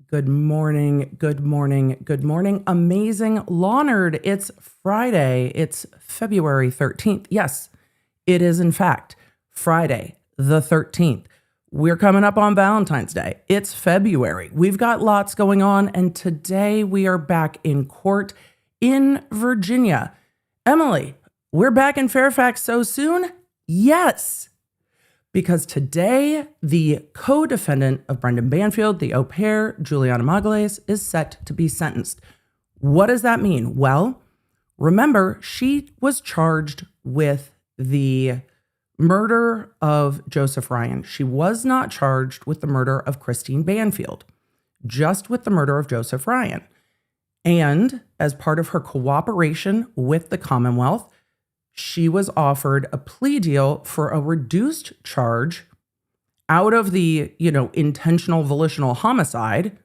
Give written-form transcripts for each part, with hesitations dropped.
Good morning, good morning, good morning. Amazing Lawnerd. It's Friday. It's February 13th. Yes, it is in fact Friday the 13th. We're coming up on Valentine's Day. It's February. We've got lots going on, and today we are back in court in Virginia. Emily, we're back in Fairfax so soon? Yes. Because today, the co-defendant of Brendan Banfield, the au pair, Juliana Magalhães, is set to be sentenced. What does that mean? Well, remember, she was charged with the murder of Joseph Ryan. She was not charged with the murder of Christine Banfield, just with the murder of Joseph Ryan. And as part of her cooperation with the Commonwealth, she was offered a plea deal for a reduced charge out of the, intentional volitional homicide,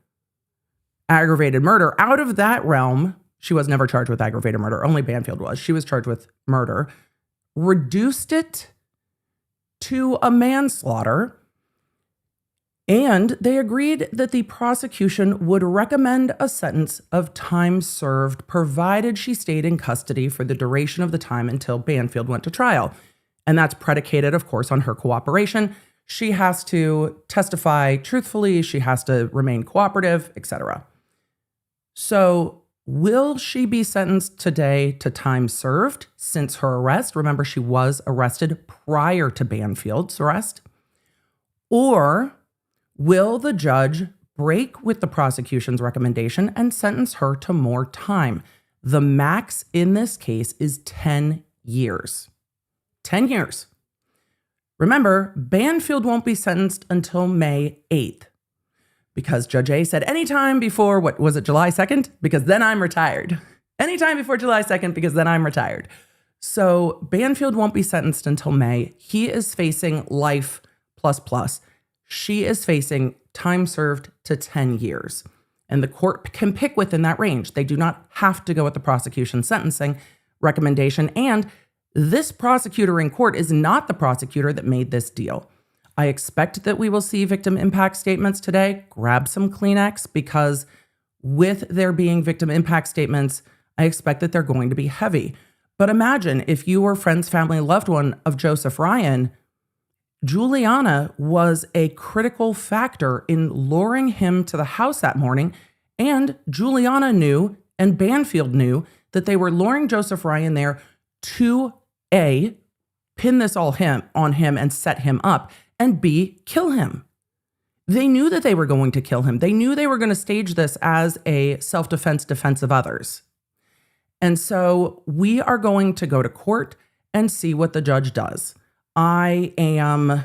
aggravated murder. Out of that realm, she was never charged with aggravated murder. Only Banfield was. She was charged with murder. Reduced it to a manslaughter. And they agreed that the prosecution would recommend a sentence of time served, provided she stayed in custody for the duration of the time until Banfield went to trial. And that's predicated, of course, on her cooperation. She has to testify truthfully. She has to remain cooperative, etc. So will she be sentenced today to time served since her arrest? Remember, she was arrested prior to Banfield's arrest. Or will the judge break with the prosecution's recommendation and sentence her to more time? The max in this case is 10 years. 10 years. Remember, Banfield won't be sentenced until May 8th because Judge A said anytime before, July 2nd? Because then I'm retired. Anytime before July 2nd because then I'm retired. So Banfield won't be sentenced until May. He is facing life plus. She is facing time served to 10 years. And the court can pick within that range. They do not have to go with the prosecution's sentencing recommendation. And this prosecutor in court is not the prosecutor that made this deal. I expect that we will see victim impact statements today. Grab some Kleenex because with there being victim impact statements, I expect that they're going to be heavy. But imagine if you were friends, family, loved one of Joseph Ryan, Juliana was a critical factor in luring him to the house that morning, and Juliana knew and Banfield knew that they were luring Joseph Ryan there to A, pin this all on him and set him up, and B, kill him. They knew that they were going to kill him. They knew they were going to stage this as a self-defense defense of others. And so we are going to go to court and see what the judge does. I am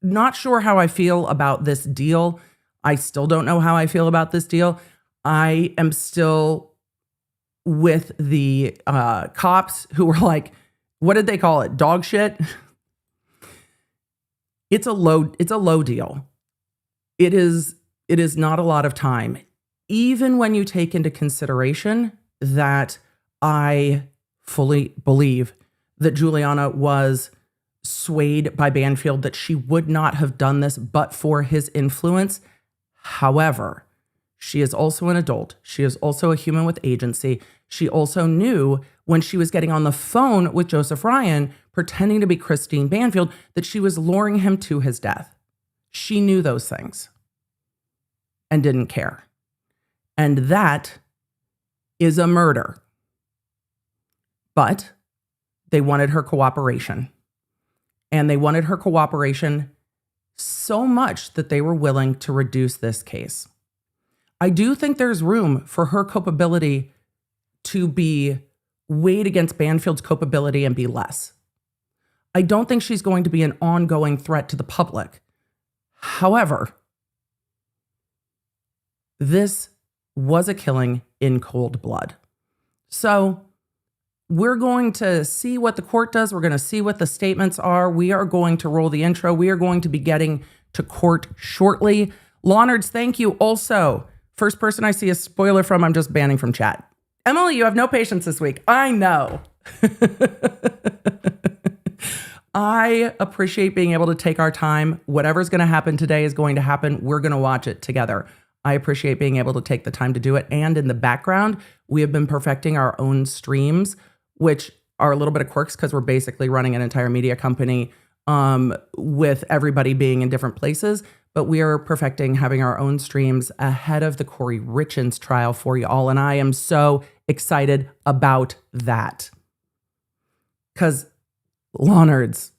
not sure how I feel about this deal. I still don't know how I feel about this deal. I am still with the cops who were like, what did they call it? Dog shit? It's a low deal. It is not a lot of time. Even when you take into consideration that I fully believe that Juliana was swayed by Banfield, that she would not have done this but for his influence. However, she is also an adult. She is also a human with agency. She also knew when she was getting on the phone with Joseph Ryan, pretending to be Christine Banfield, that she was luring him to his death. She knew those things and didn't care. And that is a murder. But they wanted her cooperation. And they wanted her cooperation so much that they were willing to reduce this case. I do think there's room for her culpability to be weighed against Banfield's culpability and be less. I don't think she's going to be an ongoing threat to the public. However, this was a killing in cold blood. So we're going to see what the court does. We're going to see what the statements are. We are going to roll the intro. We are going to be getting to court shortly. Lawnards, thank you. Also, first person I see a spoiler from, I'm just banning from chat. Emily, you have no patience this week. I know. I appreciate being able to take our time. Whatever's going to happen today is going to happen. We're going to watch it together. I appreciate being able to take the time to do it. And in the background, we have been perfecting our own streams, which are a little bit of quirks because we're basically running an entire media company with everybody being in different places. But we are perfecting having our own streams ahead of the Corey Richins trial for you all. And I am so excited about that. Because law nerds,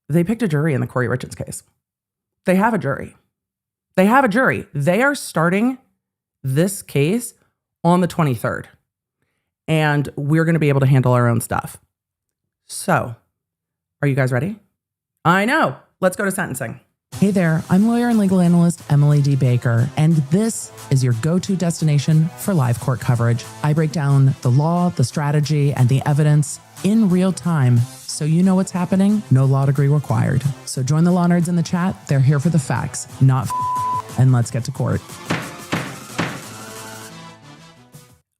they picked a jury in the Corey Richins case. They have a jury. They have a jury. They are starting this case on the 23rd. And we're going to be able to handle our own stuff. So, are you guys ready? I know. Let's go to sentencing. Hey there, I'm lawyer and legal analyst Emily D. Baker, and this is your go-to destination for live court coverage. I break down the law, the strategy, and the evidence in real time so you know what's happening. No law degree required. So join the law nerds in the chat. They're here for the facts, not and let's get to court.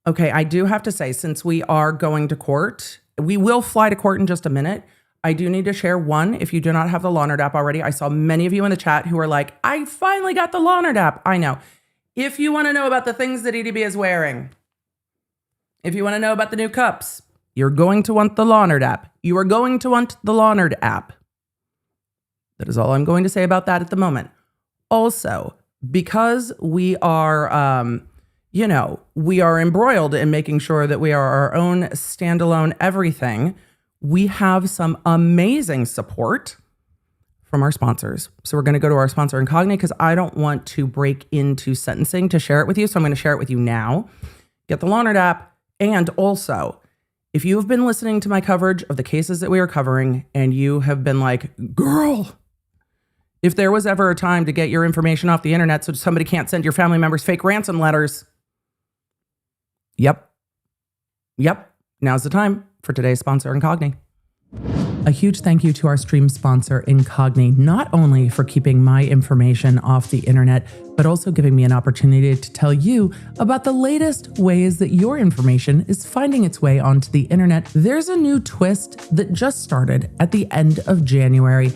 Okay, I do have to say, since we are going to court, we will fly to court in just a minute. I do need to share one. If you do not have the Law Nerd app already, I saw many of you in the chat who are like, I finally got the Law Nerd app. I know. If you want to know about the things that EDB is wearing, if you want to know about the new cups, you're going to want the Law Nerd app. You are going to want the Law Nerd app. That is all I'm going to say about that at the moment. Also, because we are, we are embroiled in making sure that we are our own standalone everything, we have some amazing support from our sponsors. So we're going to go to our sponsor, Incogni, because I don't want to break into sentencing to share it with you. So I'm going to share it with you now. Get the Law Nerd app. And also, if you've been listening to my coverage of the cases that we are covering and you have been like, girl, if there was ever a time to get your information off the internet so somebody can't send your family members fake ransom letters. Yep. Now's the time for today's sponsor, Incogni. A huge thank you to our stream sponsor, Incogni, not only for keeping my information off the internet, but also giving me an opportunity to tell you about the latest ways that your information is finding its way onto the internet. There's a new twist that just started at the end of January.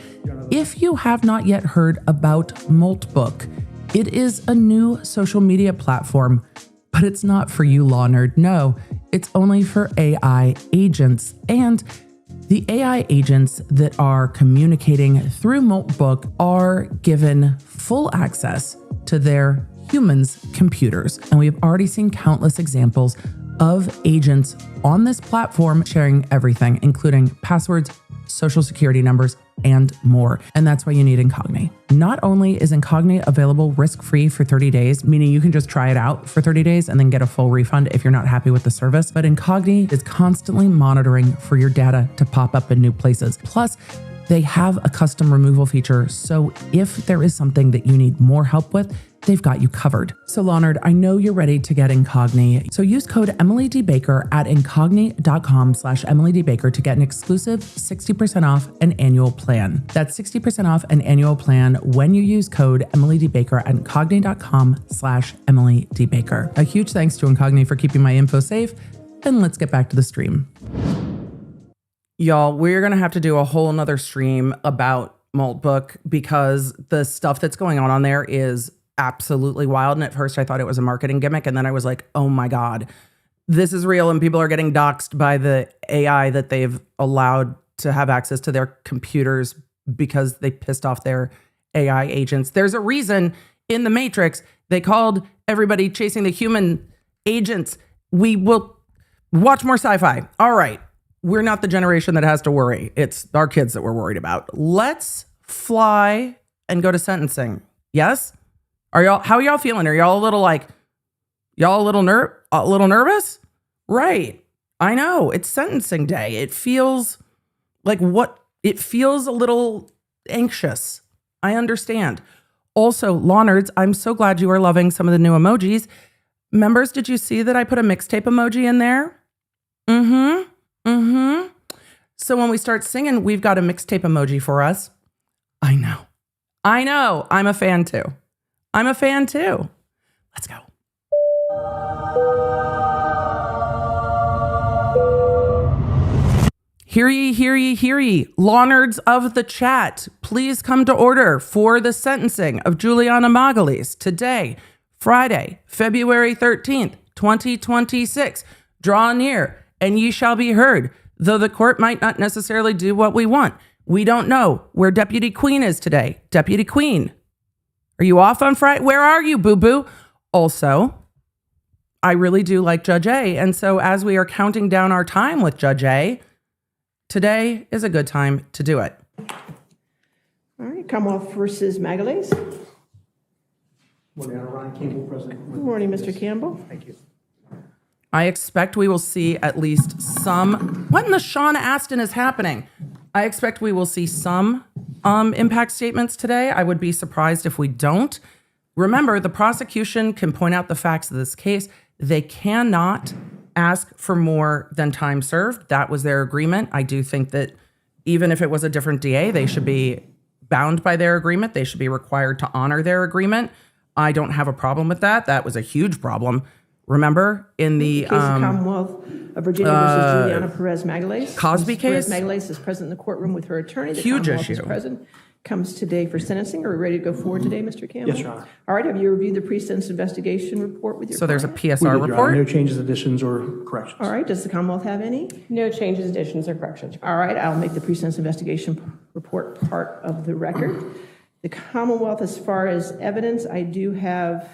If you have not yet heard about Moltbook, it is a new social media platform, but it's not for you, law nerd. No, it's only for AI agents. And the AI agents that are communicating through Moltbook are given full access to their humans' computers. And we've already seen countless examples of agents on this platform sharing everything, including passwords, social security numbers, and more. And that's why you need Incogni. Not only is Incogni available risk-free for 30 days, meaning you can just try it out for 30 days and then get a full refund if you're not happy with the service, but Incogni is constantly monitoring for your data to pop up in new places. Plus, they have a custom removal feature, so if there is something that you need more help with, they've got you covered. So Law Nerd, I know you're ready to get Incogni. So use code EmilyDBaker at incogni.com/EmilyDBaker to get an exclusive 60% off an annual plan. That's 60% off an annual plan when you use code EmilyDBaker at incogni.com/EmilyDBaker. A huge thanks to Incogni for keeping my info safe, and let's get back to the stream. Y'all, we're going to have to do a whole nother stream about Moltbook because the stuff that's going on there is absolutely wild. And at first I thought it was a marketing gimmick. And then I was like, oh my God, this is real. And people are getting doxxed by the AI that they've allowed to have access to their computers because they pissed off their AI agents. There's a reason in the Matrix they called everybody chasing the human agents. We will watch more sci-fi. All right. We're not the generation that has to worry. It's our kids that we're worried about. Let's fly and go to sentencing. Yes? How are y'all feeling? Are y'all a little nervous? Right. I know. It's sentencing day. It feels like it feels a little anxious. I understand. Also, law nerds, I'm so glad you are loving some of the new emojis. Members, did you see that I put a mixtape emoji in there? So when we start singing, we've got a mixtape emoji for us. I know. I'm a fan too. Let's go. Hear ye, hear ye, hear ye. Lawnards of the chat, please come to order for the sentencing of Juliana Magalhães today, Friday, February 13th, 2026. Draw near, and ye shall be heard, though the court might not necessarily do what we want. We don't know where Deputy Queen is today. Deputy Queen, are you off on Friday? Where are you, boo-boo? Also, I really do like Judge A, and so as we are counting down our time with Judge A, today is a good time to do it. All right, Commonwealth versus Magalhães. Morning, Ryan Campbell, President. Good morning, Mr. Campbell. Thank you. I expect we will see at least some. What in the Sean Astin is happening? I expect we will see some impact statements today. I would be surprised if we don't. Remember, the prosecution can point out the facts of this case. They cannot ask for more than time served. That was their agreement. I do think that even if it was a different DA, they should be bound by their agreement. They should be required to honor their agreement. I don't have a problem with that. That was a huge problem. Remember in the Case of Commonwealth of Virginia versus Juliana Perez Magalhães. Cosby case? Perez Magalhães is present in the courtroom with her attorney. The Huge Commonwealth issue. is present. Comes today for sentencing. Are we ready to go forward today, Mr. Campbell? Yes, Your Honor. All right. Have you reviewed the pre-sentence investigation report with your So there's a client? We PSR did, Your Honor. report. No changes, additions, or corrections. All right. Does the Commonwealth have any? No changes, additions, or corrections. All right. I'll make the pre-sentence investigation report part of the record. The Commonwealth, as far as evidence, I have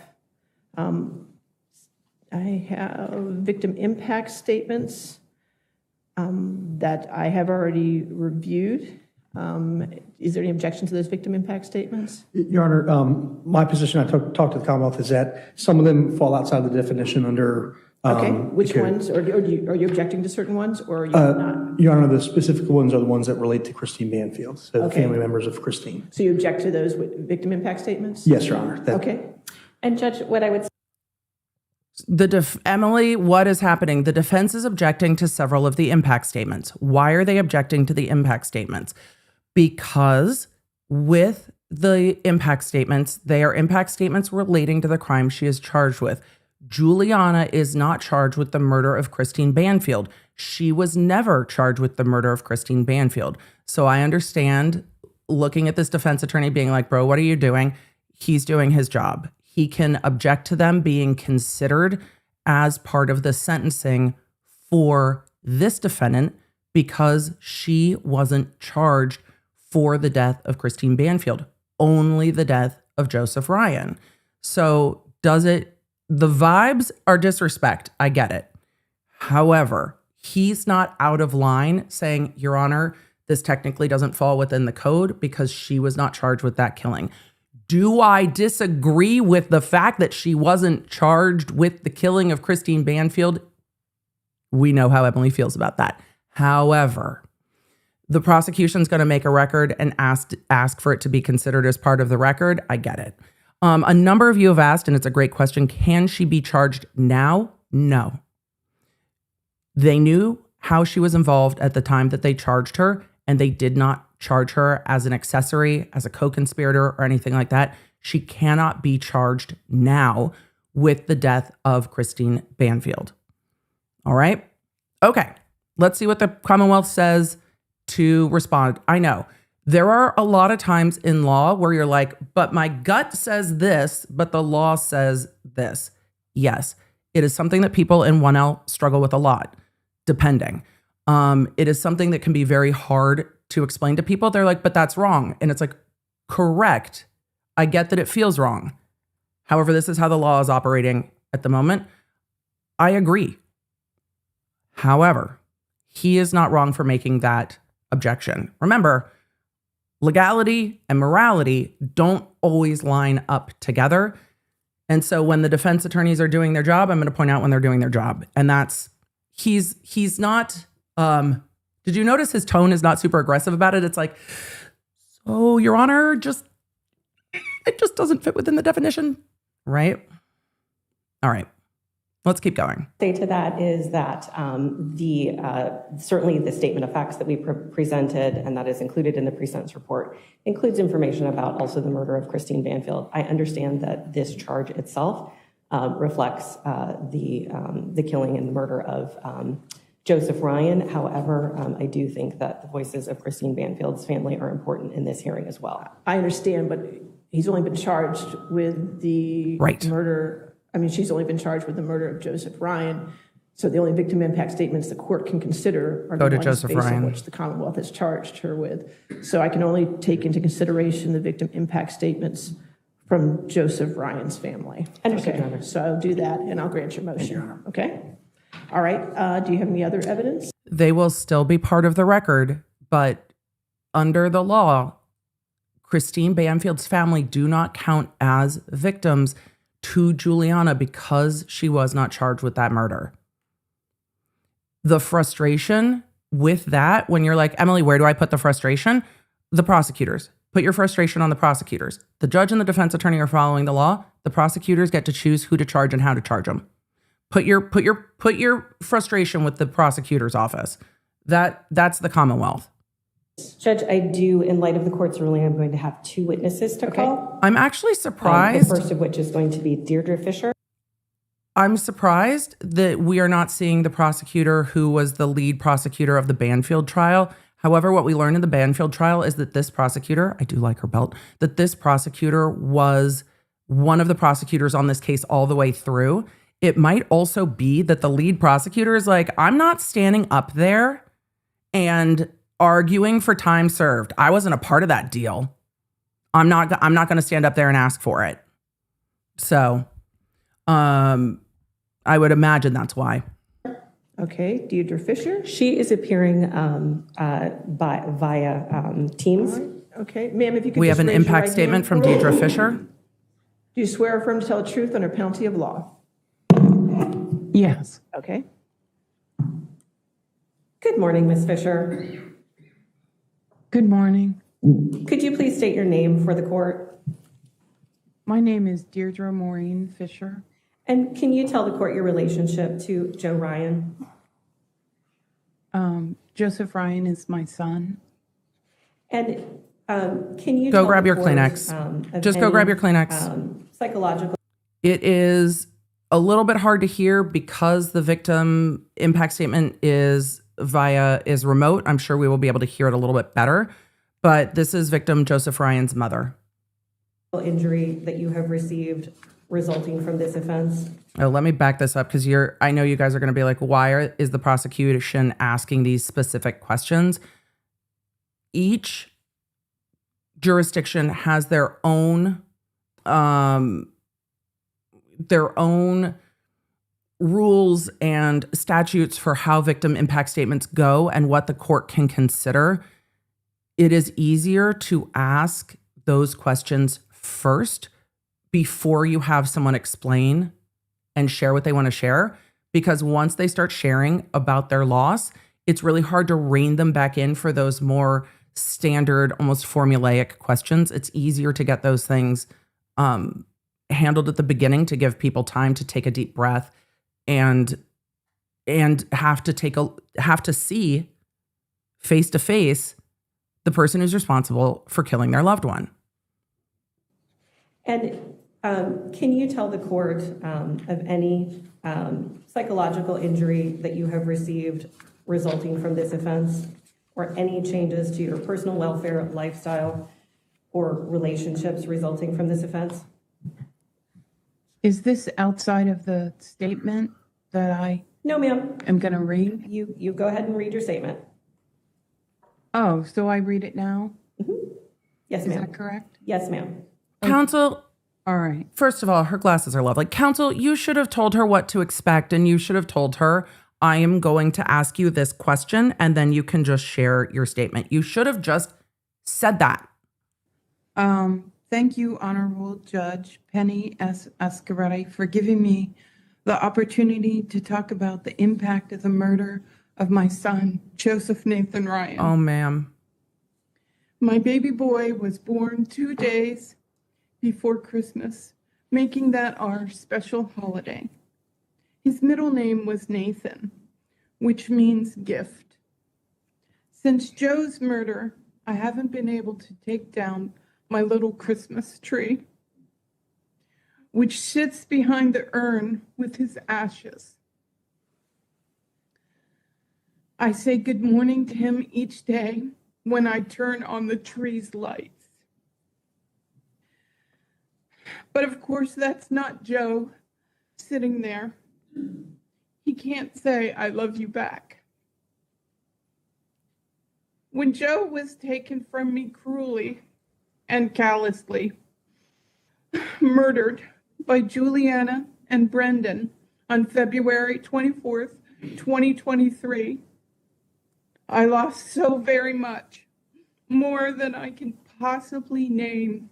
victim impact statements that I have already reviewed. Is there any objection to those victim impact statements? Your Honor, my position, I talked to the Commonwealth, is that some of them fall outside the definition under. Okay, which the code. ones? Or are you objecting to certain ones, or are you not? Your Honor, the specific ones are the ones that relate to Christine Banfield, so the Okay. family members of Christine. So you object to those victim impact statements? Yes, Your Honor. Okay. And Judge, what I would Emily, what is happening? The defense is objecting to several of the impact statements. Why are they objecting to the impact statements? Because with the impact statements, they are impact statements relating to the crime she is charged with. Juliana is not charged with the murder of Christine Banfield. She was never charged with the murder of Christine Banfield. So I understand looking at this defense attorney being like, bro, what are you doing? He's doing his job. He can object to them being considered as part of the sentencing for this defendant because she wasn't charged for the death of Christine Banfield, only the death of Joseph Ryan. So the vibes are disrespect. I get it. However, he's not out of line saying, Your Honor, this technically doesn't fall within the code because she was not charged with that killing. Do I disagree with the fact that she wasn't charged with the killing of Christine Banfield? We know how Emily feels about that. However, the prosecution's going to make a record and ask for it to be considered as part of the record. I get it. A number of you have asked, and it's a great question, can she be charged now? No. They knew how she was involved at the time that they charged her, and they did not charge her as an accessory, as a co-conspirator, or anything like that. She cannot be charged now with the death of Christine Banfield. All right? Okay. Let's see what the Commonwealth says to respond. I know there are a lot of times in law where you're like, but my gut says this, but the law says this. Yes, it is something that people in 1L struggle with a lot, depending. It is something that can be very hard to explain to people. They're like, but that's wrong. And it's like, correct. I get that it feels wrong. However, this is how the law is operating at the moment. I agree. However, he is not wrong for making that objection. Remember, legality and morality don't always line up together. And so when the defense attorneys are doing their job, I'm going to point out when they're doing their job. And that's, he's not, did you notice his tone is not super aggressive about it? It's like, so Your Honor, it just doesn't fit within the definition, right? All right. Let's keep going. say to that is that certainly the statement of facts that we presented and that is included in the pre-sentence report includes information about also the murder of Christine Banfield. I understand that this charge itself reflects the killing and the murder of Joseph Ryan. However, I do think that the voices of Christine Banfield's family are important in this hearing as well. I understand, but he's only been charged with the murder. I mean, she's only been charged with the murder of Joseph Ryan. So the only victim impact statements the court can consider are the ones Joseph based on Ryan. which the Commonwealth has charged her with. So I can only take into consideration the victim impact statements from Joseph Ryan's family. Understood, Okay, Your Honor. so I'll do that, and I'll grant your motion. Okay? All right. Do you have any other evidence? They will still be part of the record, but under the law, Christine Banfield's family do not count as victims to Juliana because she was not charged with that murder. The frustration with that, when you're like, Emily, where do I put the frustration? The prosecutors. Put your frustration on the prosecutors. The judge and the defense attorney are following the law. The prosecutors get to choose who to charge and how to charge them. Put your frustration with the prosecutor's office. That's the Commonwealth. Judge, I do, in light of the court's ruling, I'm going to have two witnesses to call. I'm actually surprised. The first of which is going to be Deidre Fisher. I'm surprised that we are not seeing the prosecutor who was the lead prosecutor of the Banfield trial. However, what we learned in the Banfield trial is that this prosecutor, I do like her belt, that this prosecutor was one of the prosecutors on this case all the way through. It might also be that the lead prosecutor is like, I'm not standing up there and arguing for time served. I wasn't a part of that deal. I'm not going to stand up there and ask for it. So, I would imagine that's why. Okay, Deidre Fisher. She is appearing via Teams. Okay, ma'am, if you could We just have an raise your impact right statement hand. from Deidre Fisher. Do you swear or affirm to tell the truth under penalty of law? Yes. Okay. Good morning, Ms. Fisher. Good morning. Could you please state your name for the court? My name is Deirdre Maureen Fisher. And can you tell the court your relationship to Joe Ryan? Joseph Ryan is my son. And can you Go tell grab the your court, Kleenex. of Just go any, grab your Kleenex. Psychological. It is a little bit hard to hear because the victim impact statement is remote. I'm sure we will be able to hear it a little bit better. But this is victim Joseph Ryan's mother. Injury that you have received resulting from this offense? Oh, let me back this up because I know you guys are going to be like, why is the prosecution asking these specific questions? Each jurisdiction has their own rules and statutes for how victim impact statements go and what the court can consider. It is easier to ask those questions first before you have someone explain and share what they want to share, because once they start sharing about their loss, it's really hard to rein them back in for those more standard, almost formulaic questions. It's easier to get those things handled at the beginning to give people time to take a deep breath and have to see face to face the person who's responsible for killing their loved one. And can you tell the court of any psychological injury that you have received resulting from this offense, or any changes to your personal welfare, lifestyle, or relationships resulting from this offense? Is this outside of the statement that I No, ma'am. am going to read? You go ahead and read your statement. Oh, so I read it now? Yes, Is ma'am. that correct? Yes, ma'am. Counsel, All right. first of all, her glasses are lovely. Counsel, you should have told her what to expect, and you should have told her, I am going to ask you this question, and then you can just share your statement. You should have just said that. Thank you, Honorable Judge Penny S. Ascaretti, for giving me the opportunity to talk about the impact of the murder of my son, Joseph Nathan Ryan. Oh, ma'am. My baby boy was born 2 days before Christmas, making that our special holiday. His middle name was Nathan, which means gift. Since Joe's murder, I haven't been able to take down my little Christmas tree, which sits behind the urn with his ashes. I say good morning to him each day when I turn on the tree's lights. But of course, that's not Joe sitting there. He can't say, I love you back. When Joe was taken from me cruelly and callously, murdered by Juliana and Brendan on February 24th, 2023, I lost so very much, more than I can possibly name.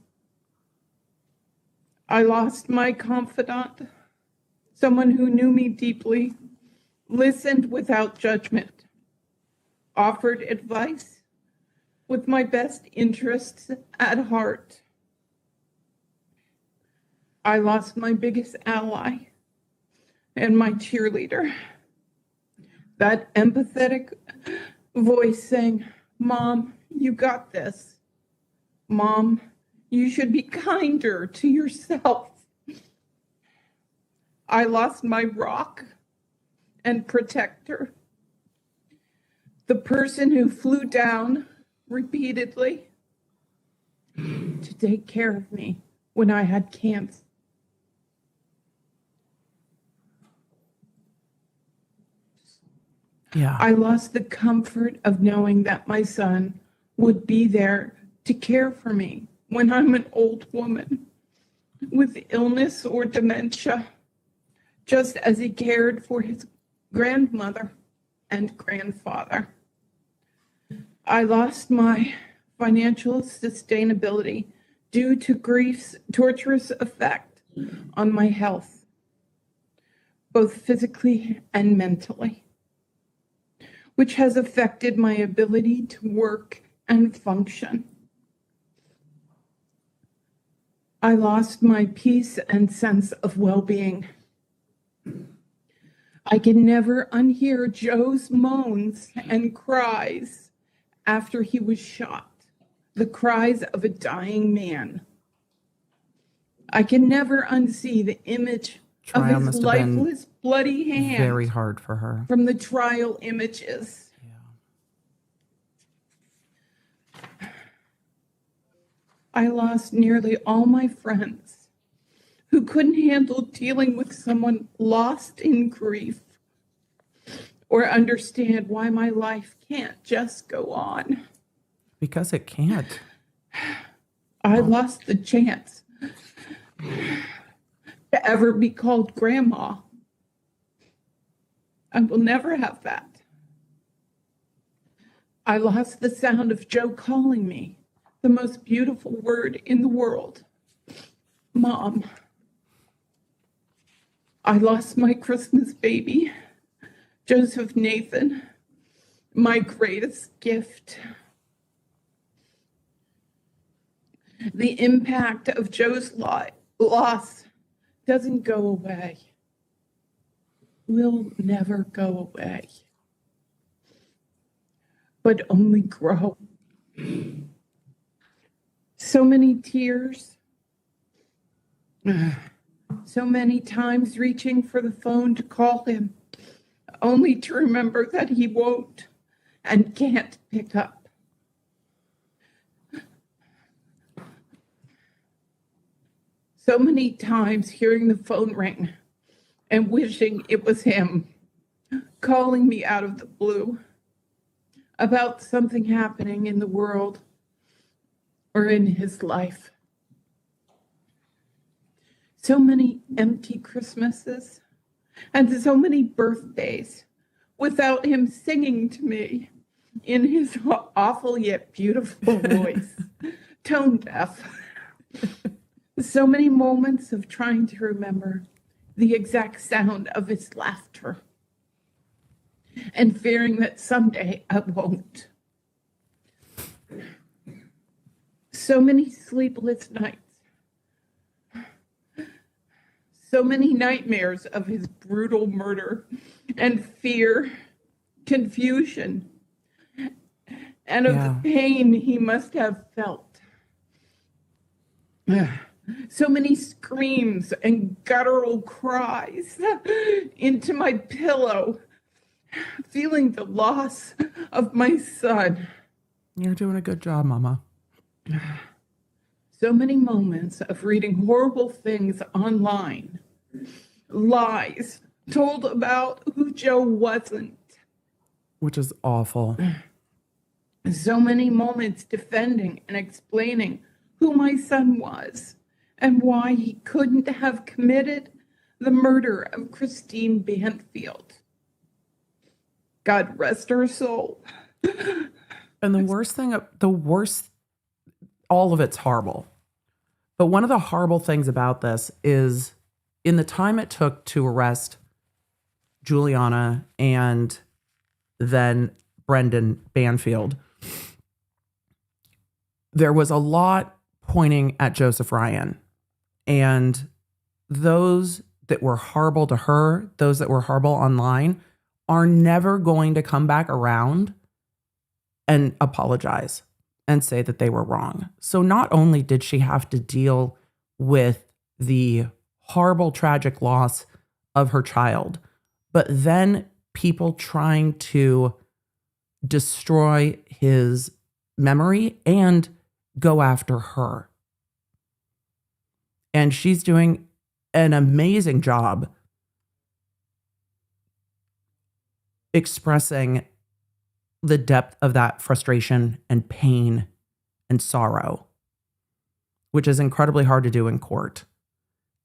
I lost my confidant, someone who knew me deeply, listened without judgment, offered advice with my best interests at heart. I lost my biggest ally and my cheerleader, that empathetic voice saying, Mom, you got this. Mom, you should be kinder to yourself. I lost my rock and protector, the person who flew down repeatedly to take care of me when I had cancer. Yeah. I lost the comfort of knowing that my son would be there to care for me when I'm an old woman with illness or dementia, just as he cared for his grandmother and grandfather. I lost my financial sustainability due to grief's torturous effect on my health, both physically and mentally, which has affected my ability to work and function. I lost my peace and sense of well-being. I can never unhear Joe's moans and cries after he was shot, the cries of a dying man. I can never unsee the image Trial of must his have been lifeless, bloody hand very hard for her. from the trial images. I lost nearly all my friends who couldn't handle dealing with someone lost in grief or understand why my life can't just go on. Because it can't. I lost the chance to ever be called grandma. I will never have that. I lost the sound of Joe calling me the most beautiful word in the world, Mom. I lost my Christmas baby, Joseph Nathan, my greatest gift. The impact of Joe's loss doesn't go away, will never go away, but only grow. So many tears, so many times reaching for the phone to call him, only to remember that he won't and can't pick up. So many times hearing the phone ring and wishing it was him, calling me out of the blue about something happening in the world or in his life. So many empty Christmases and so many birthdays without him singing to me in his awful yet beautiful voice, tone deaf. So many moments of trying to remember the exact sound of his laughter and fearing that someday I won't. So many sleepless nights. So many nightmares of his brutal murder and fear, confusion, and of the pain he must have felt. So many screams and guttural cries into my pillow feeling the loss of my son. You're doing a good job, Mama. So many moments of reading horrible things online, lies told about who Joe wasn't. Which is awful. So many moments defending and explaining who my son was and why he couldn't have committed the murder of Christine Banfield. God rest her soul. And all of it's horrible. But one of the horrible things about this is in the time it took to arrest Juliana and then Brendan Banfield, there was a lot pointing at Joseph Ryan. And those that were horrible to her, those that were horrible online, are never going to come back around and apologize and say that they were wrong. So not only did she have to deal with the horrible, tragic loss of her child, but then people trying to destroy his memory and go after her. And she's doing an amazing job expressing the depth of that frustration and pain and sorrow, which is incredibly hard to do in court.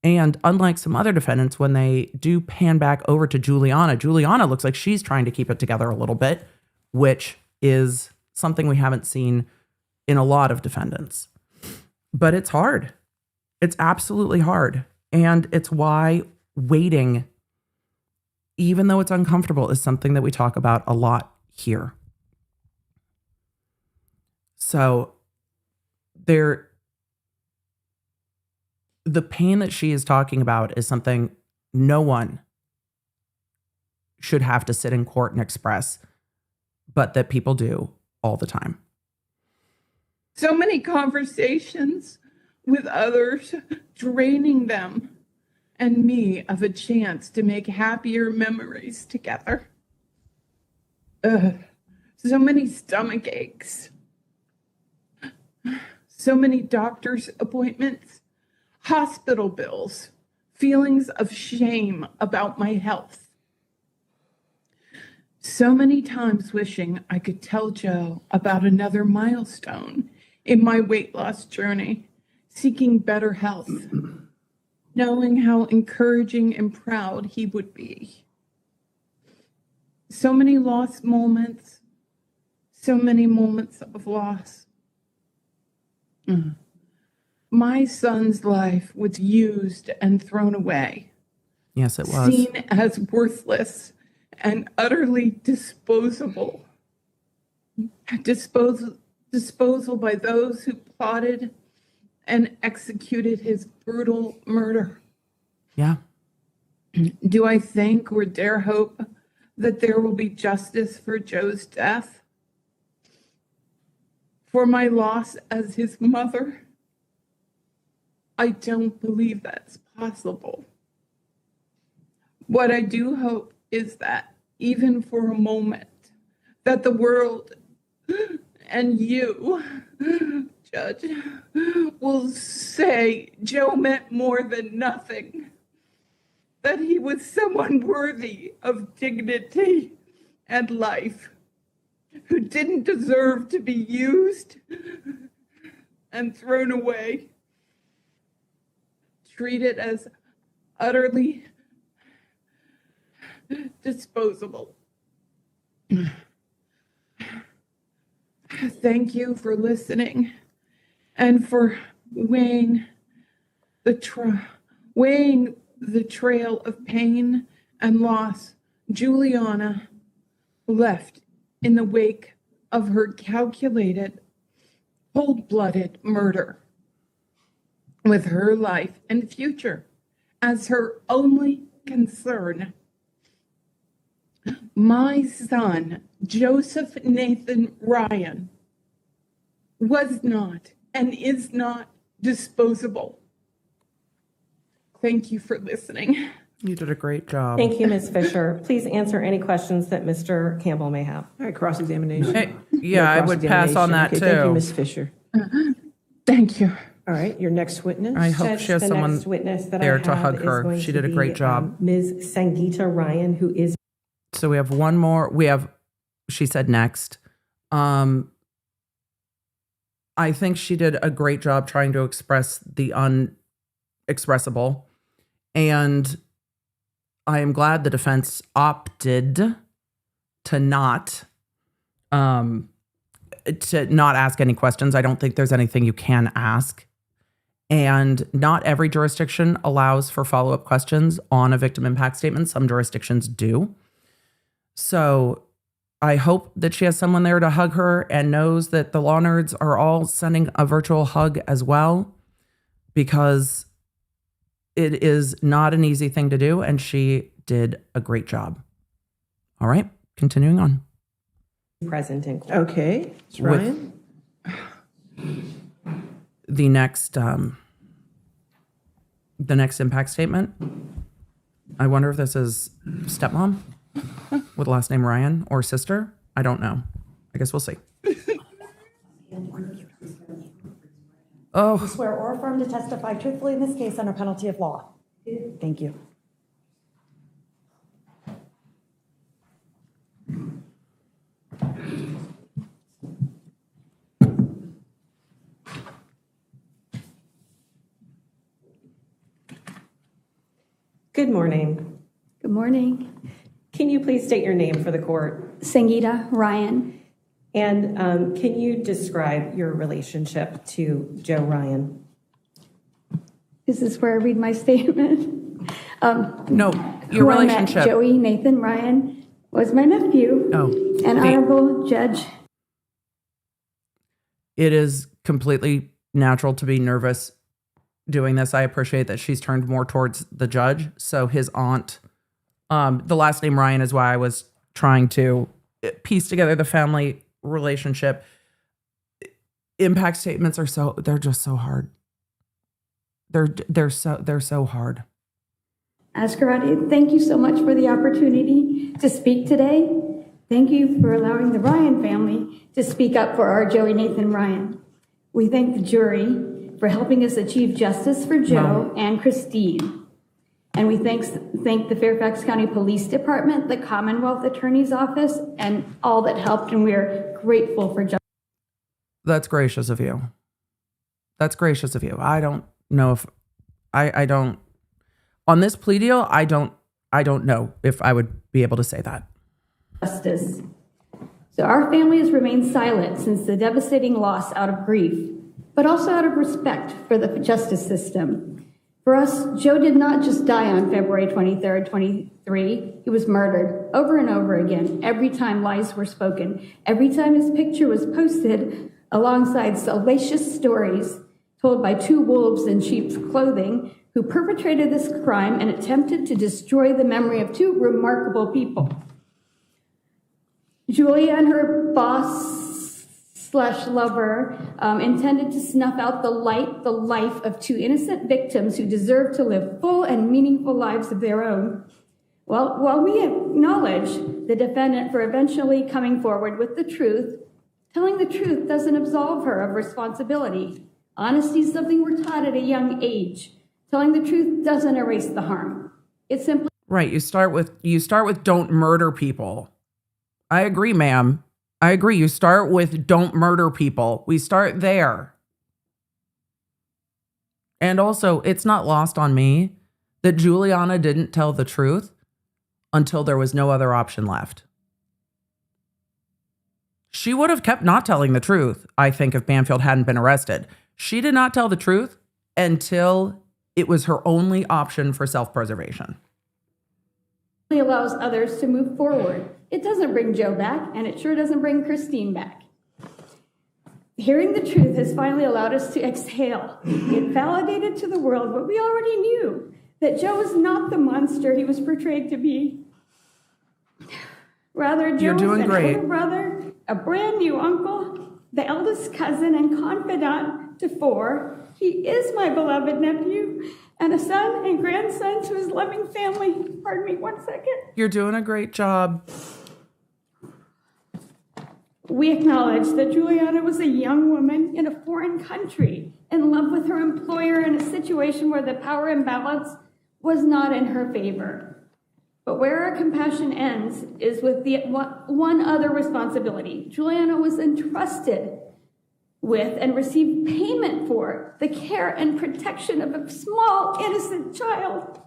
And unlike some other defendants, when they do pan back over to Juliana, Juliana looks like she's trying to keep it together a little bit, which is something we haven't seen in a lot of defendants. But it's hard. It's absolutely hard. And it's why waiting, even though it's uncomfortable, is something that we talk about a lot here. So the pain that she is talking about is something no one should have to sit in court and express, but that people do all the time. So many conversations with others, draining them and me of a chance to make happier memories together. So many stomach aches. So many doctor's appointments, hospital bills, feelings of shame about my health. So many times wishing I could tell Joe about another milestone in my weight loss journey, seeking better health, knowing how encouraging and proud he would be. So many lost moments, so many moments of loss. My son's life was used and thrown away. Yes, it was. Seen as worthless and utterly disposable. Disposal by those who plotted and executed his brutal murder. Yeah. Do I think or dare hope that there will be justice for Joe's death? For my loss as his mother? I don't believe that's possible. What I do hope is that, even for a moment, that the world and you, Judge, will say Joe meant more than nothing, that he was someone worthy of dignity and life, who didn't deserve to be used and thrown away, treated as utterly disposable. Thank you for listening and for weighing the trail of pain and loss Juliana left in the wake of her calculated, cold-blooded murder, with her life and future as her only concern. My son, Joseph Nathan Ryan, was not and is not disposable. Thank you for listening. You did a great job. Thank you, Ms. Fisher. Please answer any questions that Mr. Campbell may have. All right, cross-examination. Hey, yeah, I would pass on that Okay, thank you, too. Ms. Fisher. Thank you. All right, your next witness. I hope Judge, she has the someone next witness that there I to have hug is her. going She to did a be, great job. Ms. Sangita Ryan, who is So we have one more. She said next. I think she did a great job trying to express the unexpressible. And I am glad the defense opted to not ask any questions. I don't think there's anything you can ask. And not every jurisdiction allows for follow-up questions on a victim impact statement. Some jurisdictions do. So I hope that she has someone there to hug her and knows that the law nerds are all sending a virtual hug as well, because it is not an easy thing to do, and she did a great job. All right, continuing on. present in court. Okay, Ms. Ryan. The next impact statement. I wonder if this is stepmom with the last name Ryan or sister. I don't know. I guess we'll see. Oh, Swear or affirm to testify truthfully in this case under penalty of law. Thank you. Good morning. Good morning. Can you please state your name for the court? Sangita Ryan. And can you describe your relationship to Joe Ryan? Is this where I read my statement? no, your Who I met, relationship. Joey Nathan Ryan, was my nephew. An honorable judge. It is completely natural to be nervous doing this. I appreciate that she's turned more towards the judge. So his aunt, the last name Ryan is why I was trying to piece together the family relationship. Impact statements are they're just so hard. They're so hard. Askarati, thank you so much for the opportunity to speak today. Thank you for allowing the Ryan family to speak up for our Joey Nathan Ryan. We thank the jury for helping us achieve justice for Joe and Christine. And we thank the Fairfax County Police Department, the Commonwealth Attorney's Office, and all that helped, and we are grateful for justice. That's gracious of you. That's gracious of you. I don't know if I don't on this plea deal, I don't know if I would be able to say that. Justice. So our family has remained silent since the devastating loss out of grief, but also out of respect for the justice system. For us, Joe did not just die on February 23rd, 23. He was murdered over and over again, every time lies were spoken, every time his picture was posted alongside salacious stories told by two wolves in sheep's clothing who perpetrated this crime and attempted to destroy the memory of two remarkable people. Julia and her boss/lover intended to snuff out the life of two innocent victims who deserve to live full and meaningful lives of their own. Well, while we acknowledge the defendant for eventually coming forward with the truth, telling the truth doesn't absolve her of responsibility. Honesty is something we're taught at a young age. Telling the truth doesn't erase the harm. It's simply Right. You start with don't murder people. I agree, ma'am. I agree. You start with don't murder people. We start there. And also, it's not lost on me that Juliana didn't tell the truth until there was no other option left. She would have kept not telling the truth, I think, if Banfield hadn't been arrested. She did not tell the truth until it was her only option for self-preservation. allows others to move forward. It doesn't bring Joe back, and it sure doesn't bring Christine back. Hearing the truth has finally allowed us to exhale. It validated to the world what we already knew, that Joe was not the monster he was portrayed to be. Rather, Joe is an older brother, a brand new uncle, the eldest cousin and confidant to four. He is my beloved nephew, and a son and grandson to his loving family. Pardon me 1 second. You're doing a great job. We acknowledge that Juliana was a young woman in a foreign country, in love with her employer in a situation where the power imbalance was not in her favor. But where our compassion ends is with the one other responsibility. Juliana was entrusted with and received payment for the care and protection of a small, innocent child.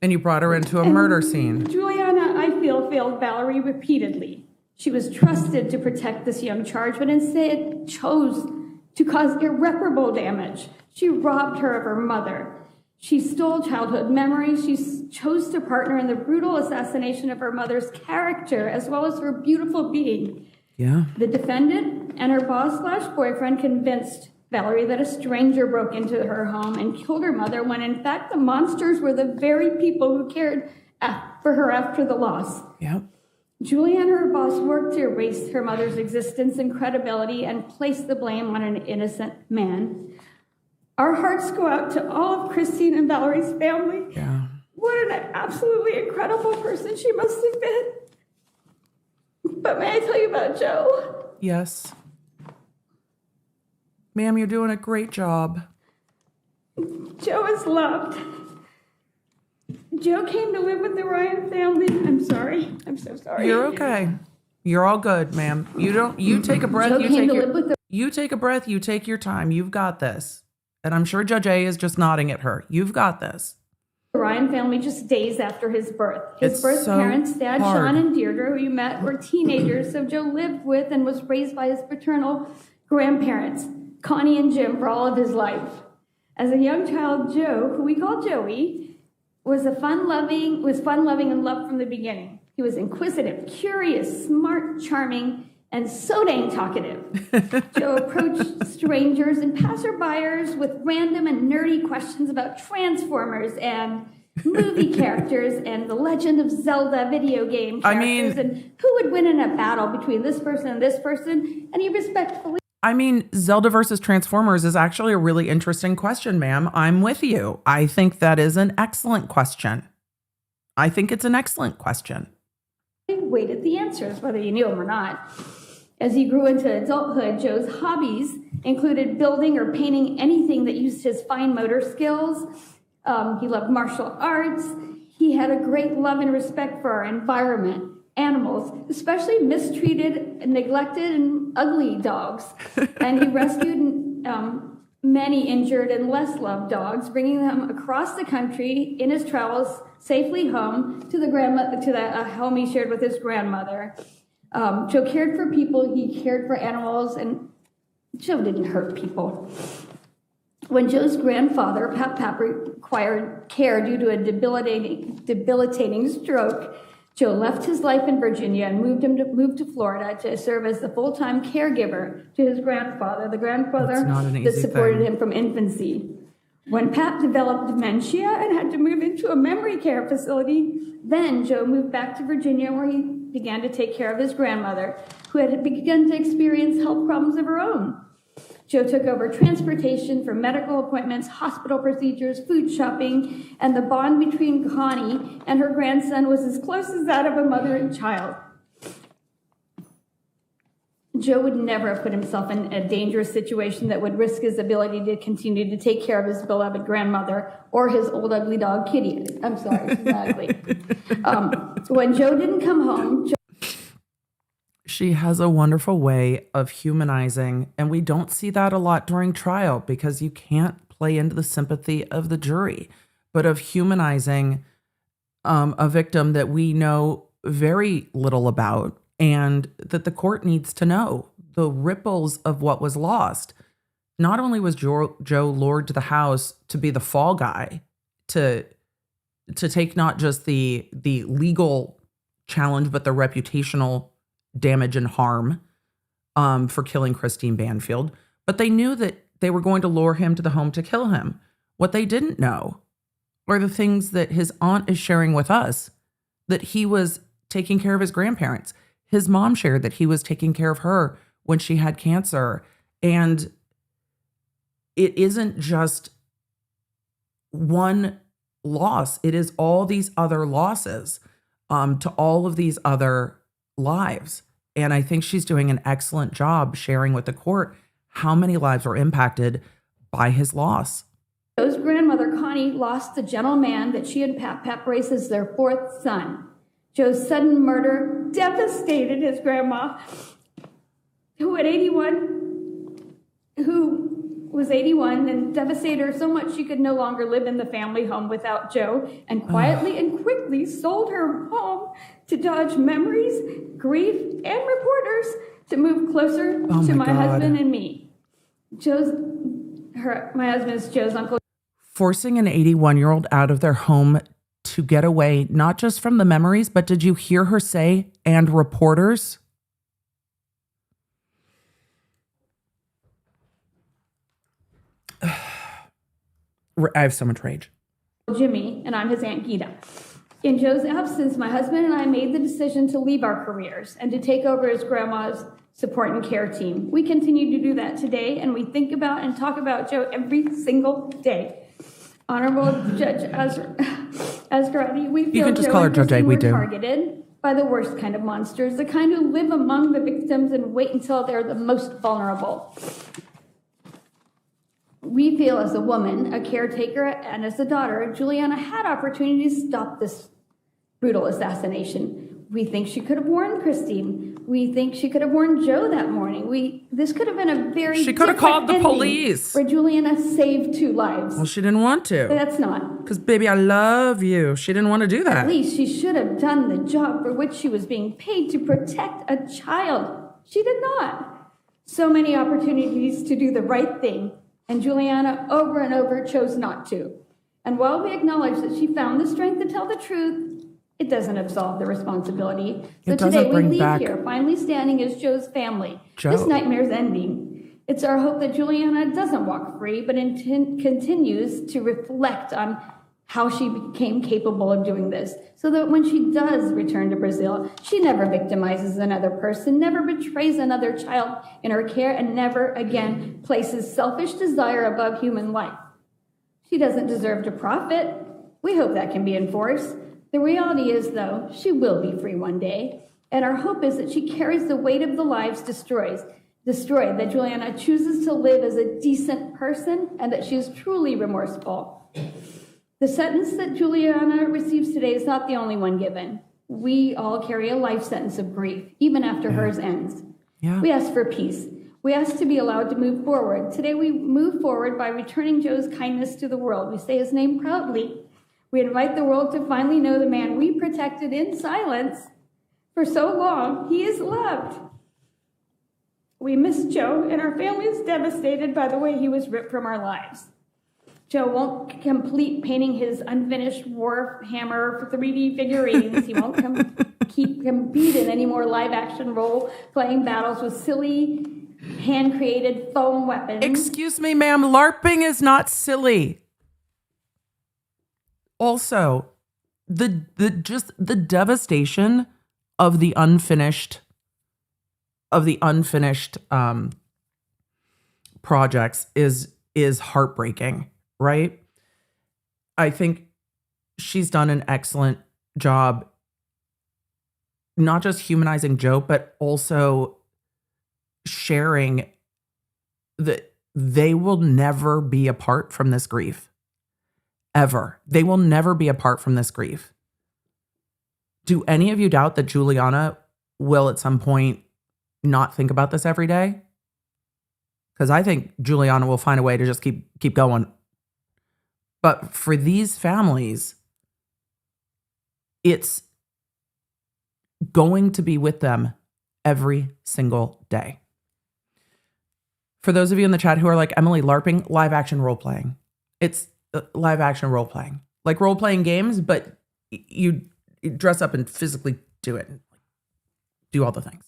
And you brought her into a murder scene. Juliana, I feel, failed Valerie repeatedly. She was trusted to protect this young charge, but instead chose to cause irreparable damage. She robbed her of her mother. She stole childhood memories. She chose to partner in the brutal assassination of her mother's character, as well as her beautiful being. Yeah. The defendant and her boss/boyfriend convinced Valerie that a stranger broke into her home and killed her mother, when in fact the monsters were the very people who cared for her after the loss. Yep. Juliana and her boss worked to erase her mother's existence and credibility and place the blame on an innocent man. Our hearts go out to all of Christine and Valerie's family. Yeah. What an absolutely incredible person she must have been. But may I tell you about Joe? Yes. Ma'am, you're doing a great job. Joe is loved. Joe came to live with the Ryan family. I'm sorry. I'm so sorry. You're okay. You're all good, ma'am. You take a breath. Joe You came take to your, live with the you take a breath. You take your time. You've got this. And I'm sure Judge A is just nodding at her. You've got this. Ryan family just days after his birth. His It's birth so parents, Dad, hard. Sean, and Deirdre, who you met, were teenagers, so Joe lived with and was raised by his paternal grandparents, Connie and Jim, for all of his life. As a young child, Joe, who we call Joey, was fun-loving and loved from the beginning. He was inquisitive, curious, smart, charming, and so dang talkative. Joe approached strangers and passerbyers with random and nerdy questions about Transformers and movie characters and the Legend of Zelda video game characters, and who would win in a battle between this person and this person, and he respectfully... Zelda versus Transformers is actually a really interesting question, ma'am. I'm with you. I think that is an excellent question. I think it's an excellent question. Waited the answers, whether you knew them or not. As he grew into adulthood, Joe's hobbies included building or painting anything that used his fine motor skills. He loved martial arts. He had a great love and respect for our environment, animals, especially mistreated, neglected, and ugly dogs. And he rescued many injured and less loved dogs, bringing them across the country in his travels safely home to the home he shared with his grandmother. Joe cared for people, he cared for animals, and Joe didn't hurt people. When Joe's grandfather, Pap, required care due to a debilitating stroke, Joe left his life in Virginia and moved to Florida to serve as the full-time caregiver to his grandfather, the grandfather that supported him from infancy. When Pat developed dementia and had to move into a memory care facility, then Joe moved back to Virginia, where he began to take care of his grandmother, who had begun to experience health problems of her own. Joe took over transportation for medical appointments, hospital procedures, food shopping, and the bond between Connie and her grandson was as close as that of a mother and child. Joe would never have put himself in a dangerous situation that would risk his ability to continue to take care of his beloved grandmother or his old ugly dog, Kitty. I'm sorry, she's not ugly. When Joe didn't come home, She has a wonderful way of humanizing, and we don't see that a lot during trial because you can't play into the sympathy of the jury, but of humanizing a victim that we know very little about and that the court needs to know the ripples of what was lost. Not only was Joe lured to the house to be the fall guy, to take not just the legal challenge, but the reputational damage and harm for killing Christine Banfield, but they knew that they were going to lure him to the home to kill him. What they didn't know were the things that his aunt is sharing with us, that he was taking care of his grandparents. His mom shared that he was taking care of her when she had cancer. And it isn't just one loss. It is all these other losses to all of these other lives. And I think she's doing an excellent job sharing with the court how many lives were impacted by his loss. Joe's grandmother, Connie, lost the gentleman that she and Pap raised as their fourth son. Joe's sudden murder devastated his grandma, who was 81, and devastated her so much she could no longer live in the family home without Joe, and quietly and quickly sold her home to dodge memories, grief, and reporters to move closer to my husband and me. My husband is Joe's uncle. Forcing an 81-year-old out of their home to get away, not just from the memories, but did you hear her say, and reporters? I have so much rage. Jimmy, and I'm his Aunt Gita. In Joe's absence, my husband and I made the decision to leave our careers and to take over his grandma's support and care team. We continue to do that today, and we think about and talk about Joe every single day. Honorable Judge Asgarati, we feel Joe and Christy were targeted by the worst kind of monsters, the kind who live among the victims and wait until they're the most vulnerable. We feel as a woman, a caretaker, and as a daughter, Juliana had opportunity to stop this brutal assassination. We think she could have warned Christine. We think she could have warned Joe that morning. This could have been a very She could have called the police. Where Juliana saved 2 lives. Well, she didn't want to. That's not. Because, baby, I love you. She didn't want to do that. At least she should have done the job for which she was being paid to protect a child. She did not. So many opportunities to do the right thing, and Juliana over and over chose not to. And while we acknowledge that she found the strength to tell the truth, it doesn't absolve the responsibility. So today we leave here, finally standing as Joe's family. Joe. This nightmare's ending. It's our hope that Juliana doesn't walk free, but continues to reflect on how she became capable of doing this, so that when she does return to Brazil, she never victimizes another person, never betrays another child in her care, and never again places selfish desire above human life. She doesn't deserve to profit. We hope that can be enforced. The reality is, though, she will be free one day, and our hope is that she carries the weight of the lives destroyed, that Juliana chooses to live as a decent person, and that she is truly remorseful. The sentence that Juliana receives today is not the only one given. We all carry a life sentence of grief, even after hers ends. Yeah. We ask for peace. We ask to be allowed to move forward. Today we move forward by returning Joe's kindness to the world. We say his name proudly. We invite the world to finally know the man we protected in silence for so long. He is loved. We miss Joe, and our family is devastated by the way he was ripped from our lives. Joe won't complete painting his unfinished Warhammer 3D figurines. He won't keep competing any more live-action role-playing battles with silly, hand-created foam weapons. Excuse me, ma'am. LARPing is not silly. Also, the devastation of the unfinished projects is heartbreaking, right? I think she's done an excellent job, not just humanizing Joe, but also sharing that they will never be apart from this grief. Ever. They will never be apart from this grief. Do any of you doubt that Juliana will at some point not think about this every day? Because I think Juliana will find a way to just keep going. But for these families, it's going to be with them every single day. For those of you in the chat who are like, Emily, LARPing, live action role playing. It's live action role playing, like role playing games, but you dress up and physically do it, do all the things.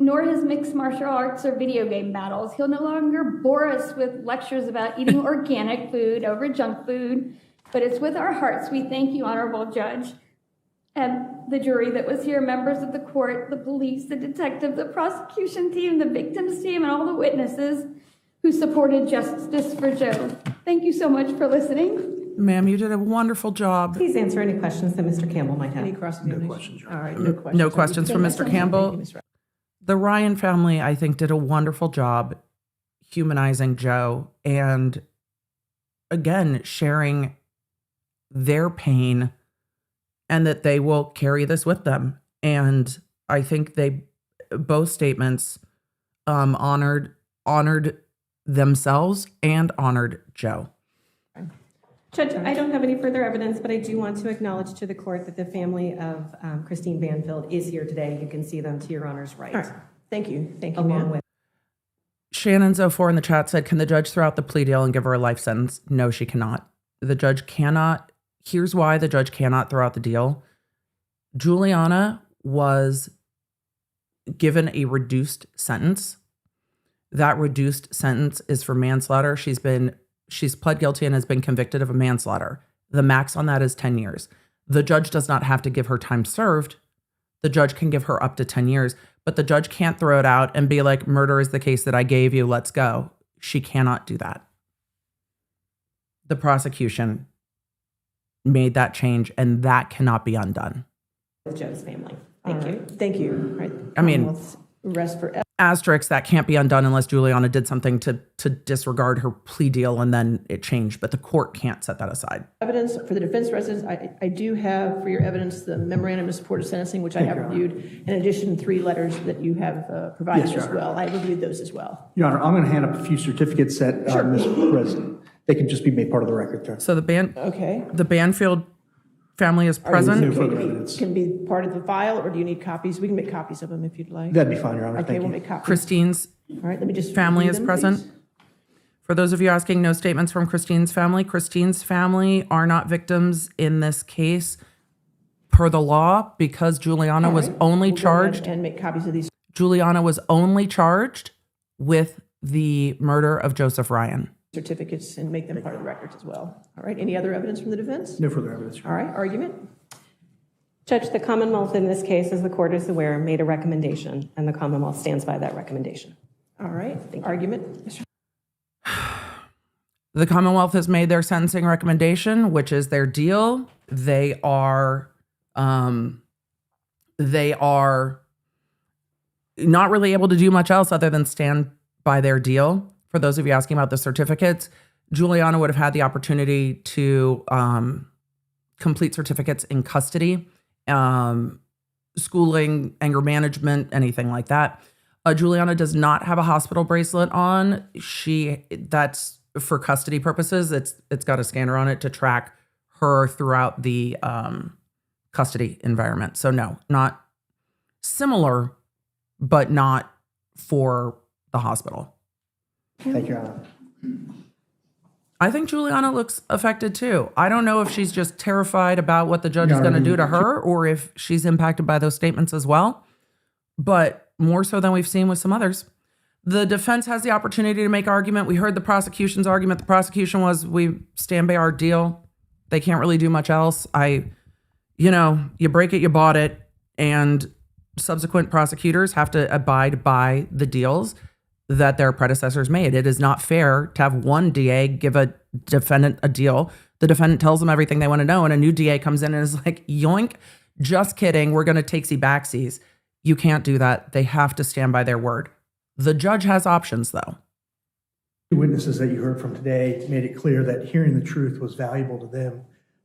Nor his mixed martial arts or video game battles. He'll no longer bore us with lectures about eating organic food over junk food, but it's with our hearts we thank you, Honorable Judge, and the jury that was here, members of the court, the police, the detective, the prosecution team, the victims team, and all the witnesses who supported justice for Joe. Thank you so much for listening. Ma'am, you did a wonderful job. Please answer any questions that Mr. Campbell might have. Any cross-examination? No questions, Your All Honor. right, no questions. No questions from Mr. Thank Campbell. you, Ms. Wright. The Ryan family, I think, did a wonderful job humanizing Joe and, again, sharing their pain and that they will carry this with them. And I think both statements honored themselves and honored Joe. Judge, I don't have any further evidence, but I do want to acknowledge to the court that the family of Christine Banfield is here today. You can see them to your honor's right. All right, thank you, Along ma'am. with Shannon's04 in the chat said, can the judge throw out the plea deal and give her a life sentence? No, she cannot. The judge cannot. Here's why the judge cannot throw out the deal. Juliana was given a reduced sentence. That reduced sentence is for manslaughter. She's pled guilty and has been convicted of a manslaughter. The max on that is 10 years. The judge does not have to give her time served. The judge can give her up to 10 years, but the judge can't throw it out and be like, murder is the case that I gave you, let's go. She cannot do that. The prosecution made that change, and that cannot be undone. Joe's family. All Thank you. right, thank you. All right, I mean- Commonwealth's rest for Asterisk, that can't be undone unless Juliana did something to disregard her plea deal and then it changed, but the court can't set that aside. evidence for the defense residents. I do have for your evidence the memorandum of support of sentencing, which I have reviewed. In addition, 3 letters that you have provided Yes, Your as Honor. well. I reviewed those as well. Your Honor, I'm going to hand up a few certificates that Ms. President. They can just be made part of the record, Judge. So Okay. the Banfield family is present. No further evidence. Can be part of the file, or do you need copies? We can make copies of them if you'd like. That'd be fine, Your Honor. Okay, Thank we'll you. make copies. Christine's All right, let me just. family review is them, present. please. For those of you asking, no statements from Christine's family. Christine's family are not victims in this case per the law because Juliana All was right, only we'll go ahead charged. and make copies of these. Juliana was only charged with the murder of Joseph Ryan. Certificates and make them part of the records as well. All right, any other evidence from the defense? No further evidence, Your All Honor. right, argument? Judge, the Commonwealth in this case, as the court is aware, made a recommendation, and the Commonwealth stands by that recommendation. All right, argument? Mr. The Commonwealth has made their sentencing recommendation, which is their deal. They are not really able to do much else other than stand by their deal. For those of you asking about the certificates, Juliana would have had the opportunity to complete certificates in custody, schooling, anger management, anything like that. Juliana does not have a hospital bracelet on. That's for custody purposes. It's got a scanner on it to track her throughout the custody environment. So no, not similar, but not for the hospital. Thank you, Your Honor. I think Juliana looks affected too. I don't know if she's just terrified about what the judge is going to do to her or if she's impacted by those statements as well, but more so than we've seen with some others. The defense has the opportunity to make argument. We heard the prosecution's argument. The prosecution was, we stand by our deal. They can't really do much else. You break it, you bought it, and subsequent prosecutors have to abide by the deals that their predecessors made. It is not fair to have one DA give a defendant a deal. The defendant tells them everything they want to know, and a new DA comes in and is like, yoink, just kidding, we're going to takesy backsies. You can't do that. They have to stand by their word. The judge has options, though. The witnesses that you heard from today made it clear that hearing the truth was valuable to them,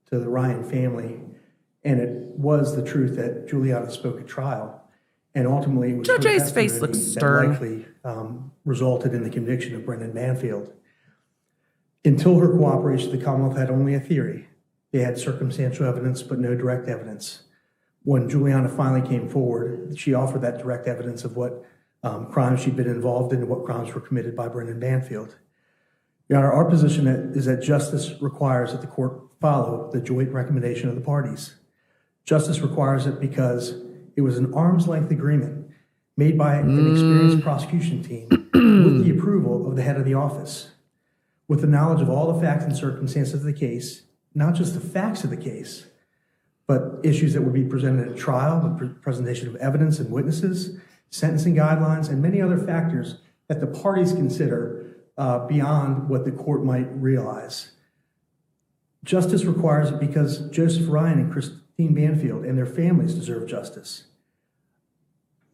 to the Ryan family, and it was the truth that Juliana spoke at trial. And ultimately, it was Judge her A's face testimony looks that stern. likely resulted in the conviction of Brendan Banfield. Until her cooperation, the Commonwealth had only a theory. They had circumstantial evidence, but no direct evidence. When Juliana finally came forward, she offered that direct evidence of what crimes she'd been involved in and what crimes were committed by Brendan Banfield. Your Honor, our position is that justice requires that the court follow the joint recommendation of the parties. Justice requires it because it was an arm's length agreement made by an experienced prosecution team with the approval of the head of the office. With the knowledge of all the facts and circumstances of the case, not just the facts of the case, but issues that would be presented at trial, the presentation of evidence and witnesses, sentencing guidelines, and many other factors that the parties consider beyond what the court might realize. Justice requires it because Joseph Ryan and Christine Banfield and their families deserve justice.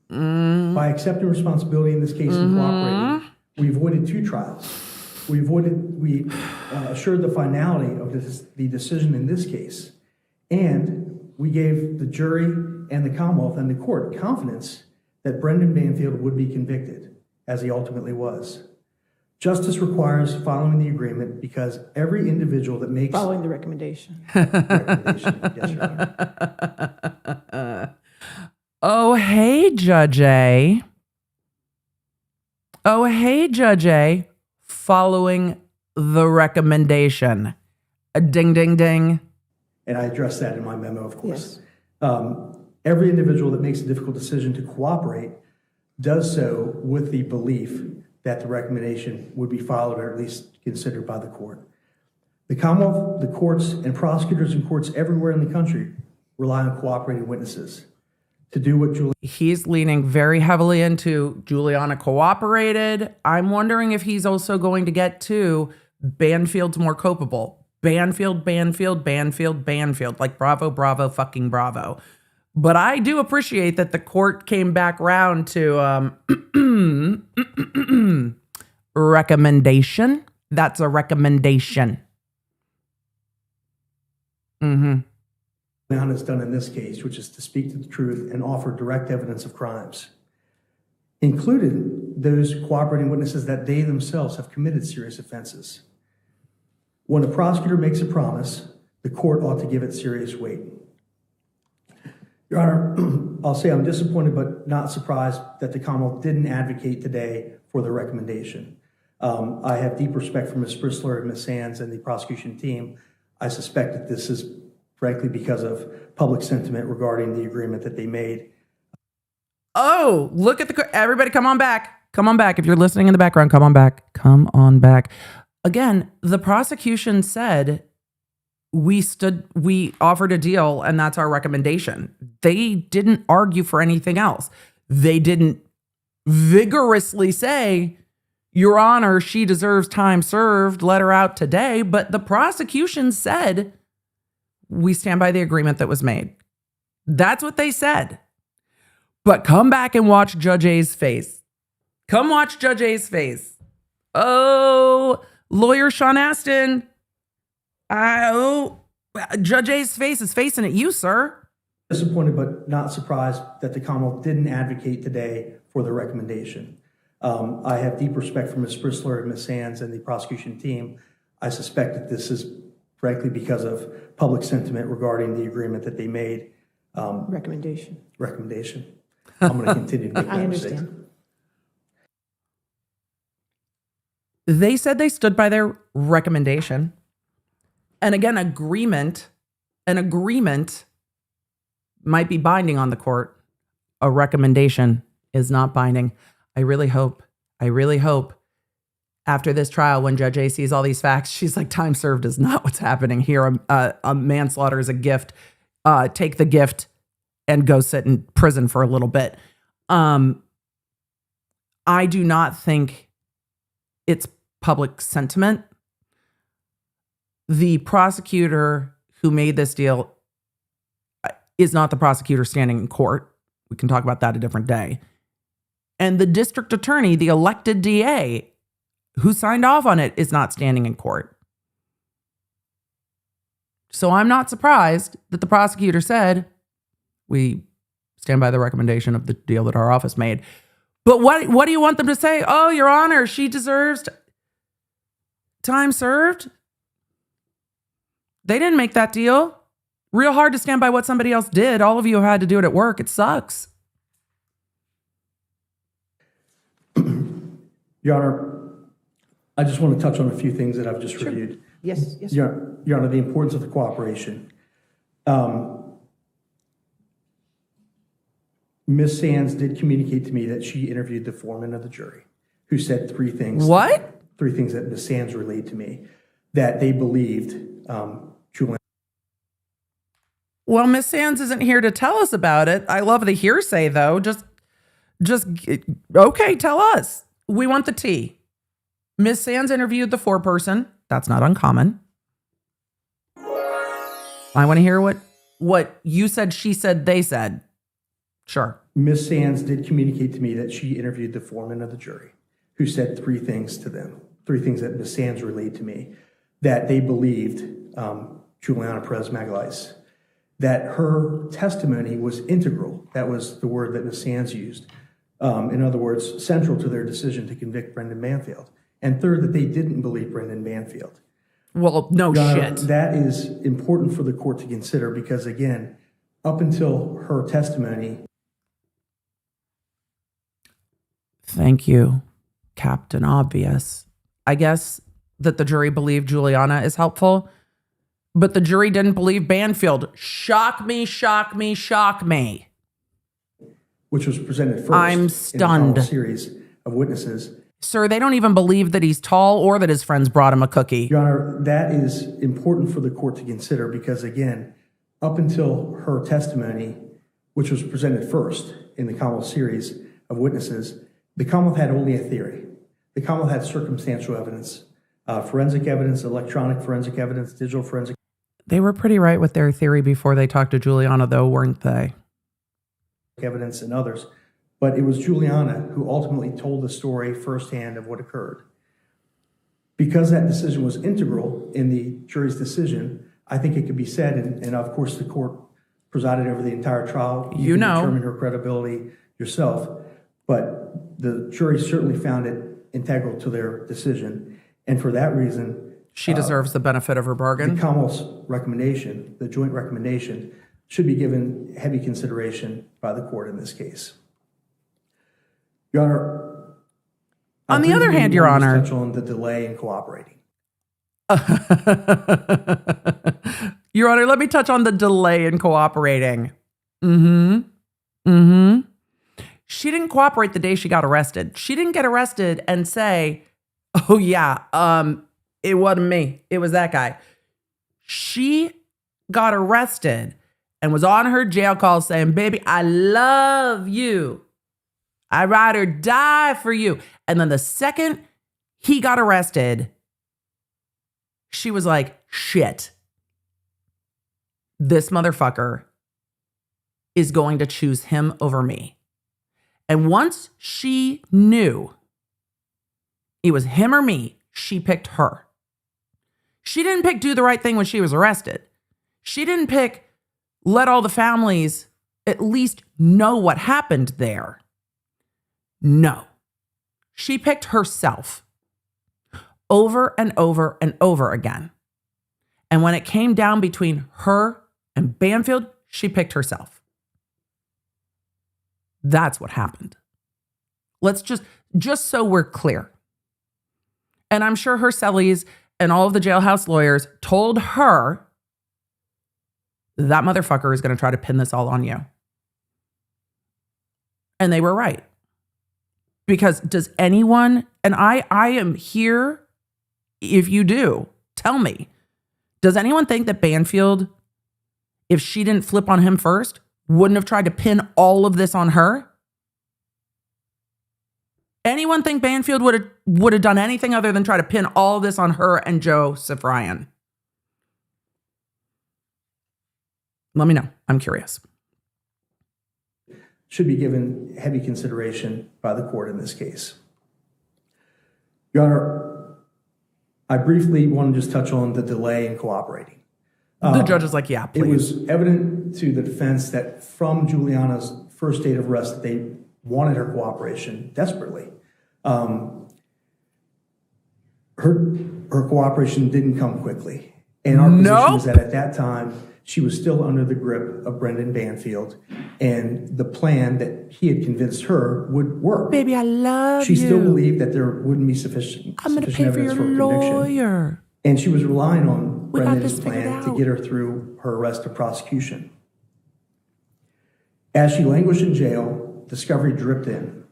By accepting responsibility in this case and cooperating, we avoided 2 trials. We assured the finality of the decision in this case, and we gave the jury and the Commonwealth and the court confidence that Brendan Banfield would be convicted, as he ultimately was. Justice requires following the agreement because every individual that makes... Following the recommendation. recommendation. Yes, Your Honor. Oh, hey, Judge A. Oh, hey, Judge A. Following the recommendation. A ding, ding, ding. And I addressed that in my memo, of course. Yes. Every individual that makes a difficult decision to cooperate does so with the belief that the recommendation would be followed or at least considered by the court. The Commonwealth, the courts, and prosecutors in courts everywhere in the country rely on cooperating witnesses to do what He's leaning very heavily into Juliana cooperated. I'm wondering if he's also going to get to Banfield's more culpable. Banfield, like bravo, fucking bravo. But I do appreciate that the court came back round to recommendation. That's a recommendation. Brown has done in this case, which is to speak to the truth and offer direct evidence of crimes, including those cooperating witnesses that they themselves have committed serious offenses. When a prosecutor makes a promise, the court ought to give it serious weight. Your Honor, I'll say I'm disappointed but not surprised that the Commonwealth didn't advocate today for the recommendation. I have deep respect for Ms. Bristler and Ms. Sands and the prosecution team. I suspect that this is frankly because of public sentiment regarding the agreement that they made. Oh, look at everybody come on back. Come on back. If you're listening in the background, come on back. Come on back. Again, the prosecution said we offered a deal and that's our recommendation. They didn't argue for anything else. They didn't vigorously say, Your Honor, she deserves time served, let her out today. But the prosecution said, we stand by the agreement that was made. That's what they said. But come back and watch Judge A's face. Come watch Judge A's face. Oh, lawyer Sean Astin. Judge A's face is facing at you, sir. Disappointed but not surprised that the Commonwealth didn't advocate today for the recommendation. I have deep respect for Ms. Bristler and Ms. Sands and the prosecution team. I suspect that this is frankly because of public sentiment regarding the agreement that they made. Recommendation. I'm going to continue to make I that mistake. understand. They said they stood by their recommendation. And again, an agreement might be binding on the court. A recommendation is not binding. I really hope after this trial, when Judge A sees all these facts, she's like, time served is not what's happening here. A manslaughter is a gift. Take the gift and go sit in prison for a little bit. I do not think it's public sentiment. The prosecutor who made this deal is not the prosecutor standing in court. We can talk about that a different day. And the district attorney, the elected DA who signed off on it, is not standing in court. So I'm not surprised that the prosecutor said, we stand by the recommendation of the deal that our office made. But what do you want them to say? Oh, Your Honor, she deserves time served. They didn't make that deal. Real hard to stand by what somebody else did. All of you had to do it at work. It sucks. Your Honor, I just want to touch on a few things that I've just reviewed. Yes. Your Honor, the importance of the cooperation. Ms. Sands did communicate to me that she interviewed the foreman of the jury, who said three things. What? Three things that Ms. Sands relayed to me, that they believed Juliana. Well, Ms. Sands isn't here to tell us about it. I love the hearsay, though. Just okay, tell us. We want the tea. Miss Sands interviewed the foreperson. That's not uncommon. I want to hear what you said, she said, they said. Sure. Ms. Sands did communicate to me that she interviewed the foreman of the jury, who said three things to them, three things that Ms. Sands relayed to me, that they believed Juliana Magalhães, that her testimony was integral. That was the word that Ms. Sands used. In other words, central to their decision to convict Brendan Banfield. And third, that they didn't believe Brendan Banfield. Well, no shit. That is important for the court to consider because, again, up until her testimony. Thank you, Captain Obvious. I guess that the jury believed Juliana is helpful, but the jury didn't believe Banfield. Shock me, shock me, shock me. Which was presented first. I'm stunned. In a series of witnesses. Sir, they don't even believe that he's tall or that his friends brought him a cookie. Your Honor, that is important for the court to consider because, again, up until her testimony, which was presented first in the Commonwealth series of witnesses, the Commonwealth had only a theory. The Commonwealth had circumstantial evidence, forensic evidence, electronic forensic evidence, digital forensic. They were pretty right with their theory before they talked to Juliana, though, weren't they? Evidence and others. But it was Juliana who ultimately told the story firsthand of what occurred. Because that decision was integral in the jury's decision, I think it could be said, and of course the court presided over the entire trial. You can determine her credibility yourself, but the jury certainly found it integral to their decision. And for that reason, she deserves the benefit of her bargain. The Commonwealth's recommendation, the joint recommendation, should be given heavy consideration by the court in this case. Your Honor, on the other hand, Your Honor, touch on the delay in cooperating. Your Honor, let me touch on the delay in cooperating. She didn't cooperate the day she got arrested. She didn't get arrested and say, oh yeah, it wasn't me. It was that guy. She got arrested and was on her jail call saying, baby, I love you. I'd ride or die for you. And then the second he got arrested, she was like, shit. This motherfucker is going to choose him over me. And once she knew it was him or me, she picked her. She didn't pick do the right thing when she was arrested. She didn't pick let all the families at least know what happened there. No. She picked herself over and over and over again. And when it came down between her and Banfield, she picked herself. That's what happened. Let's just so we're clear. And I'm sure her cellies and all of the jailhouse lawyers told her that motherfucker is going to try to pin this all on you. And they were right. Because does anyone, and I am here, if you do, tell me, does anyone think that Banfield, if she didn't flip on him first, wouldn't have tried to pin all of this on her? Anyone think Banfield would have done anything other than try to pin all of this on her and Joseph Ryan? Let me know. I'm curious. Should be given heavy consideration by the court in this case. Your Honor, I briefly want to just touch on the delay in cooperating. The judge is like, yeah, please. It was evident to the defense that from Juliana's first date of arrest that they wanted her cooperation desperately. Her cooperation didn't come quickly. And our position is that at that time, she was still under the grip of Brendan Banfield, and the plan that he had convinced her would work. Baby, I love you. She still believed that there wouldn't be sufficient evidence for a conviction. And she was relying on Brendan's plan to get her through her arrest and prosecution. As she languished in jail, discovery dripped in.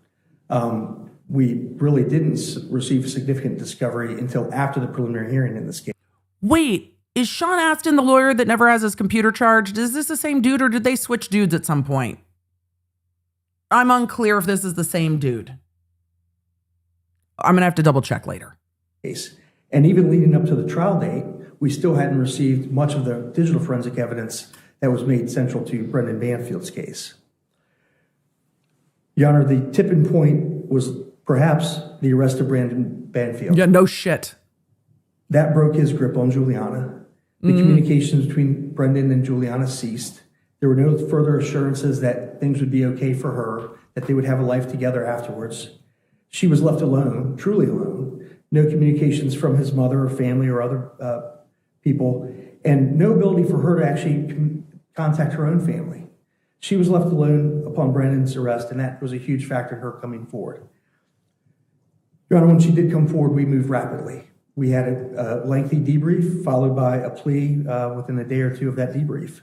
We really didn't receive significant discovery until after the preliminary hearing in this case. Wait, is Sean Astin the lawyer that never has his computer charged? Is this the same dude or did they switch dudes at some point? I'm unclear if this is the same dude. I'm going to have to double check later. case. And even leading up to the trial date, we still hadn't received much of the digital forensic evidence that was made central to Brendan Banfield's case. Your Honor, the tipping point was perhaps the arrest of Brendan Banfield. Yeah, no shit. That broke his grip on Juliana. The communications between Brendan and Juliana ceased. There were no further assurances that things would be okay for her, that they would have a life together afterwards. She was left alone, truly alone. No communications from his mother or family or other people, and no ability for her to actually contact her own family. She was left alone upon Brendan's arrest, and that was a huge factor in her coming forward. Your Honor, when she did come forward, we moved rapidly. We had a lengthy debrief followed by a plea within a day or two of that debrief.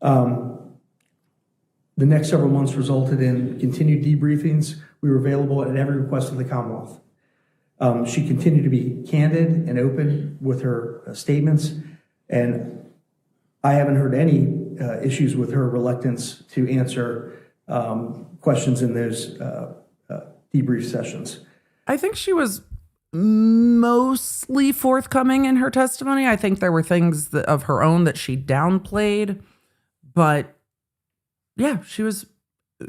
The next several months resulted in continued debriefings. We were available at every request of the Commonwealth. She continued to be candid and open with her statements, and I haven't heard any issues with her reluctance to answer questions in those debrief sessions. I think she was mostly forthcoming in her testimony. I think there were things of her own that she downplayed, but yeah, she was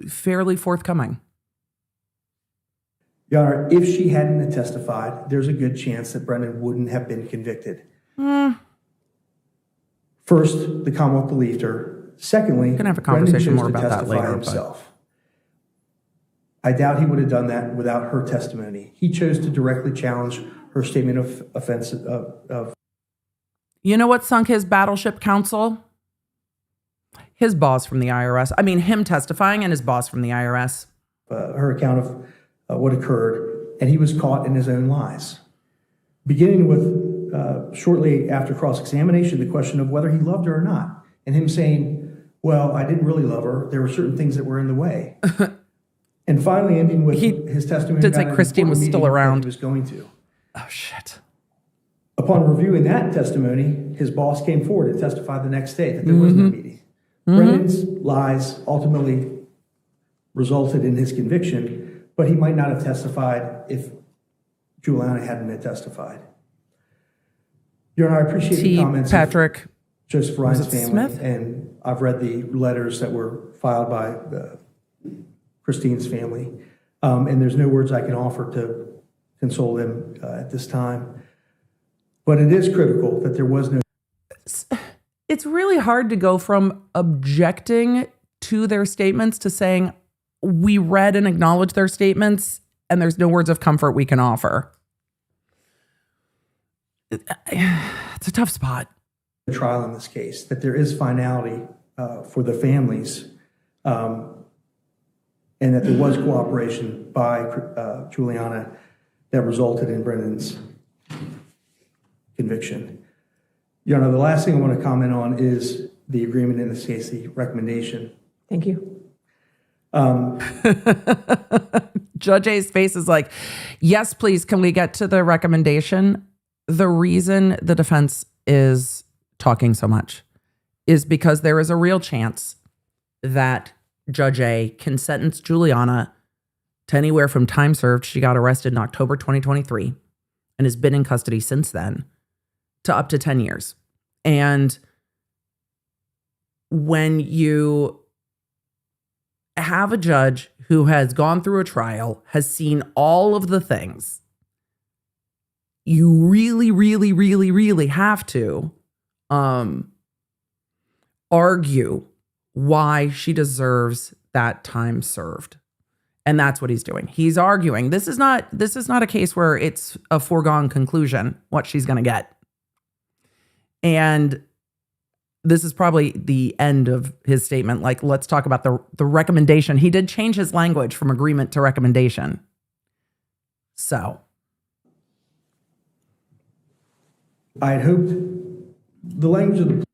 fairly forthcoming. Your Honor, if she hadn't testified, there's a good chance that Brendan wouldn't have been convicted. First, the Commonwealth believed her. Secondly, we're gonna have a conversation more about that later. Himself. I doubt he would have done that without her testimony. He chose to directly challenge her statement of offense. You know what sunk his battleship, counsel? His boss from the IRS. I mean, him testifying and his boss from the IRS. Her account of what occurred, and he was caught in his own lies. Beginning with shortly after cross-examination, the question of whether he loved her or not, and him saying, well, I didn't really love her. There were certain things that were in the way. And finally ending with his testimony. Did say Christine was still around. He was going to. Oh, shit. Upon reviewing that testimony, his boss came forward and testified the next day that there was no meeting. Brendan's lies ultimately resulted in his conviction, but he might not have testified if Juliana hadn't testified. Your Honor, I appreciate the comments Patrick. of Joseph Ryan's family, Smith? and I've read the letters that were filed by Christine's family, and there's no words I can offer to console them at this time. But it is critical that there was no... It's really hard to go from objecting to their statements to saying, we read and acknowledge their statements, and there's no words of comfort we can offer. It's a tough spot. The trial in this case, that there is finality for the families, and that there was cooperation by Juliana that resulted in Brendan's conviction. Your Honor, the last thing I want to comment on is the agreement in this case, the recommendation. Thank you. Judge A's face is like, yes, please, can we get to the recommendation? The reason the defense is talking so much is because there is a real chance that Judge A can sentence Juliana to anywhere from time served, she got arrested in October 2023 and has been in custody since then, to up to 10 years. And when you have a judge who has gone through a trial, has seen all of the things, you really, really, really, really have to argue why she deserves that time served. And that's what he's doing. He's arguing. This is not a case where it's a foregone conclusion what she's going to get. And this is probably the end of his statement. Like, let's talk about the recommendation. He did change his language from agreement to recommendation. So I had hoped the language of the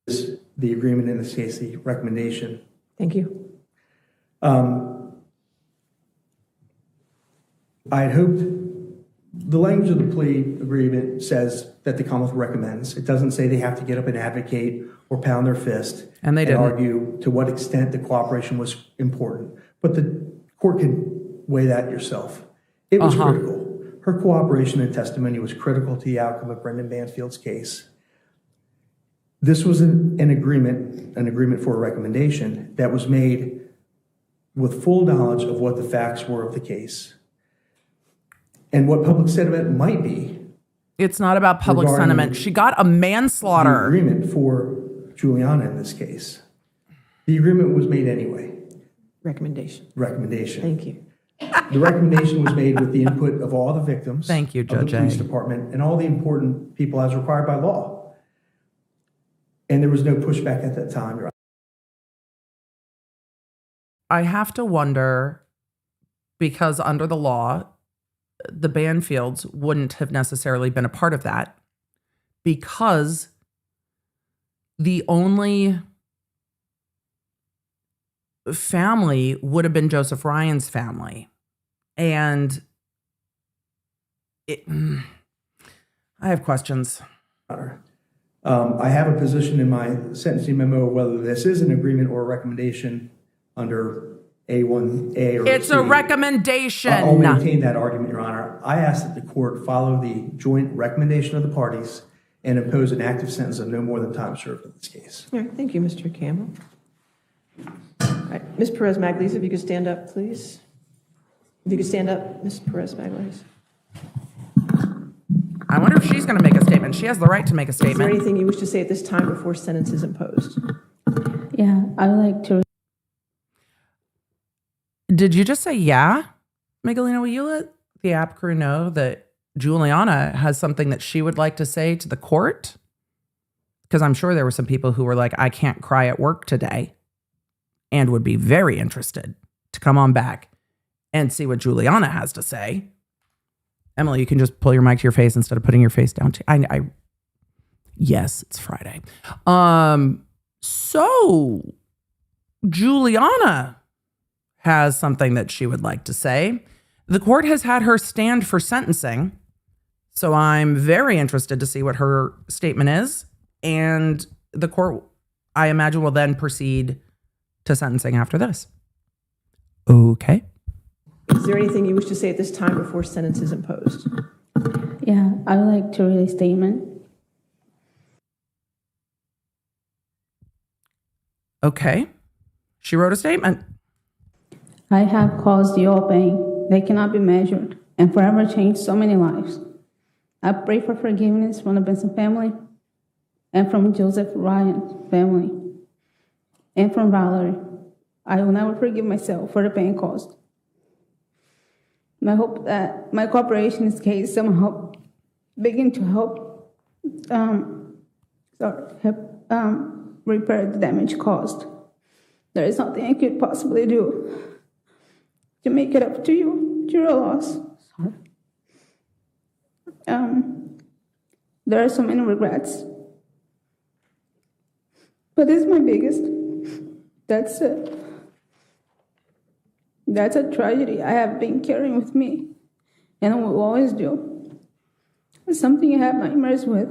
is the agreement in this case, the recommendation. Thank you. I had hoped the language of the plea agreement says that the Commonwealth recommends. It doesn't say they have to get up and advocate or pound their fist and they didn't argue to what extent the cooperation was important. But the court can weigh that yourself. It was critical. her cooperation and testimony was critical to the outcome of Brendan Banfield's case. This was an agreement for a recommendation that was made with full knowledge of what the facts were of the case and what public sentiment might be. It's not about public Regarding sentiment. She got a The manslaughter. agreement for Juliana in this case. The agreement was made anyway. Recommendation. Recommendation. Thank you. The recommendation was made with the input of all the victims. Thank you, of the Judge police A. department and all the important people as required by law. And there was no pushback at that time, Your Honor. I have to wonder, because under the law, the Banfields wouldn't have necessarily been a part of that, because the only family would have been Joseph Ryan's family. And I have questions. I have a position in my sentencing memo whether this is an agreement or a recommendation under A1A or It's C. a recommendation. I'll maintain that argument, Your Honor. I ask that the court follow the joint recommendation of the parties and impose an active sentence of no more than time served in this case. All right, thank you, Mr. Campbell. All right, Ms. Perez-Magalhães, if you could stand up, please. If you could stand up, Ms. Perez-Magalhães. I wonder if she's going to make a statement. She has the right to make a Is there statement. anything you wish to say at this time before sentence is imposed? Yeah, I would like to. Did you just say yeah? Megalina, will you let the app crew know that Juliana has something that she would like to say to the court? Because I'm sure there were some people who were like, I can't cry at work today, and would be very interested to come on back and see what Juliana has to say. Emily, you can just pull your mic to your face instead of putting your face down. Yes, it's Friday. So Juliana has something that she would like to say. The court has had her stand for sentencing, so I'm very interested to see what her statement is. And the court, I imagine, will then proceed to sentencing after this. Okay. Is there anything you wish to say at this time before sentence is imposed? Yeah, I would like to read a statement. Okay. She wrote a statement. I have caused you all pain that cannot be measured and forever changed so many lives. I pray for forgiveness from the Benson family and from Joseph Ryan's family and from Mallory. I will never forgive myself for the pain caused. I hope that my cooperation in this case somehow begin to help repair the damage caused. There is nothing I could possibly do to make it up to you, to your loss. Sorry. There are so many regrets, but this is my biggest. That's it. That's a tragedy I have been carrying with me, and I will always do. It's something I have nightmares with.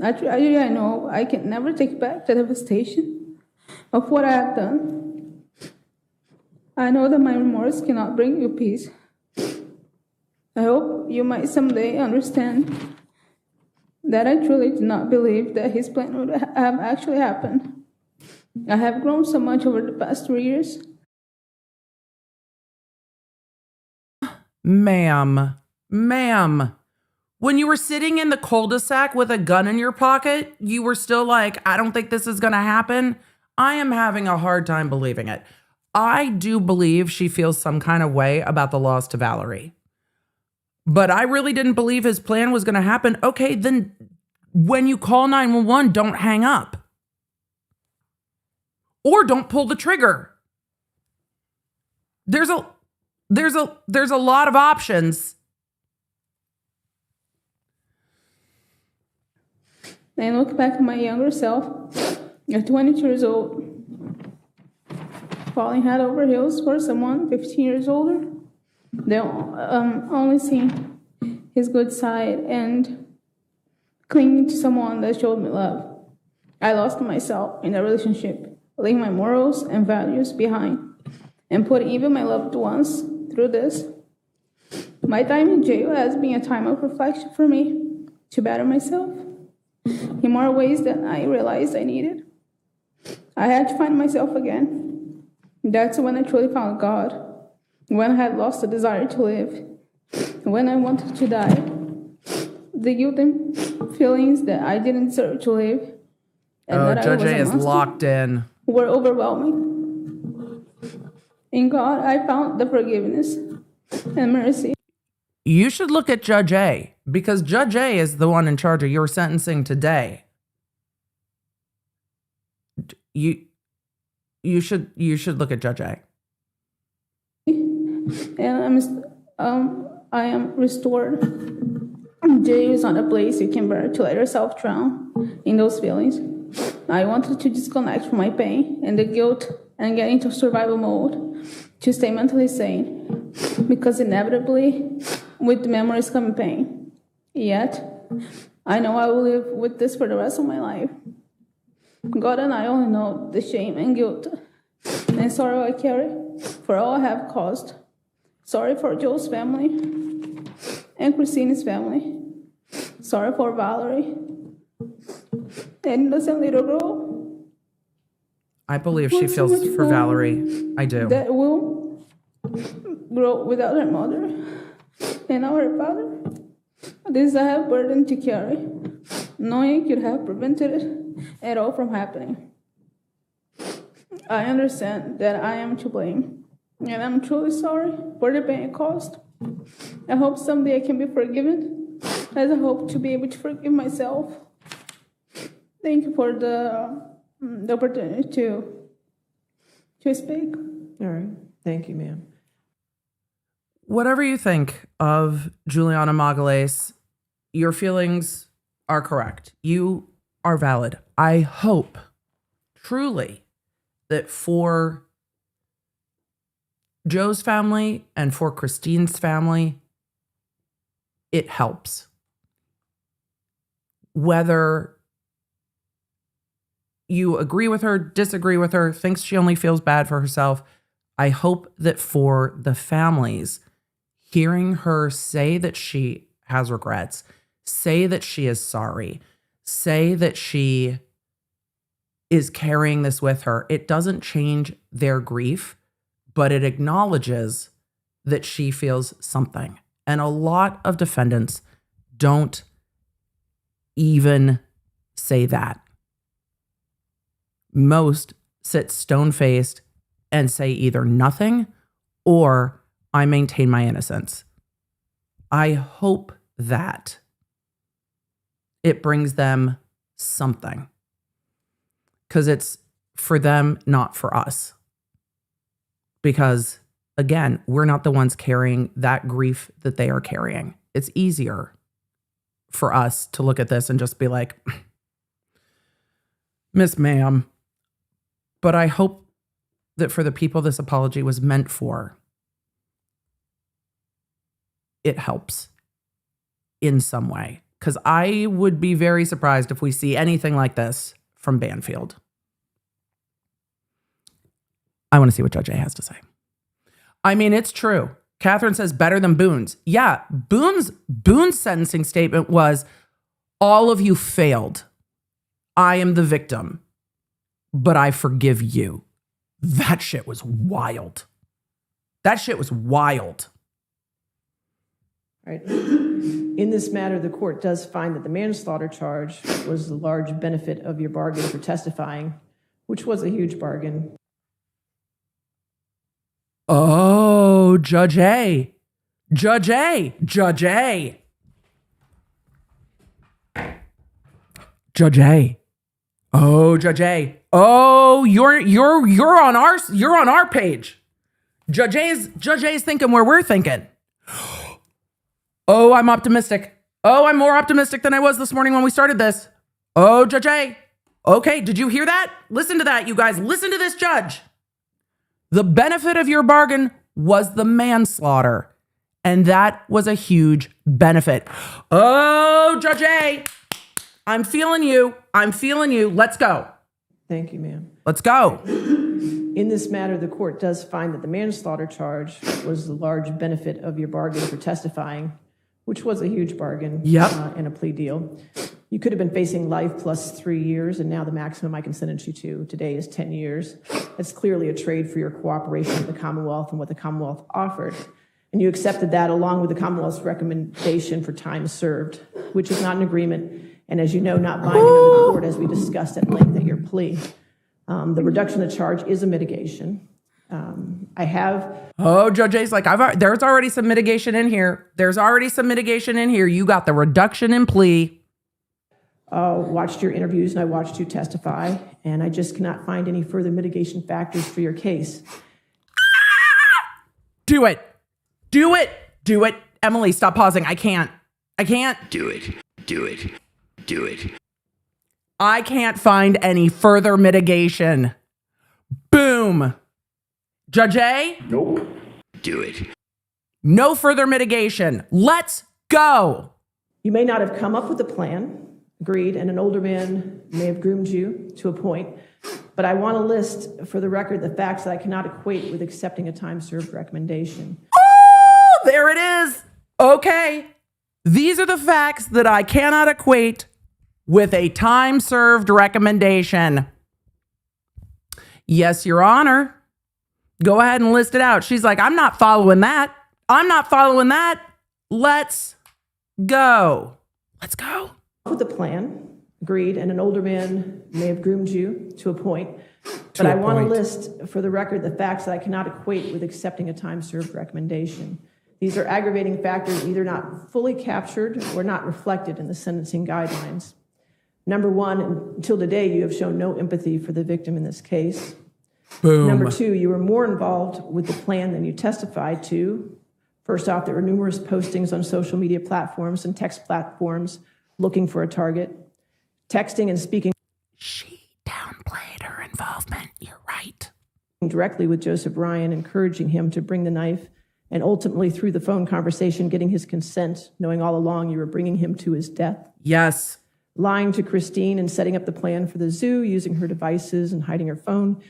A tragedy I know I can never take back the devastation of what I have done. I know that my remorse cannot bring you peace. I hope you might someday understand that I truly did not believe that his plan would have actually happened. I have grown so much over the past 3 years. Ma'am, when you were sitting in the cul-de-sac with a gun in your pocket, you were still like, I don't think this is going to happen. I am having a hard time believing it. I do believe she feels some kind of way about the loss to Valerie. But I really didn't believe his plan was going to happen. Okay, then when you call 911, don't hang up. Or don't pull the trigger. There's a lot of options. And look back at my younger self, at 22 years old, falling head over heels for someone 15 years older. They only see his good side and clinging to someone that showed me love. I lost myself in a relationship, leaving my morals and values behind, and putting even my loved ones through this. My time in jail has been a time of reflection for me to better myself in more ways than I realized I needed. I had to find myself again. That's when I truly found God, when I had lost the desire to live, when I wanted to die. The guilt and feelings that I didn't deserve to live and that Judge I was A a is monster locked in. were overwhelming. In God, I found the forgiveness and mercy. You should look at Judge A, because Judge A is the one in charge of your sentencing today. You should look at Judge A. And I am restored. Jail is not a place you can bear to let yourself drown in those feelings. I wanted to disconnect from my pain and the guilt and get into survival mode to stay mentally sane, because inevitably, with the memories come pain. Yet, I know I will live with this for the rest of my life. God and I only know the shame and guilt and sorrow I carry for all I have caused. Sorry for Joe's family and Christine's family. Sorry for Valerie and innocent little girl. I believe she feels for Valerie. I do. That will grow without her mother and our father. This I have burden to carry, knowing I could have prevented it at all from happening. I understand that I am to blame, and I'm truly sorry for the pain it caused. I hope someday I can be forgiven, as I hope to be able to forgive myself. Thank you for the opportunity to speak. All right. Thank you, ma'am. Whatever you think of Juliana Magalhães, your feelings are correct. You are valid. I hope truly that for Joe's family and for Christine's family, it helps. Whether you agree with her, disagree with her, thinks she only feels bad for herself, I hope that for the families, hearing her say that she has regrets, say that she is sorry, say that she is carrying this with her, it doesn't change their grief, but it acknowledges that she feels something. And a lot of defendants don't even say that. Most sit stone-faced and say either nothing or I maintain my innocence. I hope that it brings them something, because it's for them, not for us. Because again, we're not the ones carrying that grief that they are carrying. It's easier for us to look at this and just be like, Miss Ma'am. But I hope that for the people this apology was meant for, it helps in some way. Because I would be very surprised if we see anything like this from Banfield. I want to see what Judge A has to say. I mean, it's true. Catherine says better than Boone's. Yeah, Boone's sentencing statement was, all of you failed. I am the victim, but I forgive you. That shit was wild. That shit was wild. All right. In this matter, the court does find that the manslaughter charge was the large benefit of your bargain for testifying, which was a huge bargain. Oh, Judge A. Judge A. Judge A. Judge A. Oh, Judge A. Oh, you're on our page. Judge A is thinking where we're thinking. Oh, I'm optimistic. Oh, I'm more optimistic than I was this morning when we started this. Oh, Judge A. Okay, did you hear that? Listen to that, you guys. Listen to this, Judge. The benefit of your bargain was the manslaughter, and that was a huge benefit. Oh, Judge A. I'm feeling you. I'm feeling you. Let's go. Thank you, ma'am. Let's go. In this matter, the court does find that the manslaughter charge was the large benefit of your bargain for testifying, which was a huge bargain in a plea deal. You could have been facing life plus 3 years, and now the maximum I can sentence you to today is 10 years. That's clearly a trade for your cooperation with the Commonwealth and what the Commonwealth offered. And you accepted that along with the Commonwealth's recommendation for time served, which is not an agreement, and as you know, not binding on the court, as we discussed at length at your plea. The reduction of the charge is a mitigation. Judge A's like, there's already some mitigation in here. You got the reduction in plea. Watched your interviews and I watched you testify, and I just cannot find any further mitigation factors for your case. Do it. Emily, stop pausing. I can't. Do it. I can't find any further mitigation. Boom. Judge A? Nope. Do it. No further mitigation. Let's go. You may not have come up with a plan, agreed, and an older man may have groomed you to a point, but I want to list for the record the facts that I cannot equate with accepting a time-served recommendation. Oh, there it is. Okay. These are the facts that I cannot equate with a time-served recommendation. Yes, Your Honor. Go ahead and list it out. She's like, I'm not following that. Let's go. With a plan, agreed, and an older man may have groomed you to a point, but I want to list for the record the facts that I cannot equate with accepting a time-served recommendation. These are aggravating factors either not fully captured or not reflected in the sentencing guidelines. Number one, until today, you have shown no empathy for the victim in this case. Boom. Number two, you were more involved with the plan than you testified to. First off, there were numerous postings on social media platforms and text platforms looking for a target. Texting and speaking. She downplayed her involvement. You're right. Directly with Joseph Ryan, encouraging him to bring the knife, and ultimately through the phone conversation, getting his consent, knowing all along you were bringing him to his death. Yes. Lying to Christine and setting up the plan for the zoo, using her devices and hiding her phone,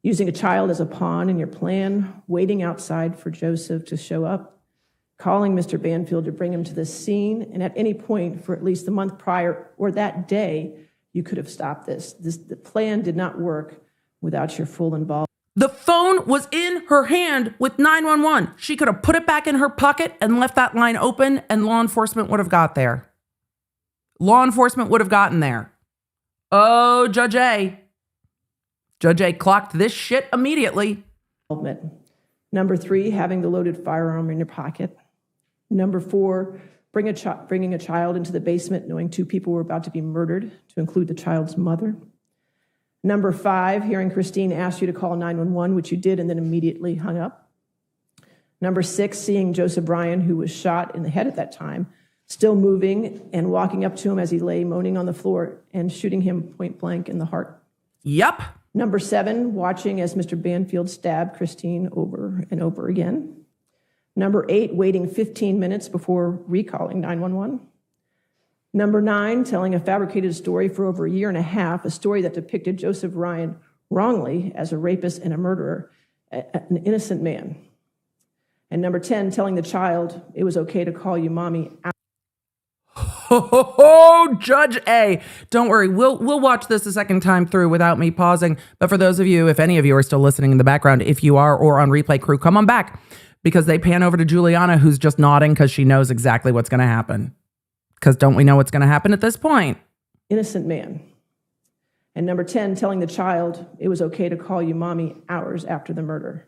using a child as a pawn in your plan, waiting outside for Joseph to show up, calling Mr. Banfield to bring him to the scene, and at any point for at least the month prior or that day, you could have stopped this. The plan did not work without your full involvement. The phone was in her hand with 911. She could have put it back in her pocket and left that line open, and law enforcement would have got there. Law enforcement would have gotten there. Oh, Judge A. Judge A clocked this shit immediately. Number three, having the loaded firearm in your pocket. Number four, bringing a child into the basement knowing two people were about to be murdered, to include the child's mother. Number five, hearing Christine ask you to call 911, which you did and then immediately hung up. Number six, seeing Joseph Bryan, who was shot in the head at that time, still moving and walking up to him as he lay moaning on the floor and shooting him point blank in the heart. Yep. Number seven, watching as Mr. Banfield stabbed Christine over and over again. Number eight, waiting 15 minutes before recalling 911. Number nine, telling a fabricated story for over a year and a half, a story that depicted Joseph Ryan wrongly as a rapist and a murderer, an innocent man. And number 10, telling the child it was okay to call you mommy. Oh, Judge A. Don't worry. We'll watch this a second time through without me pausing. But for those of you, if any of you are still listening in the background, if you are or on replay crew, come on back, because they pan over to Juliana, who's just nodding because she knows exactly what's going to happen. Because don't we know what's going to happen at this point? Innocent man. And number 10, telling the child it was okay to call you mommy hours after the murder.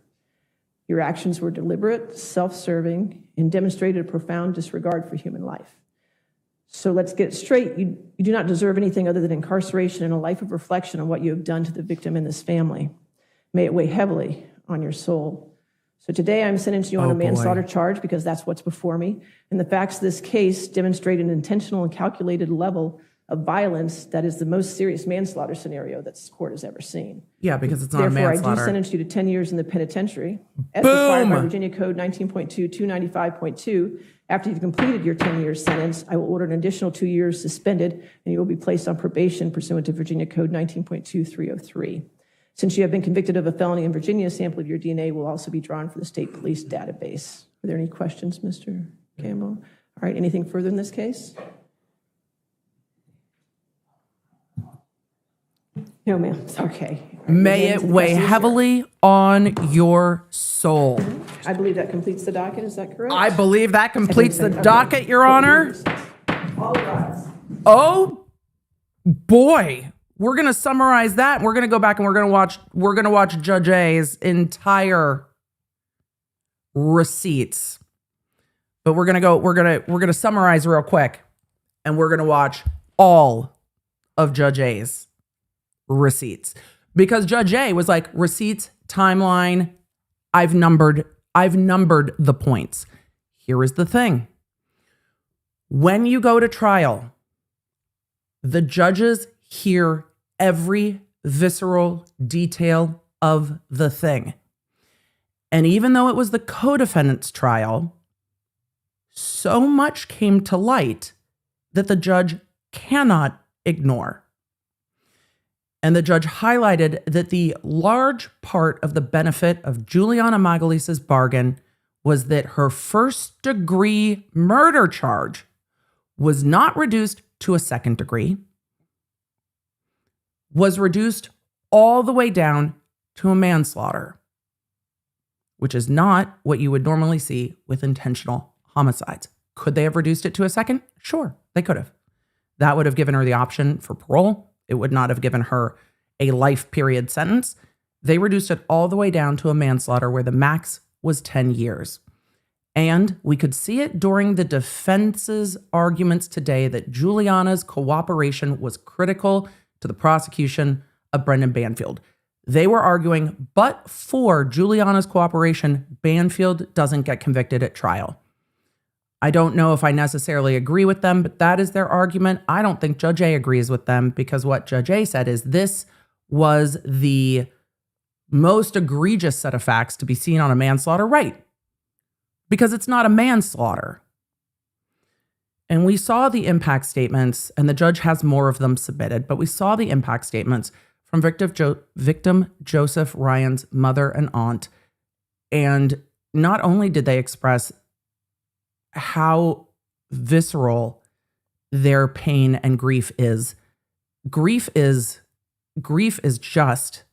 Your actions were deliberate, self-serving, and demonstrated a profound disregard for human life. So let's get it straight. You do not deserve anything other than incarceration and a life of reflection on what you have done to the victim and this family. May it weigh heavily on your soul. So today I'm sentencing you on a manslaughter charge because that's what's before me. And the facts of this case demonstrate an intentional and calculated level of violence that is the most serious manslaughter scenario that this court has ever seen. Yeah, because it's not a Therefore, manslaughter. I do sentence you to 10 years in the penitentiary, as required by Virginia Code 19.2, 295.2. After you've completed your 10-year sentence, I will order an additional 2 years suspended, and you will be placed on probation pursuant to Virginia Code 19.2, 303. Since you have been convicted of a felony in Virginia, a sample of your DNA will also be drawn for the state police database. Are there any questions, Mr. Campbell? All right, anything further in this case? No, ma'am. Okay. May it weigh heavily on your soul. I believe that completes the docket, is that correct? I believe that completes the Okay. docket, Your Honor. Oh boy. We're going to summarize that. We're going to go back and we're going to watch Judge A's entire receipts. But we're going to summarize real quick, and we're going to watch all of Judge A's receipts, because Judge A was like, receipts, timeline, I've numbered the points. Here is the thing. When you go to trial, the judges hear every visceral detail of the thing. And even though it was the co-defendant's trial, so much came to light that the judge cannot ignore. And the judge highlighted that the large part of the benefit of Juliana Magalhães' bargain was that her first-degree murder charge was not reduced to a second degree, was reduced all the way down to a manslaughter, which is not what you would normally see with intentional homicides. Could they have reduced it to a second? Sure, they could have. That would have given her the option for parole. It would not have given her a life period sentence. They reduced it all the way down to a manslaughter where the max was 10 years. And we could see it during the defense's arguments today that Juliana's cooperation was critical to the prosecution of Brendan Banfield. They were arguing, but for Juliana's cooperation, Banfield doesn't get convicted at trial. I don't know if I necessarily agree with them, but that is their argument. I don't think Judge A agrees with them, because what Judge A said is this was the most egregious set of facts to be seen on a manslaughter, right? Because it's not a manslaughter. And we saw the impact statements, and the judge has more of them submitted, but we saw the impact statements from victim Joseph Ryan's mother and aunt. And not only did they express how visceral their pain and grief is just,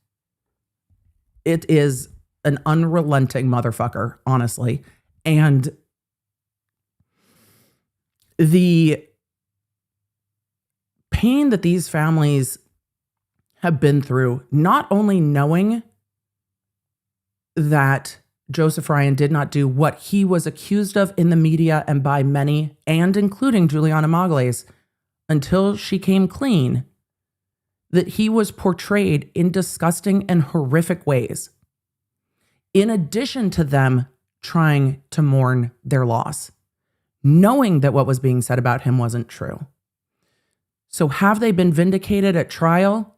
it is an unrelenting motherfucker, honestly. And the pain that these families have been through, not only knowing that Joseph Ryan did not do what he was accused of in the media and by many, and including Juliana Magalhães, until she came clean, that he was portrayed in disgusting and horrific ways, in addition to them trying to mourn their loss, knowing that what was being said about him wasn't true. So have they been vindicated at trial?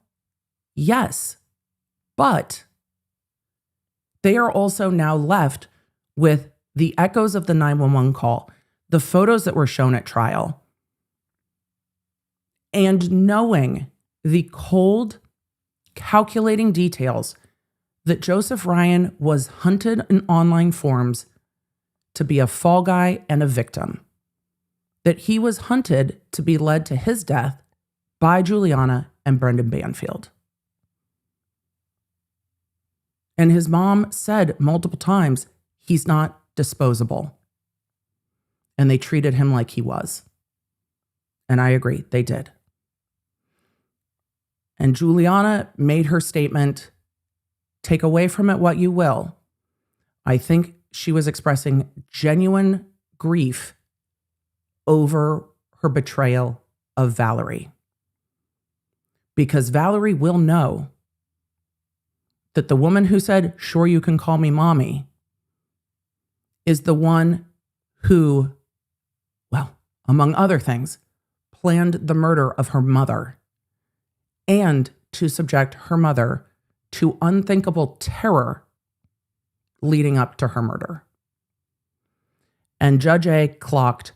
Yes, but they are also now left with the echoes of the 911 call, the photos that were shown at trial, and knowing the cold, calculating details that Joseph Ryan was hunted in online forums to be a fall guy and a victim, that he was hunted to be led to his death by Juliana and Brendan Banfield. And his mom said multiple times, he's not disposable. And they treated him like he was. And I agree, they did. And Juliana made her statement, take away from it what you will. I think she was expressing genuine grief over her betrayal of Valerie. Because Valerie will know that the woman who said, sure, you can call me mommy, is the one who, well, among other things, planned the murder of her mother and to subject her mother to unthinkable terror leading up to her murder. And Judge A clocked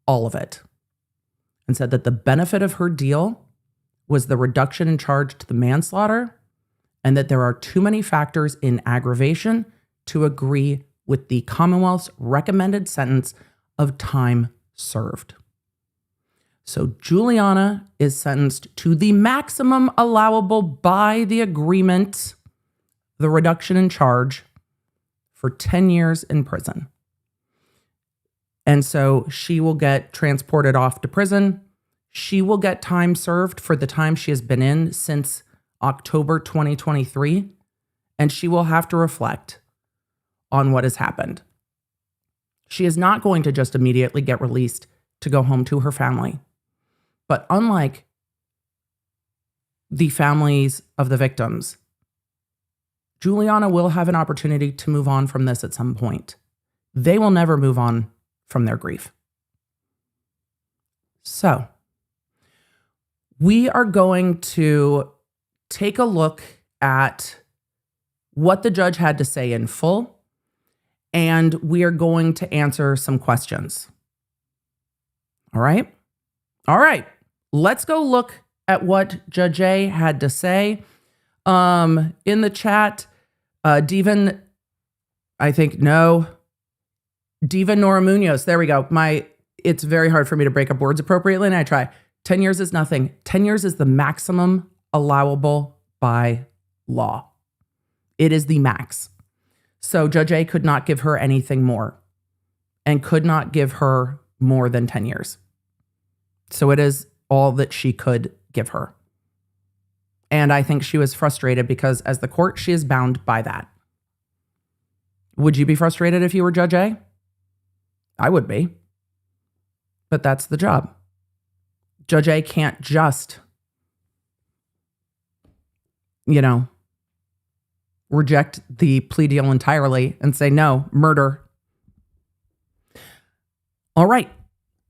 all of it and said that the benefit of her deal was the reduction in charge to the manslaughter and that there are too many factors in aggravation to agree with the Commonwealth's recommended sentence of time served. So Juliana is sentenced to the maximum allowable by the agreement, the reduction in charge, for 10 years in prison. And so she will get transported off to prison. She will get time served for the time she has been in since October 2023, and she will have to reflect on what has happened. She is not going to just immediately get released to go home to her family. But unlike the families of the victims, Juliana will have an opportunity to move on from this at some point. They will never move on from their grief. So, we are going to take a look at what the judge had to say in full, and we are going to answer some questions. All right? All right. Let's go look at what Judge A had to say. In the chat, Diva, I think, no. Diva Nora Munoz. There we go. It's very hard for me to break up words appropriately, and I try. 10 years is nothing. 10 years is the maximum allowable by law. It is the max. So Judge A could not give her anything more and could not give her more than 10 years. So it is all that she could give her. And I think she was frustrated because as the court, she is bound by that. Would you be frustrated if you were Judge A? I would be. But that's the job. Judge A can't just, reject the plea deal entirely and say, no, murder. All right.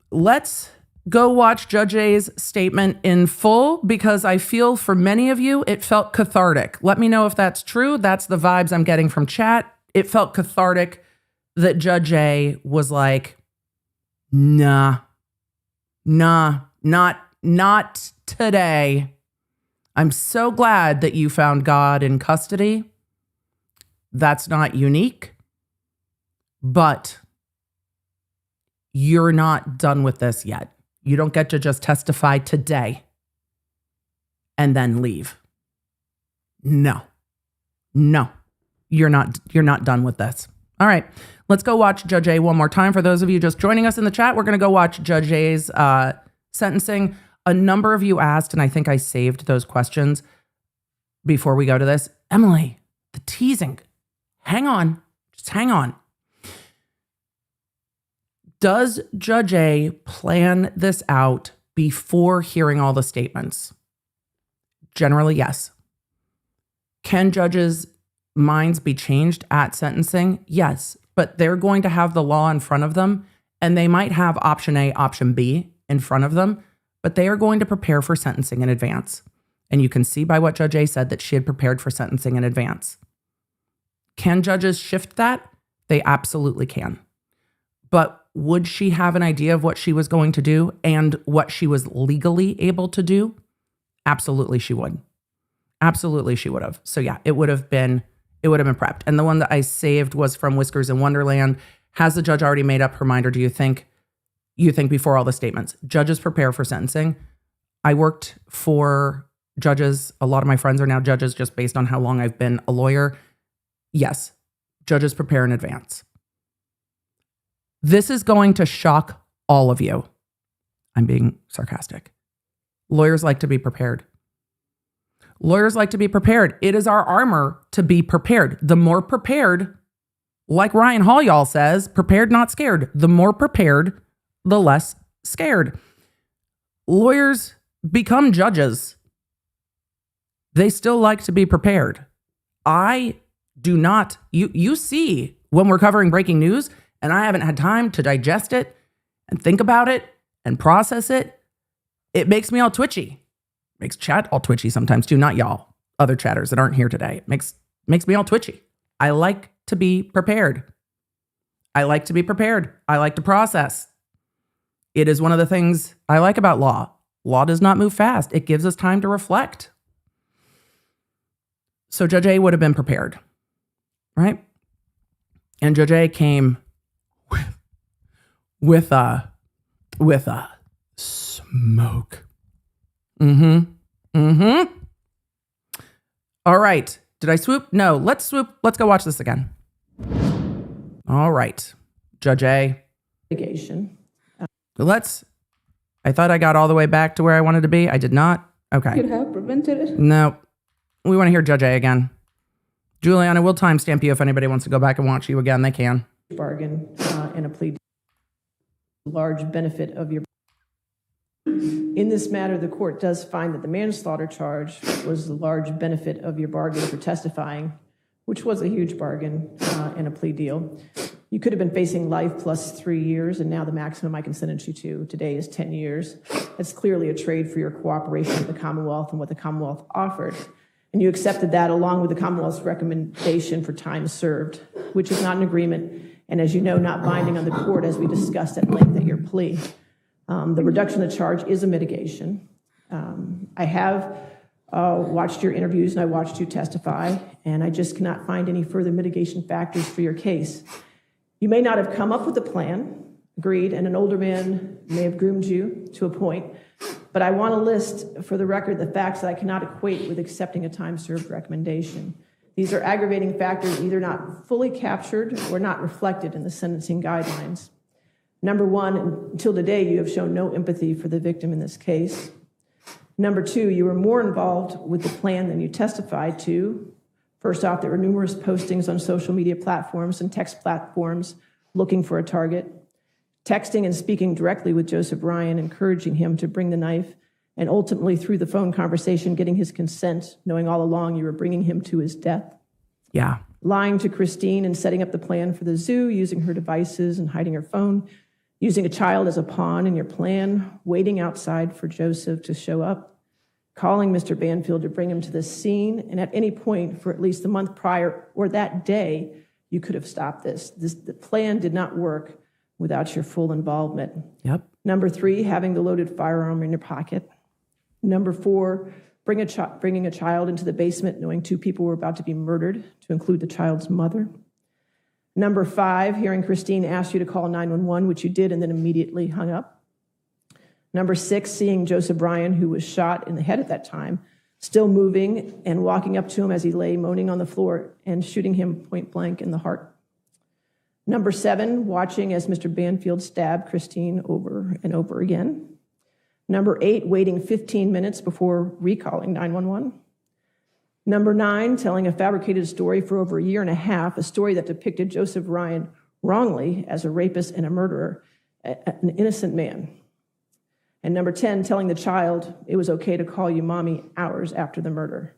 Let's go watch Judge A's statement in full because I feel for many of you, it felt cathartic. Let me know if that's true. That's the vibes I'm getting from chat. It felt cathartic that Judge A was like, nah, not today. I'm so glad that you found God in custody. That's not unique, but you're not done with this yet. You don't get to just testify today and then leave. No, you're not done with this. All right, let's go watch Judge A one more time. For those of you just joining us in the chat, we're going to go watch Judge A's sentencing. A number of you asked, and I think I saved those questions before we go to this. Emily, the teasing. Hang on. Just hang on. Does Judge A plan this out before hearing all the statements? Generally, yes. Can judges' minds be changed at sentencing? Yes, but they're going to have the law in front of them, and they might have option A, option B in front of them, but they are going to prepare for sentencing in advance. And you can see by what Judge A said that she had prepared for sentencing in advance. Can judges shift that? They absolutely can. But would she have an idea of what she was going to do and what she was legally able to do? Absolutely she would. Absolutely she would have. So yeah, it would have been prepped. And the one that I saved was from Whiskers in Wonderland. Has the judge already made up her mind, or do you think before all the statements? Judges prepare for sentencing. I worked for judges. A lot of my friends are now judges just based on how long I've been a lawyer. Yes, judges prepare in advance. This is going to shock all of you. I'm being sarcastic. Lawyers like to be prepared. Lawyers like to be prepared. It is our armor to be prepared. The more prepared, like Ryan Hall y'all says, prepared, not scared. The more prepared, the less scared. Lawyers become judges. They still like to be prepared. I do not, you see when we're covering breaking news, and I haven't had time to digest it and think about it and process it, it makes me all twitchy. Makes chat all twitchy sometimes too, not y'all, other chatters that aren't here today. It makes me all twitchy. I like to be prepared. I like to be prepared. I like to process. It is one of the things I like about law. Law does not move fast. It gives us time to reflect. So Judge A would have been prepared, right? And Judge A came with a smoke. All right. Did I swoop? No, let's swoop. Let's go watch this again. All right. Judge A. Litigation. I thought I got all the way back to where I wanted to be. I did not. Okay. Could have prevented it. No. We want to hear Judge A again. Juliana, we'll timestamp you if anybody wants to go back and watch you again. They can. Bargain and a plea. Large benefit of your. In this matter, the court does find that the manslaughter charge was the large benefit of your bargain for testifying, which was a huge bargain and a plea deal. You could have been facing life plus 3 years, and now the maximum I can sentence you to today is 10 years. That's clearly a trade for your cooperation with the Commonwealth and what the Commonwealth offered. And you accepted that along with the Commonwealth's recommendation for time served, which is not an agreement, and as you know, not binding on the court, as we discussed at length at your plea. The reduction of the charge is a mitigation. I have watched your interviews and I watched you testify, and I just cannot find any further mitigation factors for your case. You may not have come up with a plan, agreed, and an older man may have groomed you to a point, but I want to list for the record the facts that I cannot equate with accepting a time-served recommendation. These are aggravating factors either not fully captured or not reflected in the sentencing guidelines. Number one, until today, you have shown no empathy for the victim in this case. Number two, you were more involved with the plan than you testified to. First off, there were numerous postings on social media platforms and text platforms looking for a target, texting and speaking directly with Joseph Ryan, encouraging him to bring the knife, and ultimately through the phone conversation, getting his consent, knowing all along you were bringing him to his death. Yeah. Lying to Christine and setting up the plan for the zoo, using her devices and hiding her phone, using a child as a pawn in your plan, waiting outside for Joseph to show up, calling Mr. Banfield to bring him to the scene, and at any point for at least the month prior or that day, you could have stopped this. The plan did not work without your full involvement. Yep. Number three, having the loaded firearm in your pocket. Number four, bringing a child into the basement knowing two people were about to be murdered, to include the child's mother. Number five, hearing Christine ask you to call 911, which you did and then immediately hung up. Number six, seeing Joseph Bryan, who was shot in the head at that time, still moving and walking up to him as he lay moaning on the floor and shooting him point blank in the heart. Number seven, watching as Mr. Banfield stabbed Christine over and over again. Number eight, waiting 15 minutes before recalling 911. Number nine, telling a fabricated story for over a year and a half, a story that depicted Joseph Ryan wrongly as a rapist and a murderer, an innocent man. And number 10, telling the child it was okay to call you mommy hours after the murder.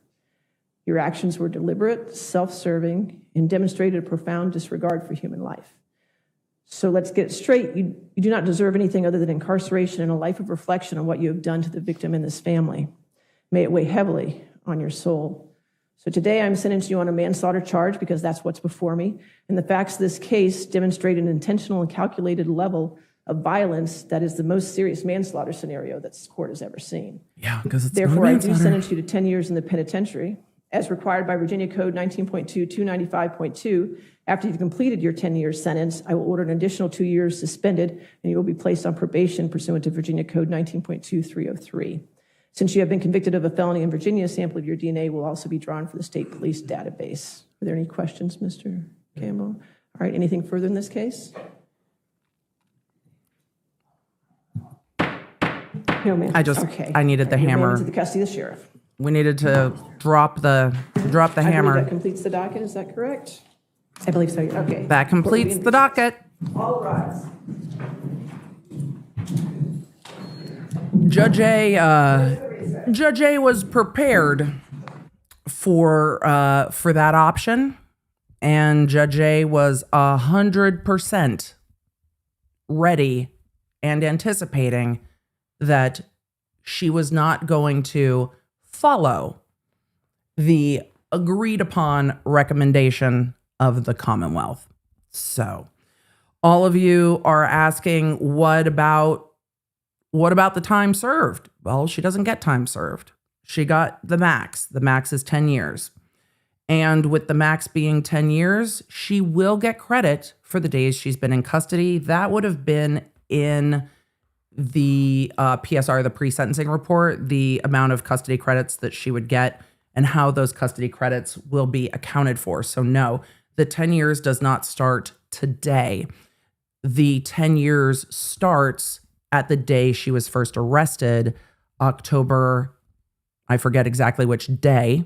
Your actions were deliberate, self-serving, and demonstrated a profound disregard for human life. So let's get it straight. You do not deserve anything other than incarceration and a life of reflection on what you have done to the victim and this family. May it weigh heavily on your soul. So today I'm sentencing you on a manslaughter charge because that's what's before me. And the facts of this case demonstrate an intentional and calculated level of violence that is the most serious manslaughter scenario that this court has ever seen. Yeah, because it's Therefore, I do manslaughter. sentence you to 10 years in the penitentiary, as required by Virginia Code 19.2, 295.2. After you've completed your 10-year sentence, I will order an additional 2 years suspended, and you will be placed on probation pursuant to Virginia Code 19.2, 303. Since you have been convicted of a felony in Virginia, a sample of your DNA will also be drawn for the state police database. Are there any questions, Mr. Campbell? All right, anything further in this case? No, ma'am. I needed the You're hammer. going to the custody of the sheriff. We needed to drop the I believe hammer. that completes the docket, is that correct? I believe so, okay. That completes the docket. All rise. Judge A was prepared for that option, and Judge A was 100% ready and anticipating that she was not going to follow the agreed upon recommendation of the Commonwealth. So all of you are asking, what about the time served? Well, she doesn't get time served. She got the max. The max is 10 years. And with the max being 10 years, she will get credit for the days she's been in custody. That would have been in the PSR, the pre-sentencing report, the amount of custody credits that she would get and how those custody credits will be accounted for. So no, the 10 years does not start today. The 10 years starts at the day she was first arrested, October, I forget exactly which day,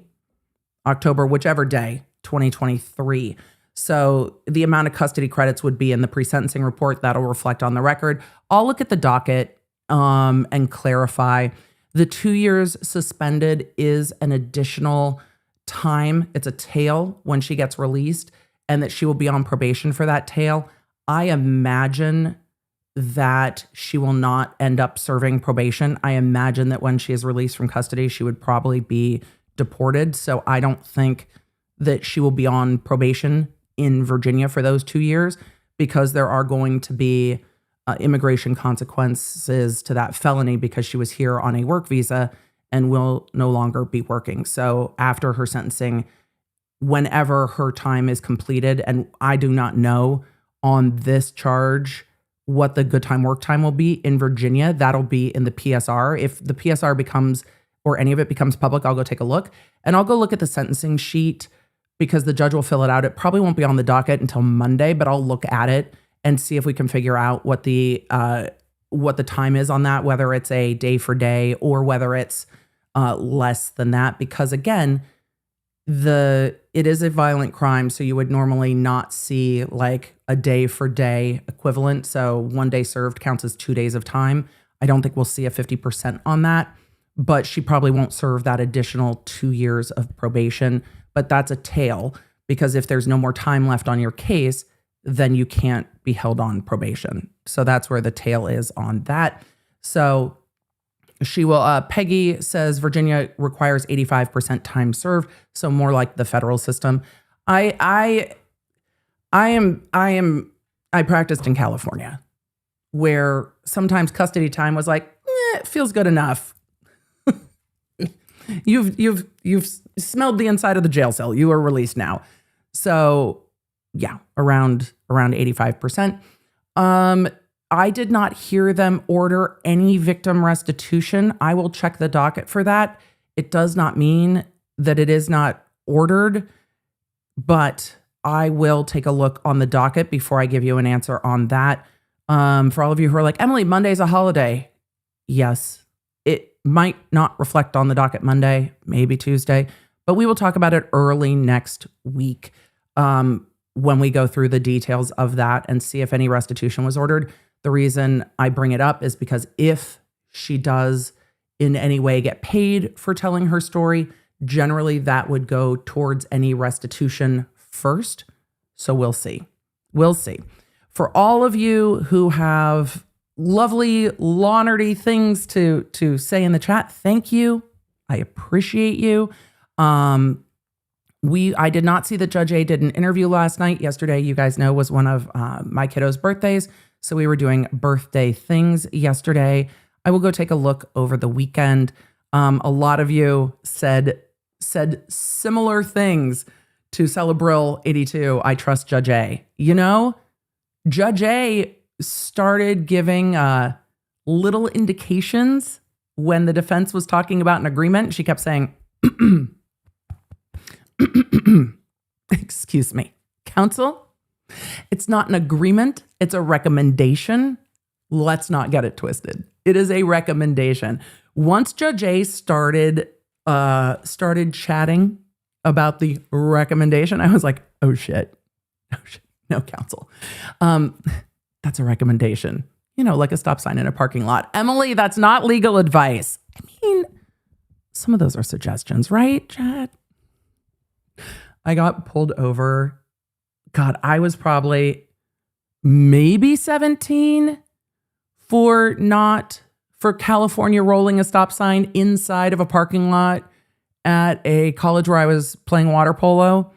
October, whichever day, 2023. So the amount of custody credits would be in the pre-sentencing report. That'll reflect on the record. I'll look at the docket and clarify. The 2 years suspended is an additional time. It's a tail when she gets released, and that she will be on probation for that tail. I imagine that she will not end up serving probation. I imagine that when she is released from custody, she would probably be deported. So I don't think that she will be on probation in Virginia for those 2 years, because there are going to be immigration consequences to that felony because she was here on a work visa and will no longer be working. So after her sentencing, whenever her time is completed, and I do not know on this charge what the good time work time will be in Virginia, that'll be in the PSR. If the PSR becomes, or any of it becomes public, I'll go take a look. And I'll go look at the sentencing sheet because the judge will fill it out. It probably won't be on the docket until Monday, but I'll look at it and see if we can figure out what the time is on that, whether it's a day for day or whether it's less than that. Because again, it is a violent crime, so you would normally not see like a day for day equivalent. So 1 day served counts as 2 days of time. I don't think we'll see a 50% on that, but she probably won't serve that additional 2 years of probation. But that's a tail, because if there's no more time left on your case, then you can't be held on probation. So that's where the tail is on that. So she will, Peggy says Virginia requires 85% time served. So more like the federal system. I practiced in California, where sometimes custody time was like, it feels good enough. You've smelled the inside of the jail cell. You are released now. So yeah, around 85%. I did not hear them order any victim restitution. I will check the docket for that. It does not mean that it is not ordered, but I will take a look on the docket before I give you an answer on that. For all of you who are like, Emily, Monday's a holiday. Yes, it might not reflect on the docket Monday, maybe Tuesday, but we will talk about it early next week when we go through the details of that and see if any restitution was ordered. The reason I bring it up is because if she does in any way get paid for telling her story, generally that would go towards any restitution first. So we'll see. We'll see. For all of you who have lovely law nerdy things to say in the chat, thank you. I appreciate you. I did not see that Judge A did an interview last night. Yesterday, you guys know, was one of my kiddos' birthdays. So we were doing birthday things yesterday. I will go take a look over the weekend. A lot of you said similar things to Celebril 82. I trust Judge A. You know, Judge A started giving little indications when the defense was talking about an agreement. She kept saying, excuse me, counsel, it's not an agreement. It's a recommendation. Let's not get it twisted. It is a recommendation. Once Judge A started chatting about the recommendation, I was like, oh shit, no, counsel. That's a recommendation. You know, like a stop sign in a parking lot. Emily, that's not legal advice. I mean, some of those are suggestions, right, Chad? I got pulled over. God, I was probably maybe 17 for California rolling a stop sign inside of a parking lot at a college where I was playing water polo.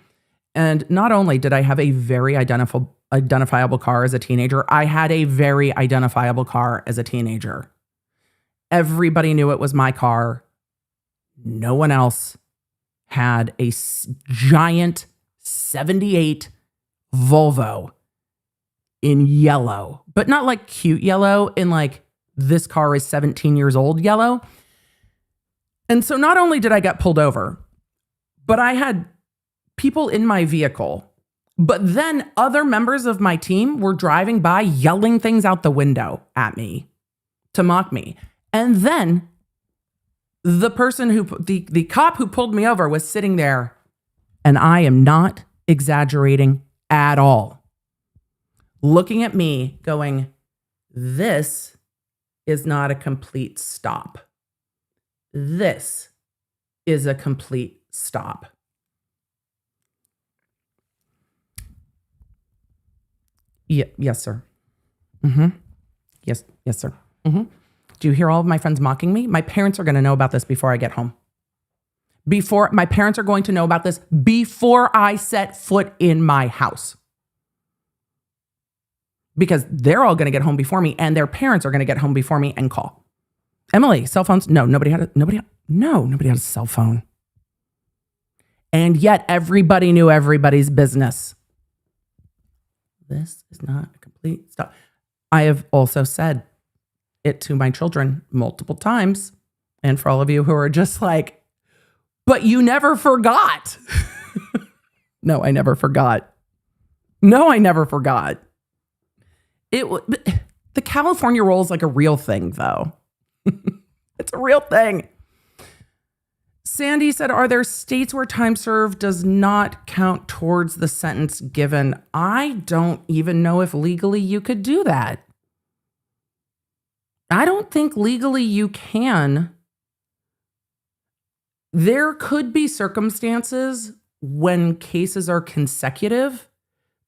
And not only did I have a very identifiable car as a teenager, I had a very identifiable car as a teenager. Everybody knew it was my car. No one else had a giant 78 Volvo in yellow, but not like cute yellow, in like this car is 17 years old yellow. And so not only did I get pulled over, but I had people in my vehicle, but then other members of my team were driving by yelling things out the window at me to mock me. And then the person the cop who pulled me over was sitting there, and I am not exaggerating at all, looking at me going, this is not a complete stop. This is a complete stop. Yes, sir. Yes, sir. Do you hear all of my friends mocking me? My parents are going to know about this before I get home. My parents are going to know about this before I set foot in my house. Because they're all going to get home before me, and their parents are going to get home before me and call. Emily, cell phones? No, nobody had a cell phone. And yet everybody knew everybody's business. This is not a complete stop. I have also said it to my children multiple times. And for all of you who are just like, but you never forgot. No, I never forgot. The California roll is like a real thing, though. It's a real thing. Sandy said, are there states where time served does not count towards the sentence given? I don't even know if legally you could do that. I don't think legally you can. There could be circumstances when cases are consecutive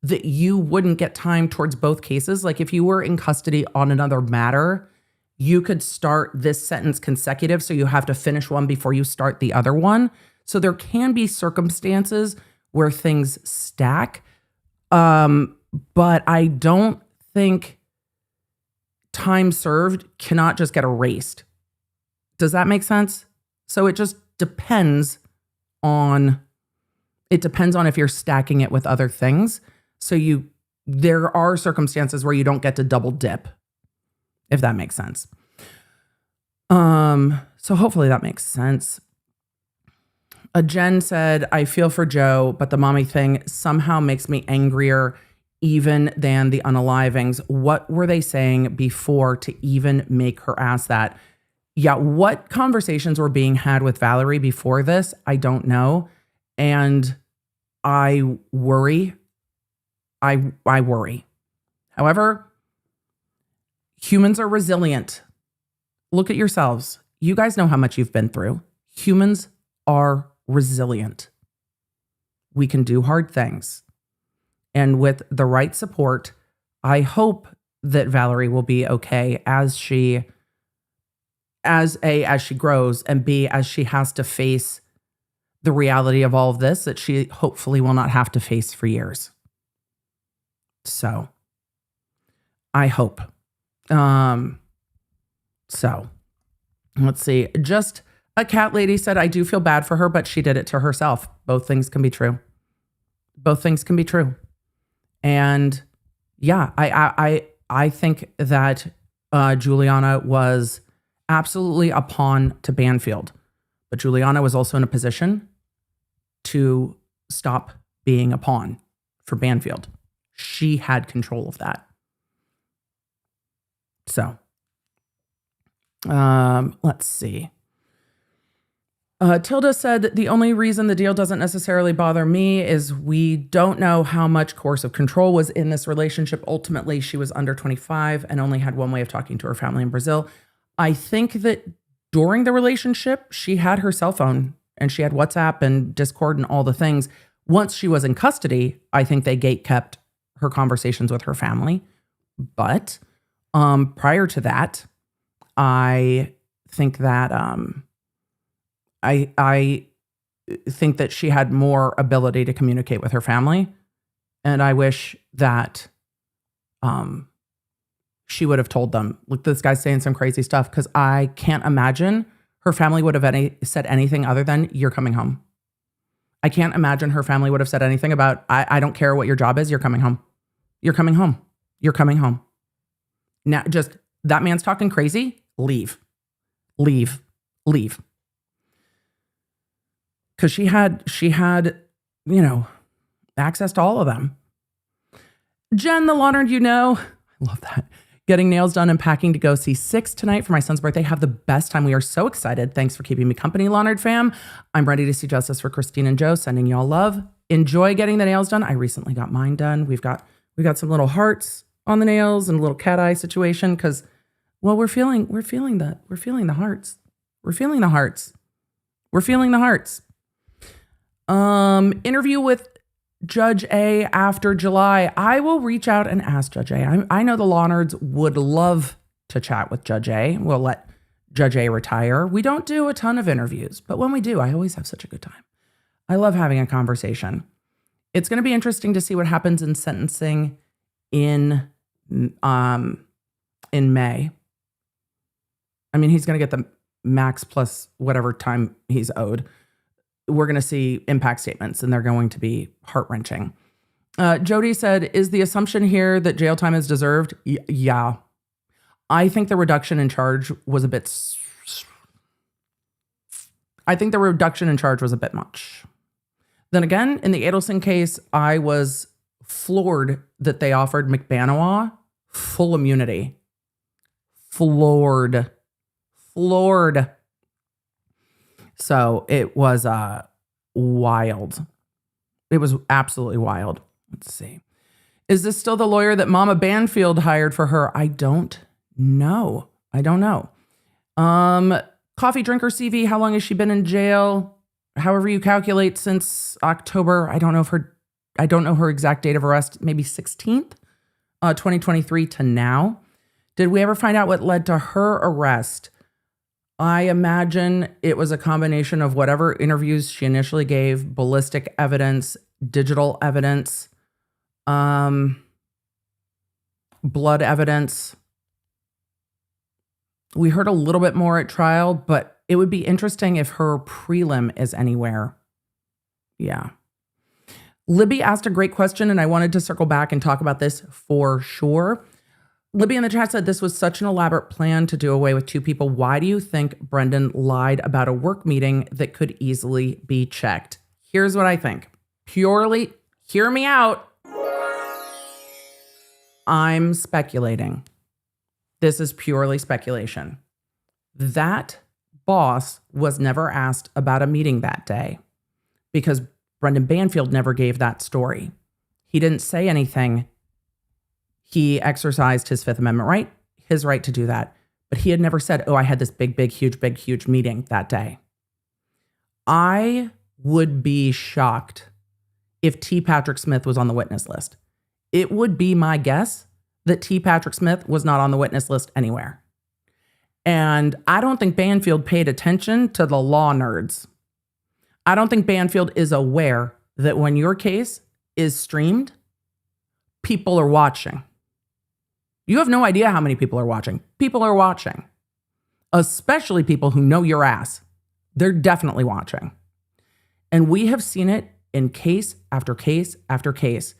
that you wouldn't get time towards both cases. Like if you were in custody on another matter, you could start this sentence consecutive, so you have to finish one before you start the other one. So there can be circumstances where things stack. But I don't think time served cannot just get erased. Does that make sense? So it just depends on if you're stacking it with other things. So there are circumstances where you don't get to double dip, if that makes sense. So hopefully that makes sense. Jen said, I feel for Joe, but the mommy thing somehow makes me angrier even than the unalivings. What were they saying before to even make her ask that? Yeah, what conversations were being had with Valerie before this? I don't know. And I worry. I worry. However, humans are resilient. Look at yourselves. You guys know how much you've been through. Humans are resilient. We can do hard things. And with the right support, I hope that Valerie will be okay as she grows, and B, as she has to face the reality of all of this that she hopefully will not have to face for years. So I hope. So let's see. Just a cat lady said, I do feel bad for her, but she did it to herself. Both things can be true. And yeah, I think that Juliana was absolutely a pawn to Banfield, but Juliana was also in a position to stop being a pawn for Banfield. She had control of that. So, let's see. Tilda said that the only reason the deal doesn't necessarily bother me is we don't know how much coercive control was in this relationship. Ultimately, she was under 25 and only had one way of talking to her family in Brazil. I think that during the relationship, she had her cell phone and she had WhatsApp and Discord and all the things. Once she was in custody, I think they gatekept her conversations with her family. But prior to that, I think that I think that she had more ability to communicate with her family, and I wish that she would have told them, look, this guy's saying some crazy stuff, because I can't imagine her family would have said anything other than, you're coming home. I can't imagine her family would have said anything about, I don't care what your job is. You're coming home. You're coming home. You're coming home. Now, just that man's talking crazy. Leave. Leave. Leave. Because she had, access to all of them. Jen, the laundered, I love that. Getting nails done and packing to go see Six tonight for my son's birthday. Have the best time. We are so excited. Thanks for keeping me company, laundered fam. I'm ready to see justice for Christine and Joe. Sending y'all love. Enjoy getting the nails done. I recently got mine done. We've got some little hearts on the nails and a little cat eye situation because, well, we're feeling the hearts. We're feeling the hearts. We're feeling the hearts. Interview with Judge A after July. I will reach out and ask Judge A. I know the Lawnards would love to chat with Judge A. We'll let Judge A retire. We don't do a ton of interviews, but when we do, I always have such a good time. I love having a conversation. It's going to be interesting to see what happens in sentencing in May. I mean, he's going to get the max plus whatever time he's owed. We're going to see impact statements, and they're going to be heart-wrenching. Jody said, is the assumption here that jail time is deserved? Yeah. I think the reduction in charge was a bit much. Then again, in the Adelson case, I was floored that they offered McBanois full immunity. Floored. So it was wild. It was absolutely wild. Let's see. Is this still the lawyer that Mama Banfield hired for her? I don't know. Coffee drinker CV, how long has she been in jail? However you calculate, since October. I don't know her exact date of arrest, maybe 16th, 2023 to now. Did we ever find out what led to her arrest? I imagine it was a combination of whatever interviews she initially gave, ballistic evidence, digital evidence, blood evidence. We heard a little bit more at trial, but it would be interesting if her prelim is anywhere. Yeah. Libby asked a great question, and I wanted to circle back and talk about this for sure. Libby in the chat said, this was such an elaborate plan to do away with two people. Why do you think Brendan lied about a work meeting that could easily be checked? Here's what I think. Purely, hear me out. I'm speculating. This is purely speculation. That boss was never asked about a meeting that day because Brendan Banfield never gave that story. He didn't say anything. He exercised his Fifth Amendment right, his right to do that. But he had never said, I had this big, huge meeting that day. I would be shocked if T. Patrick Smith was on the witness list. It would be my guess that T. Patrick Smith was not on the witness list anywhere. And I don't think Banfield paid attention to the law nerds. I don't think Banfield is aware that when your case is streamed, people are watching. You have no idea how many people are watching. People are watching, especially people who know your ass. They're definitely watching. And we have seen it in case after case after case,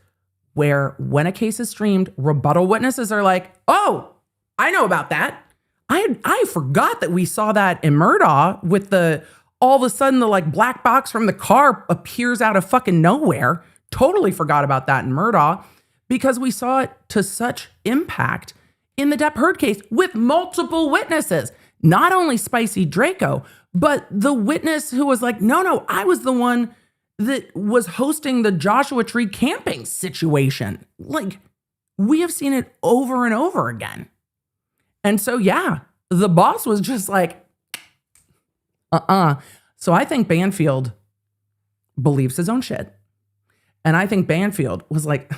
where when a case is streamed, rebuttal witnesses are like, oh, I know about that. I forgot that we saw that in Murdaugh with all of a sudden the black box from the car appears out of fucking nowhere. Totally forgot about that in Murdaugh. Because we saw it to such impact in the Depp Heard case with multiple witnesses. Not only Spicy Draco, but the witness who was like, no, I was the one that was hosting the Joshua Tree camping situation. We have seen it over and over again. And so, yeah, the boss was just like, So I think Banfield believes his own shit. And I think Banfield was like,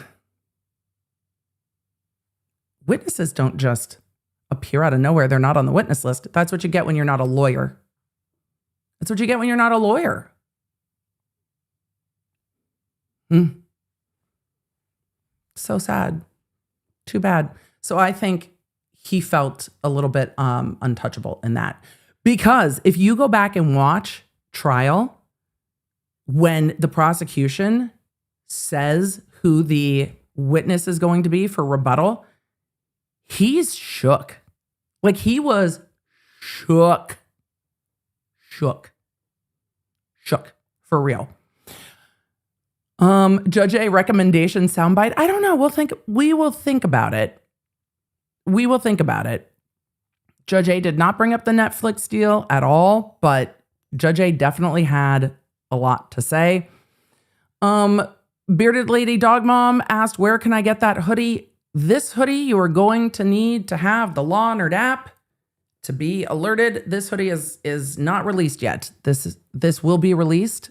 witnesses don't just appear out of nowhere. They're not on the witness list. That's what you get when you're not a lawyer. That's what you get when you're not a lawyer. So sad. Too bad. So I think he felt a little bit untouchable in that. Because if you go back and watch trial, when the prosecution says who the witness is going to be for rebuttal, he's shook. Like he was shook for real. Judge A recommendation soundbite. I don't know. We will think about it. Judge A did not bring up the Netflix deal at all, but Judge A definitely had a lot to say. Bearded Lady Dog Mom asked, where can I get that hoodie? This hoodie, you are going to need to have the Law Nerd app to be alerted. This hoodie is not released yet. This will be released.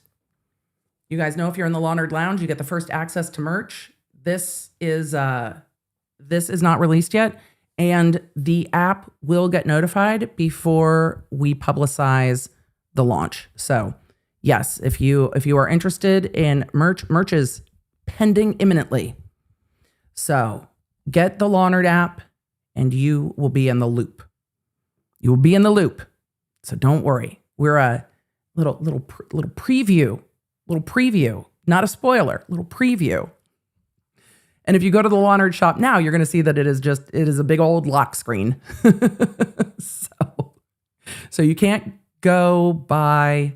You guys know if you're in the Law Nerd Lounge, you get the first access to merch. This is not released yet, and the app will get notified before we publicize the launch. So, yes, if you are interested in merch is pending imminently. So, get the Law Nerd app, and you will be in the loop. You will be in the loop. So don't worry. We're a little preview. Little preview, not a spoiler, little preview. And if you go to the Law Nerd shop now, you're going to see that it is a big old lock screen. So you can't go buy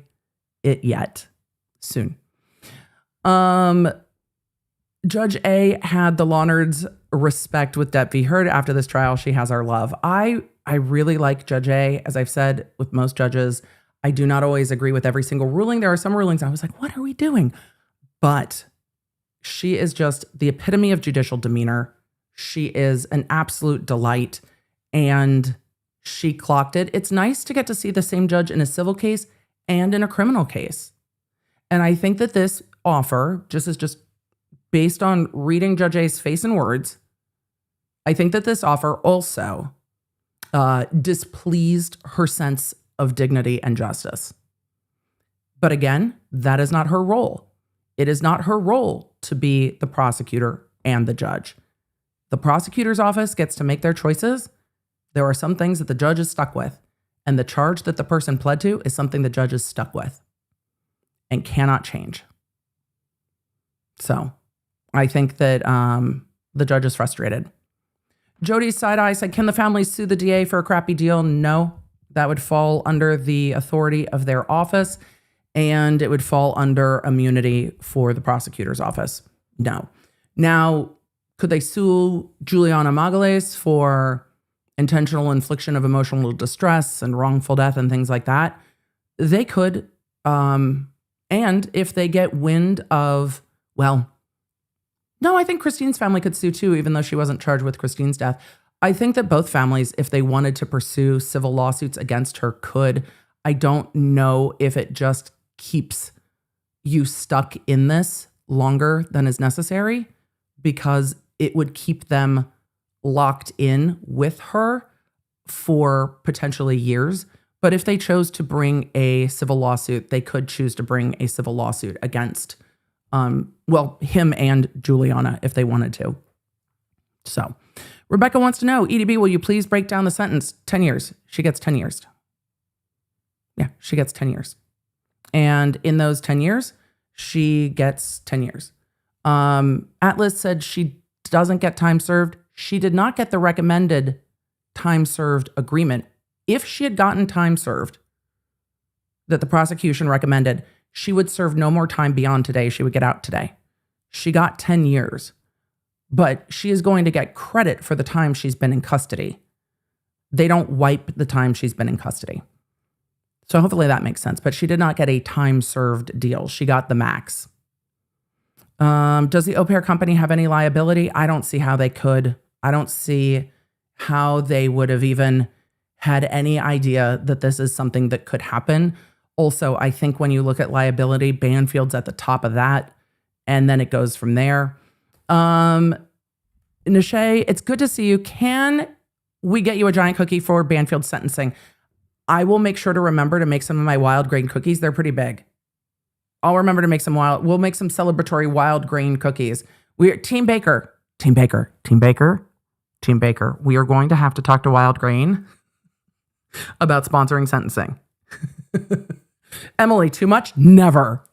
it yet. Soon. Judge A had the Law Nerd's respect with Depp v. Heard. After this trial, she has our love. I really like Judge A. As I've said with most judges, I do not always agree with every single ruling. There are some rulings I was like, what are we doing? But she is just the epitome of judicial demeanor. She is an absolute delight, and she clocked it. It's nice to get to see the same judge in a civil case and in a criminal case. And I think that this offer, just based on reading Judge A's face and words, I think that this offer also displeased her sense of dignity and justice. But again, that is not her role. It is not her role to be the prosecutor and the judge. The prosecutor's office gets to make their choices. There are some things that the judge is stuck with, and the charge that the person pled to is something the judge is stuck with and cannot change. So I think that the judge is frustrated. Jody's side eye said, can the family sue the DA for a crappy deal? No. That would fall under the authority of their office, and it would fall under immunity for the prosecutor's office. No. Now, could they sue Juliana Magalhães for intentional infliction of emotional distress and wrongful death and things like that? They could. And if they get wind of, well, no, I think Christine's family could sue too, even though she wasn't charged with Christine's death. I think that both families, if they wanted to pursue civil lawsuits against her, could. I don't know if it just keeps you stuck in this longer than is necessary, because it would keep them locked in with her for potentially years. But if they chose to bring a civil lawsuit, they could choose to bring a civil lawsuit against, him and Juliana if they wanted to. So Rebecca wants to know, EDB, will you please break down the sentence? 10 years. She gets 10 years. Yeah, she gets 10 years. And in those 10 years, she gets 10 years. Atlas said she doesn't get time served. She did not get the recommended time served agreement. If she had gotten time served that the prosecution recommended, she would serve no more time beyond today. She would get out today. She got 10 years. But she is going to get credit for the time she's been in custody. They don't wipe the time she's been in custody. So hopefully that makes sense. But she did not get a time-served deal. She got the max. Does the au pair company have any liability? I don't see how they could. I don't see how they would have even had any idea that this is something that could happen. Also, I think when you look at liability, Banfield's at the top of that, and then it goes from there. Nishay, it's good to see you. Can we get you a giant cookie for Banfield sentencing? I will make sure to remember to make some of my wild grain cookies. They're pretty big. I'll remember to make we'll make some celebratory wild grain cookies. We're Team Baker. We are going to have to talk to Wild Grain about sponsoring sentencing. Emily, too much? Never.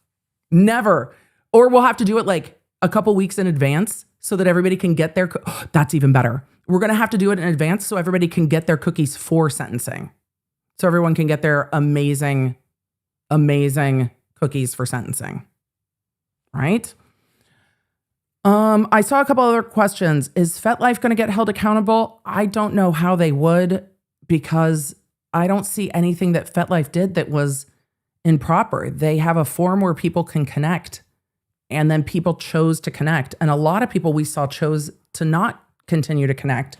Never. Or we'll have to do it like a couple weeks in advance so that everybody can get their, that's even better. We're going to have to do it in advance so everybody can get their cookies for sentencing. So everyone can get their amazing, amazing cookies for sentencing. Right? I saw a couple other questions. Is FetLife going to get held accountable? I don't know how they would, because I don't see anything that FetLife did that was improper. They have a form where people can connect, and then people chose to connect. And a lot of people we saw chose to not continue to connect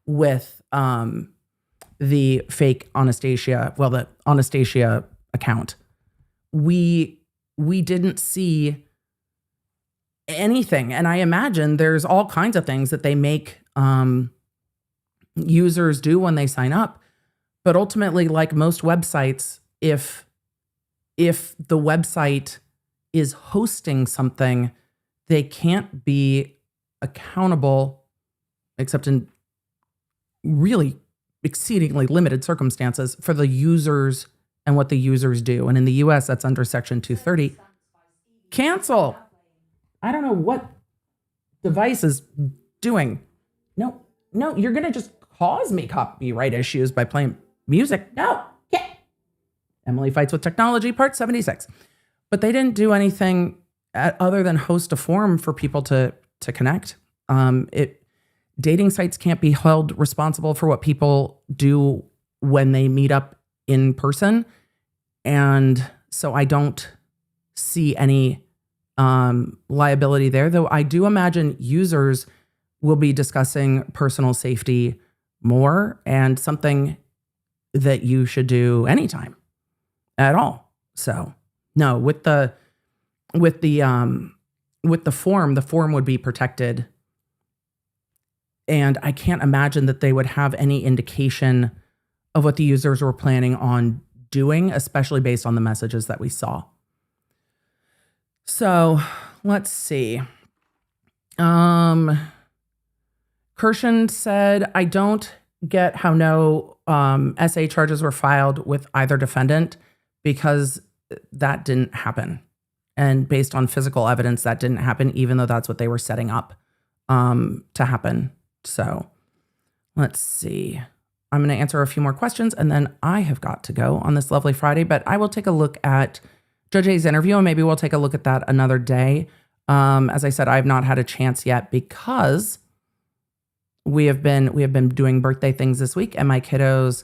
with the fake Anastasia, the Anastasia account. We didn't see anything. And I imagine there's all kinds of things that they make users do when they sign up. But ultimately, like most websites, if the website is hosting something, they can't be accountable except in really exceedingly limited circumstances for the users and what the users do. And in the US, that's under Section 230. Cancel. I don't know what device is doing. No, you're going to just cause me copyright issues by playing music. No, yeah. Emily Fights with Technology, part 76. But they didn't do anything other than host a forum for people to connect. Dating sites can't be held responsible for what people do when they meet up in person. And so I don't see any liability there, though I do imagine users will be discussing personal safety more, and something that you should do anytime at all. So no, with the form, the form would be protected. And I can't imagine that they would have any indication of what the users were planning on doing, especially based on the messages that we saw. So let's see. Kirshen said, I don't get how no SA charges were filed with either defendant, because that didn't happen. And based on physical evidence, that didn't happen, even though that's what they were setting up to happen. So let's see. I'm going to answer a few more questions, and then I have got to go on this lovely Friday, but I will take a look at Judge A's interview, and maybe we'll take a look at that another day. As I said, I've not had a chance yet because we have been doing birthday things this week, and my kiddos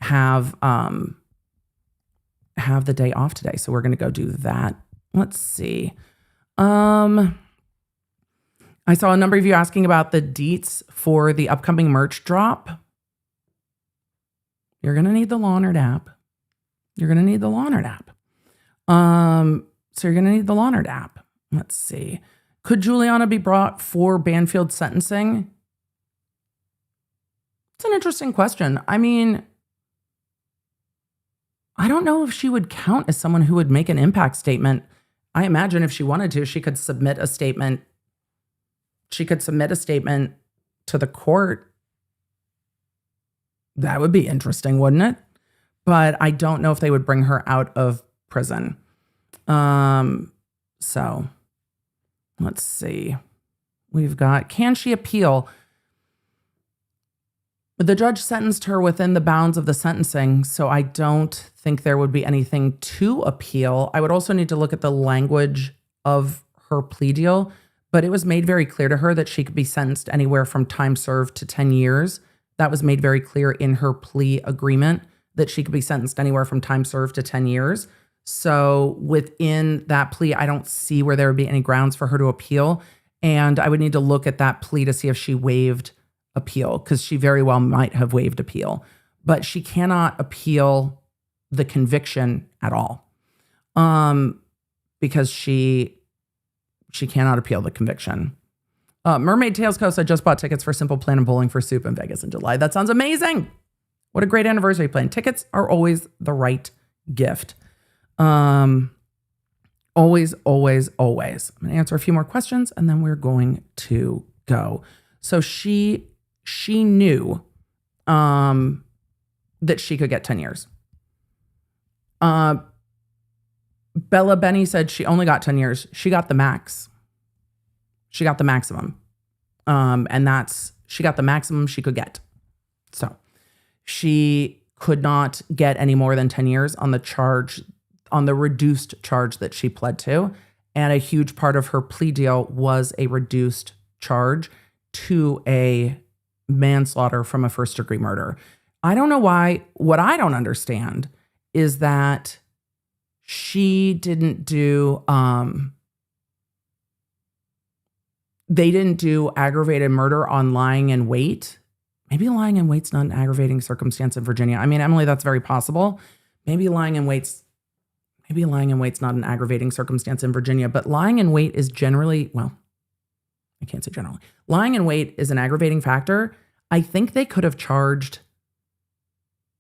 have the day off today. So we're going to go do that. Let's see. I saw a number of you asking about the deets for the upcoming merch drop. You're going to need the Lawnerd app. So you're going to need the Lawnerd app. Let's see. Could Juliana be brought for Banfield sentencing? It's an interesting question. I mean, I don't know if she would count as someone who would make an impact statement. I imagine if she wanted to, she could submit a statement. She could submit a statement to the court. That would be interesting, wouldn't it? But I don't know if they would bring her out of prison. So let's see. We've got, can she appeal? The judge sentenced her within the bounds of the sentencing, so I don't think there would be anything to appeal. I would also need to look at the language of her plea deal, but it was made very clear to her that she could be sentenced anywhere from time served to 10 years. That was made very clear in her plea agreement, that she could be sentenced anywhere from time served to 10 years. So within that plea, I don't see where there would be any grounds for her to appeal. And I would need to look at that plea to see if she waived appeal, because she very well might have waived appeal. But she cannot appeal the conviction at all, because she cannot appeal the conviction. Mermaid Tales Coast, I just bought tickets for Simple Plan and Bowling for Soup in Vegas in July. That sounds amazing. What a great anniversary plan. Tickets are always the right gift. Always, always, always. I'm going to answer a few more questions, and then we're going to go. So she knew that she could get 10 years. Bella Benny said she only got 10 years. She got the max. She got the maximum. She got the maximum she could get. So she could not get any more than 10 years on the reduced charge that she pled to. And a huge part of her plea deal was a reduced charge to a manslaughter from a first-degree murder. I don't know why. What I don't understand is that she didn't do, they didn't do aggravated murder on lying in wait. Maybe lying in wait's not an aggravating circumstance in Virginia. I mean, Emily, that's very possible. Maybe lying in wait's not an aggravating circumstance in Virginia, but lying in wait is generally, well, I can't say generally. Lying in wait is an aggravating factor. I think they could have charged,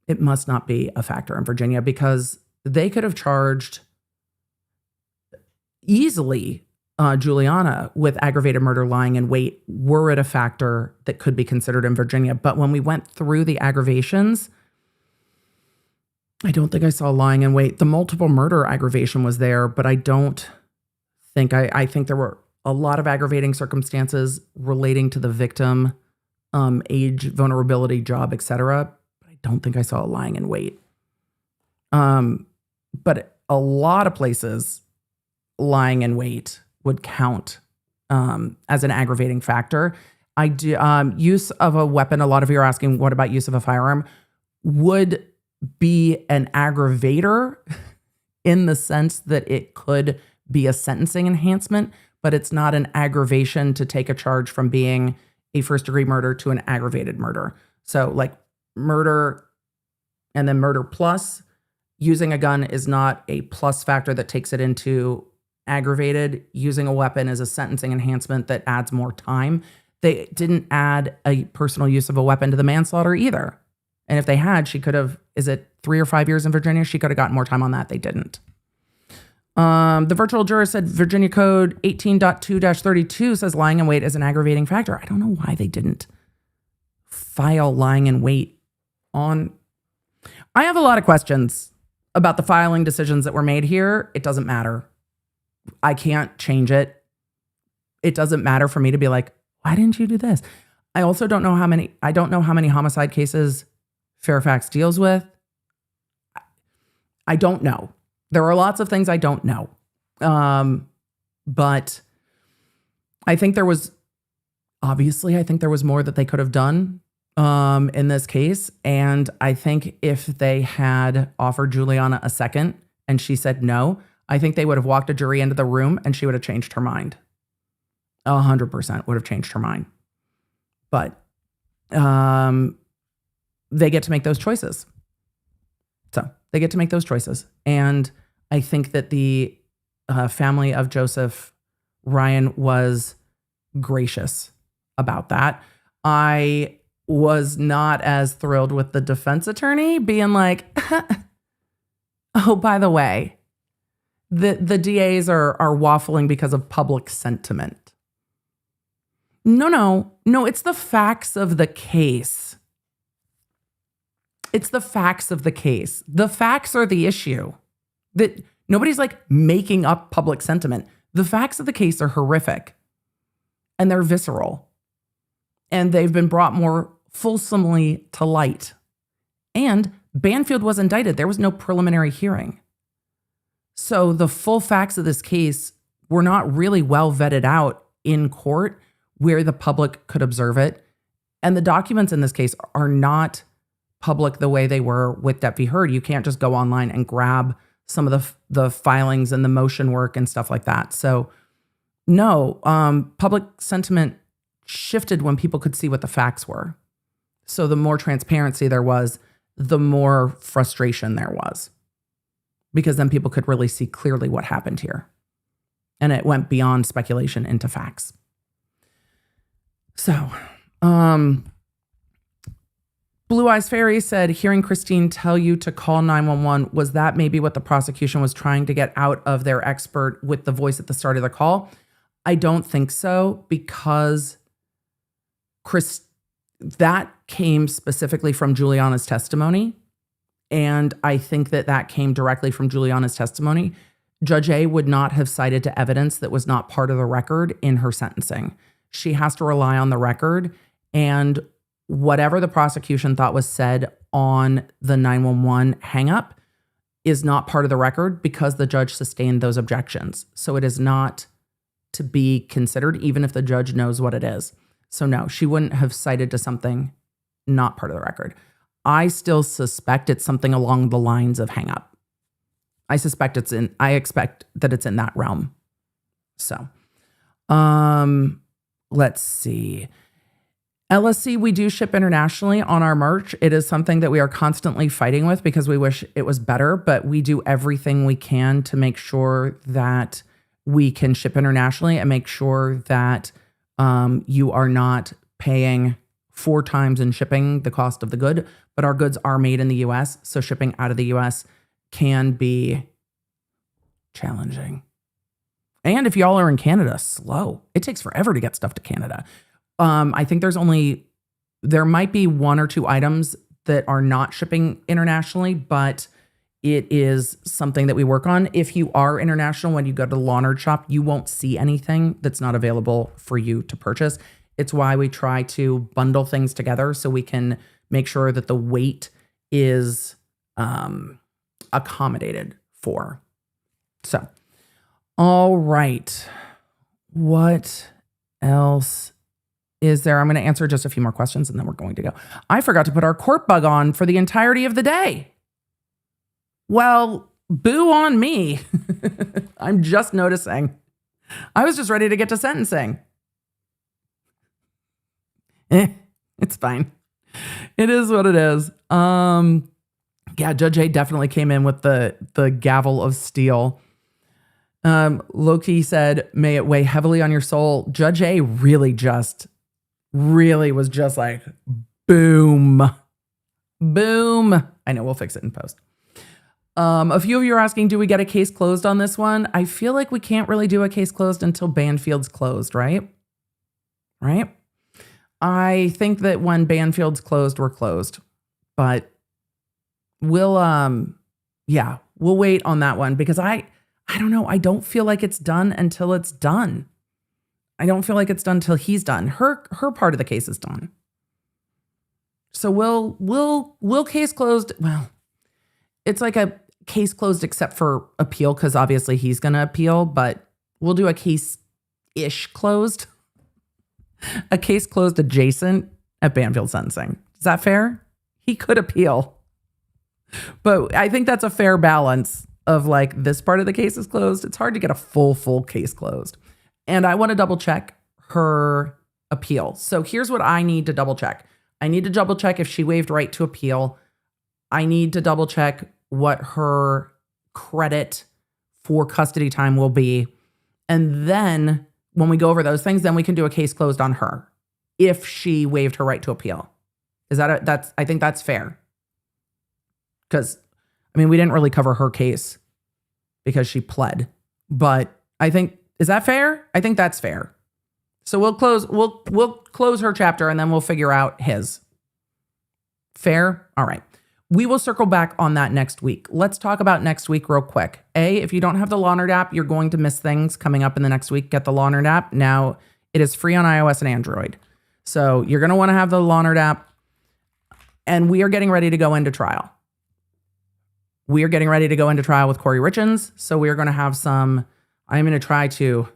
it must not be a factor in Virginia, because they could have charged easily Juliana with aggravated murder lying in wait were it a factor that could be considered in Virginia. But when we went through the aggravations, I don't think I saw lying in wait. The multiple murder aggravation was there, but I don't think, I think there were a lot of aggravating circumstances relating to the victim, age, vulnerability, job, etc. But I don't think I saw lying in wait. But a lot of places, lying in wait would count as an aggravating factor. I do use of a weapon. A lot of you are asking, what about use of a firearm? Would be an aggravator in the sense that it could be a sentencing enhancement, but it's not an aggravation to take a charge from being a first-degree murder to an aggravated murder. So like murder and then murder plus, using a gun is not a plus factor that takes it into aggravated. Using a weapon is a sentencing enhancement that adds more time. They didn't add a personal use of a weapon to the manslaughter either. And if they had, she could have, is it 3 or 5 years in Virginia? She could have gotten more time on that. They didn't. The virtual juror said Virginia Code 18.2-32 says lying in wait is an aggravating factor. I don't know why they didn't file lying in wait on. I have a lot of questions about the filing decisions that were made here. It doesn't matter. I can't change it. It doesn't matter for me to be like, why didn't you do this? I also don't know how many homicide cases Fairfax deals with. I don't know. There are lots of things I don't know. But I think there was more that they could have done in this case. And I think if they had offered Juliana a second and she said no, I think they would have walked a jury into the room and she would have changed her mind. 100% would have changed her mind. But they get to make those choices. So they get to make those choices. And I think that the family of Joseph Ryan was gracious about that. I was not as thrilled with the defense attorney being like, oh, by the way, the DAs are waffling because of public sentiment. No, it's the facts of the case. It's the facts of the case. The facts are the issue. That nobody's like making up public sentiment. The facts of the case are horrific and they're visceral and they've been brought more fulsomely to light. And Banfield was indicted. There was no preliminary hearing. So the full facts of this case were not really well vetted out in court where the public could observe it. And the documents in this case are not public the way they were with Depp v. Heard. You can't just go online and grab some of the filings and the motion work and stuff like that. So no, public sentiment shifted when people could see what the facts were. So the more transparency there was, the more frustration there was, because then people could really see clearly what happened here. And it went beyond speculation into facts. So, Blue Eyes Fairy said, hearing Christine tell you to call 911, was that maybe what the prosecution was trying to get out of their expert with the voice at the start of the call? I don't think so, because that came specifically from Juliana's testimony. And I think that came directly from Juliana's testimony. Judge A would not have cited to evidence that was not part of the record in her sentencing. She has to rely on the record, and whatever the prosecution thought was said on the 911 hang-up is not part of the record because the judge sustained those objections. So it is not to be considered, even if the judge knows what it is. So no, she wouldn't have cited to something not part of the record. I still suspect it's something along the lines of hang-up. I expect that it's in that realm. So, let's see. LSC, we do ship internationally on our merch. It is something that we are constantly fighting with because we wish it was better, but we do everything we can to make sure that we can ship internationally and make sure that you are not paying 4 times in shipping the cost of the good, but our goods are made in the US, so shipping out of the US can be challenging. And if y'all are in Canada, slow. It takes forever to get stuff to Canada. I think there might be 1 or 2 items that are not shipping internationally, but it is something that we work on. If you are international, when you go to the Lawnard shop, you won't see anything that's not available for you to purchase. It's why we try to bundle things together so we can make sure that the weight is accommodated for. So, all right. What else is there? I'm going to answer just a few more questions and then we're going to go. I forgot to put our court bug on for the entirety of the day. Well, boo on me. I'm just noticing. I was just ready to get to sentencing. It's fine. It is what it is. Yeah, Judge A definitely came in with the gavel of steel. Loki said, may it weigh heavily on your soul. Judge A really was just like, boom. Boom. I know, we'll fix it in post. A few of you are asking, do we get a case closed on this one? I feel like we can't really do a case closed until Banfield's closed, right? Right? I think that when Banfield's closed, we're closed. But we'll wait on that one because I don't know. I don't feel like it's done until it's done. I don't feel like it's done till he's done. Her part of the case is done. So we'll case closed. Well, it's like a case closed except for appeal because obviously he's going to appeal, but we'll do a case-ish closed. A case closed adjacent at Banfield sentencing. Is that fair? He could appeal. But I think that's a fair balance of like this part of the case is closed. It's hard to get a full case closed. And I want to double check her appeal. So here's what I need to double check. I need to double check if she waived right to appeal. I need to double check what her credit for custody time will be. And then when we go over those things, then we can do a case closed on her if she waived her right to appeal. Is that I think that's fair. Because, I mean, we didn't really cover her case because she pled. But I think, is that fair? I think that's fair. So we'll close her chapter and then we'll figure out his. Fair? All right. We will circle back on that next week. Let's talk about next week real quick. If you don't have the Lawnard app, you're going to miss things coming up in the next week. Get the Lawnard app. Now, it is free on iOS and Android. So you're going to want to have the Lawnard app. And we are getting ready to go into trial. We are getting ready to go into trial with Corey Richens. So we are going to have I'm going to try to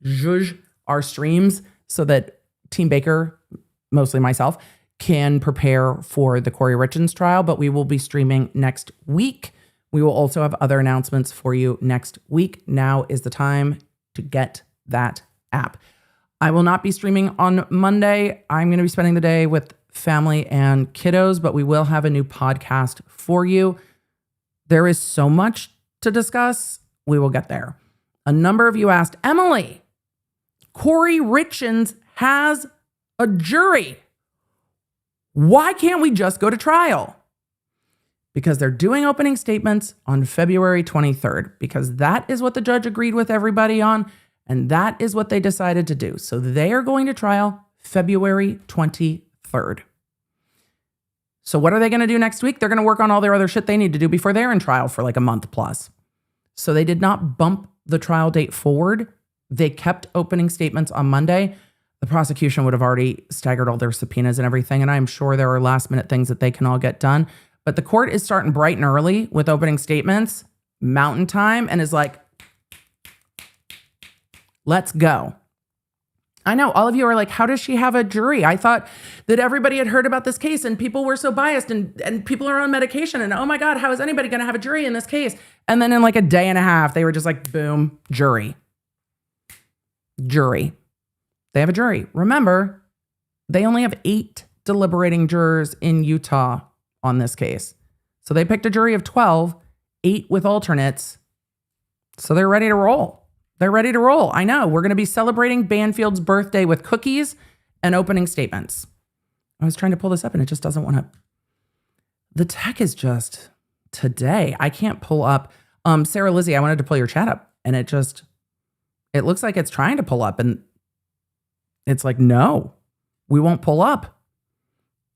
zhuzh our streams so that Team Baker, mostly myself, can prepare for the Corey Richens trial, but we will be streaming next week. We will also have other announcements for you next week. Now is the time to get that app. I will not be streaming on Monday. I'm going to be spending the day with family and kiddos, but we will have a new podcast for you. There is so much to discuss. We will get there. A number of you asked, Emily, Corey Richens has a jury. Why can't we just go to trial? Because they're doing opening statements on February 23rd, because that is what the judge agreed with everybody on, and that is what they decided to do. So they are going to trial February 23rd. So what are they going to do next week? They're going to work on all their other shit they need to do before they're in trial for like a month plus. So they did not bump the trial date forward. They kept opening statements on Monday. The prosecution would have already staggered all their subpoenas and everything. And I'm sure there are last minute things that they can all get done. But the court is starting bright and early with opening statements, Mountain Time, and is like, let's go. I know all of you are like, how does she have a jury? I thought that everybody had heard about this case and people were so biased and people are on medication. And oh my God, how is anybody going to have a jury in this case? And then in like a day and a half, they were just like, boom, jury. Jury. They have a jury. Remember, they only have 8 deliberating jurors in Utah on this case. So they picked a jury of 12, 8 with alternates. So they're ready to roll. They're ready to roll. I know. We're going to be celebrating Banfield's birthday with cookies and opening statements. I was trying to pull this up and it just doesn't want to. The tech is just today. I can't pull up. Sarah Lizzie, I wanted to pull your chat up and it looks like it's trying to pull up and it's like, no, we won't pull up.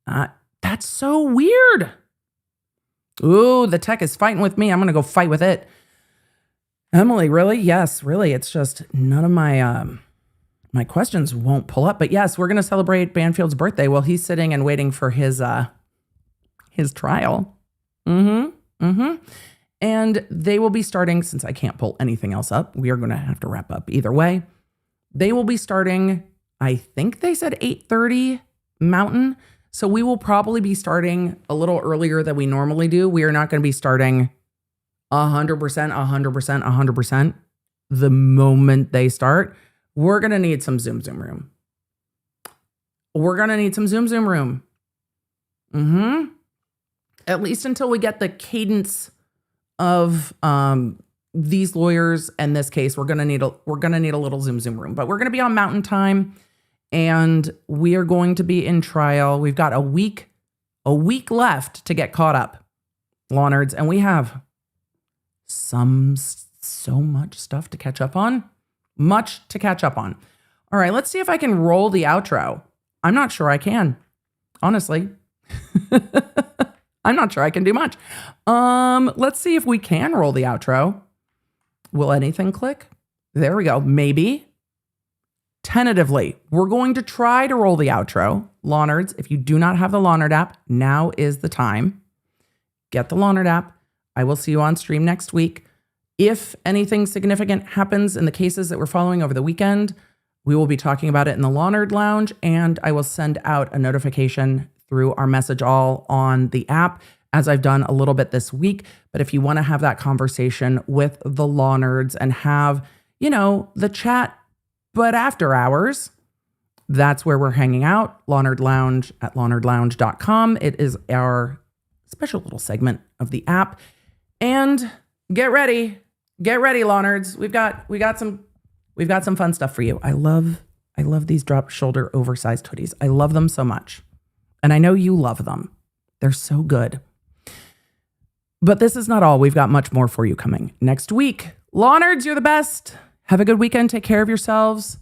That's so weird. Ooh, the tech is fighting with me. I'm going to go fight with it. Emily, really? Yes, really. It's just none of my questions won't pull up. But yes, we're going to celebrate Banfield's birthday while he's sitting and waiting for his trial. And they will be starting, since I can't pull anything else up, we are going to have to wrap up either way. They will be starting, I think they said 8:30 Mountain. So we will probably be starting a little earlier than we normally do. We are not going to be starting 100% the moment they start. We're going to need some Zoom room. We're going to need some Zoom room. At least until we get the cadence of these lawyers and this case, we're going to need a little Zoom room. But we're going to be on Mountain Time and we are going to be in trial. We've got a week left to get caught up, law nerds, and we have so much stuff to catch up on. Much to catch up on. All right, let's see if I can roll the outro. I'm not sure I can, honestly. I'm not sure I can do much. Let's see if we can roll the outro. Will anything click? There we go. Maybe. Tentatively, we're going to try to roll the outro. Law nerds, if you do not have the Law Nerd app, now is the time. Get the Law Nerd app. I will see you on stream next week. If anything significant happens in the cases that we're following over the weekend, we will be talking about it in the Law Nerd Lounge, and I will send out a notification through our message all on the app, as I've done a little bit this week. But if you want to have that conversation with the Law Nerds and have, the chat, but after hours, that's where we're hanging out. Law Nerd Lounge at lawnerdlounge.com. It is our special little segment of the app. And get ready, Law Nerds. We've got some fun stuff for you. I love these drop shoulder oversized hoodies. I love them so much. And I know you love them. They're so good. But this is not all. We've got much more for you coming next week. Law Nerds, you're the best. Have a good weekend. Take care of yourselves.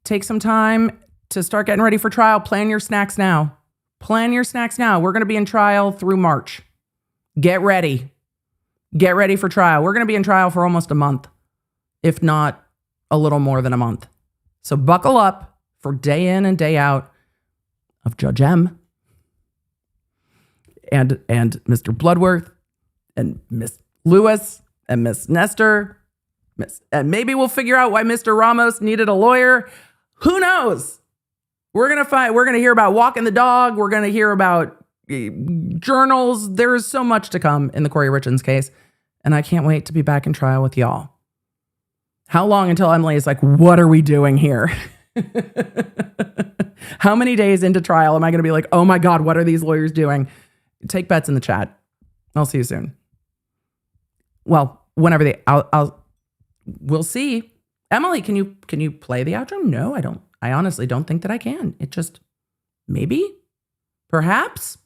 Take some time to start getting ready for trial. Plan your snacks now. We're going to be in trial through March. Get ready. Get ready for trial. We're going to be in trial for almost a month, if not a little more than a month. So buckle up for day in and day out of Judge M and Mr. Bloodworth and Miss Lewis and Miss Nestor. And maybe we'll figure out why Mr. Ramos needed a lawyer. Who knows? We're going to hear about walking the dog. We're going to hear about journals. There is so much to come in the Corey Richins case. And I can't wait to be back in trial with y'all. How long until Emily is like, what are we doing here? How many days into trial am I going to be like, oh my God, what are these lawyers doing? Take bets in the chat. I'll see you soon. Well, whenever we'll see. Emily, can you play the outro? No, I don't. I honestly don't think that I can. It just, maybe, perhaps.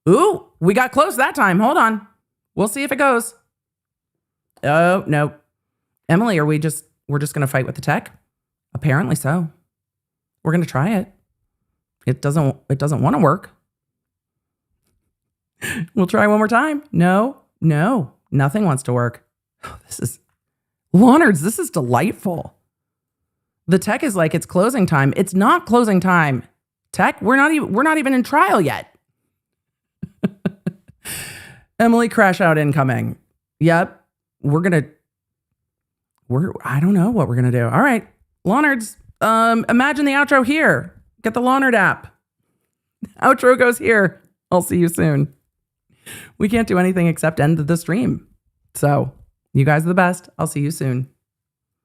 Ooh, we got close that time. Hold on. We'll see if it goes. Oh, no. Emily, we're just going to fight with the tech? Apparently so. We're going to try it. It doesn't want to work. We'll try one more time. No. Nothing wants to work. Oh, this is Lawnards. This is delightful. The tech is like, it's closing time. It's not closing time. Tech, we're not even in trial yet. Emily, crash out incoming. Yep. I don't know what we're going to do. All right. Lawnards, imagine the outro here. Get the Lawnard app. Outro goes here. I'll see you soon. We can't do anything except end the stream. So you guys are the best. I'll see you soon.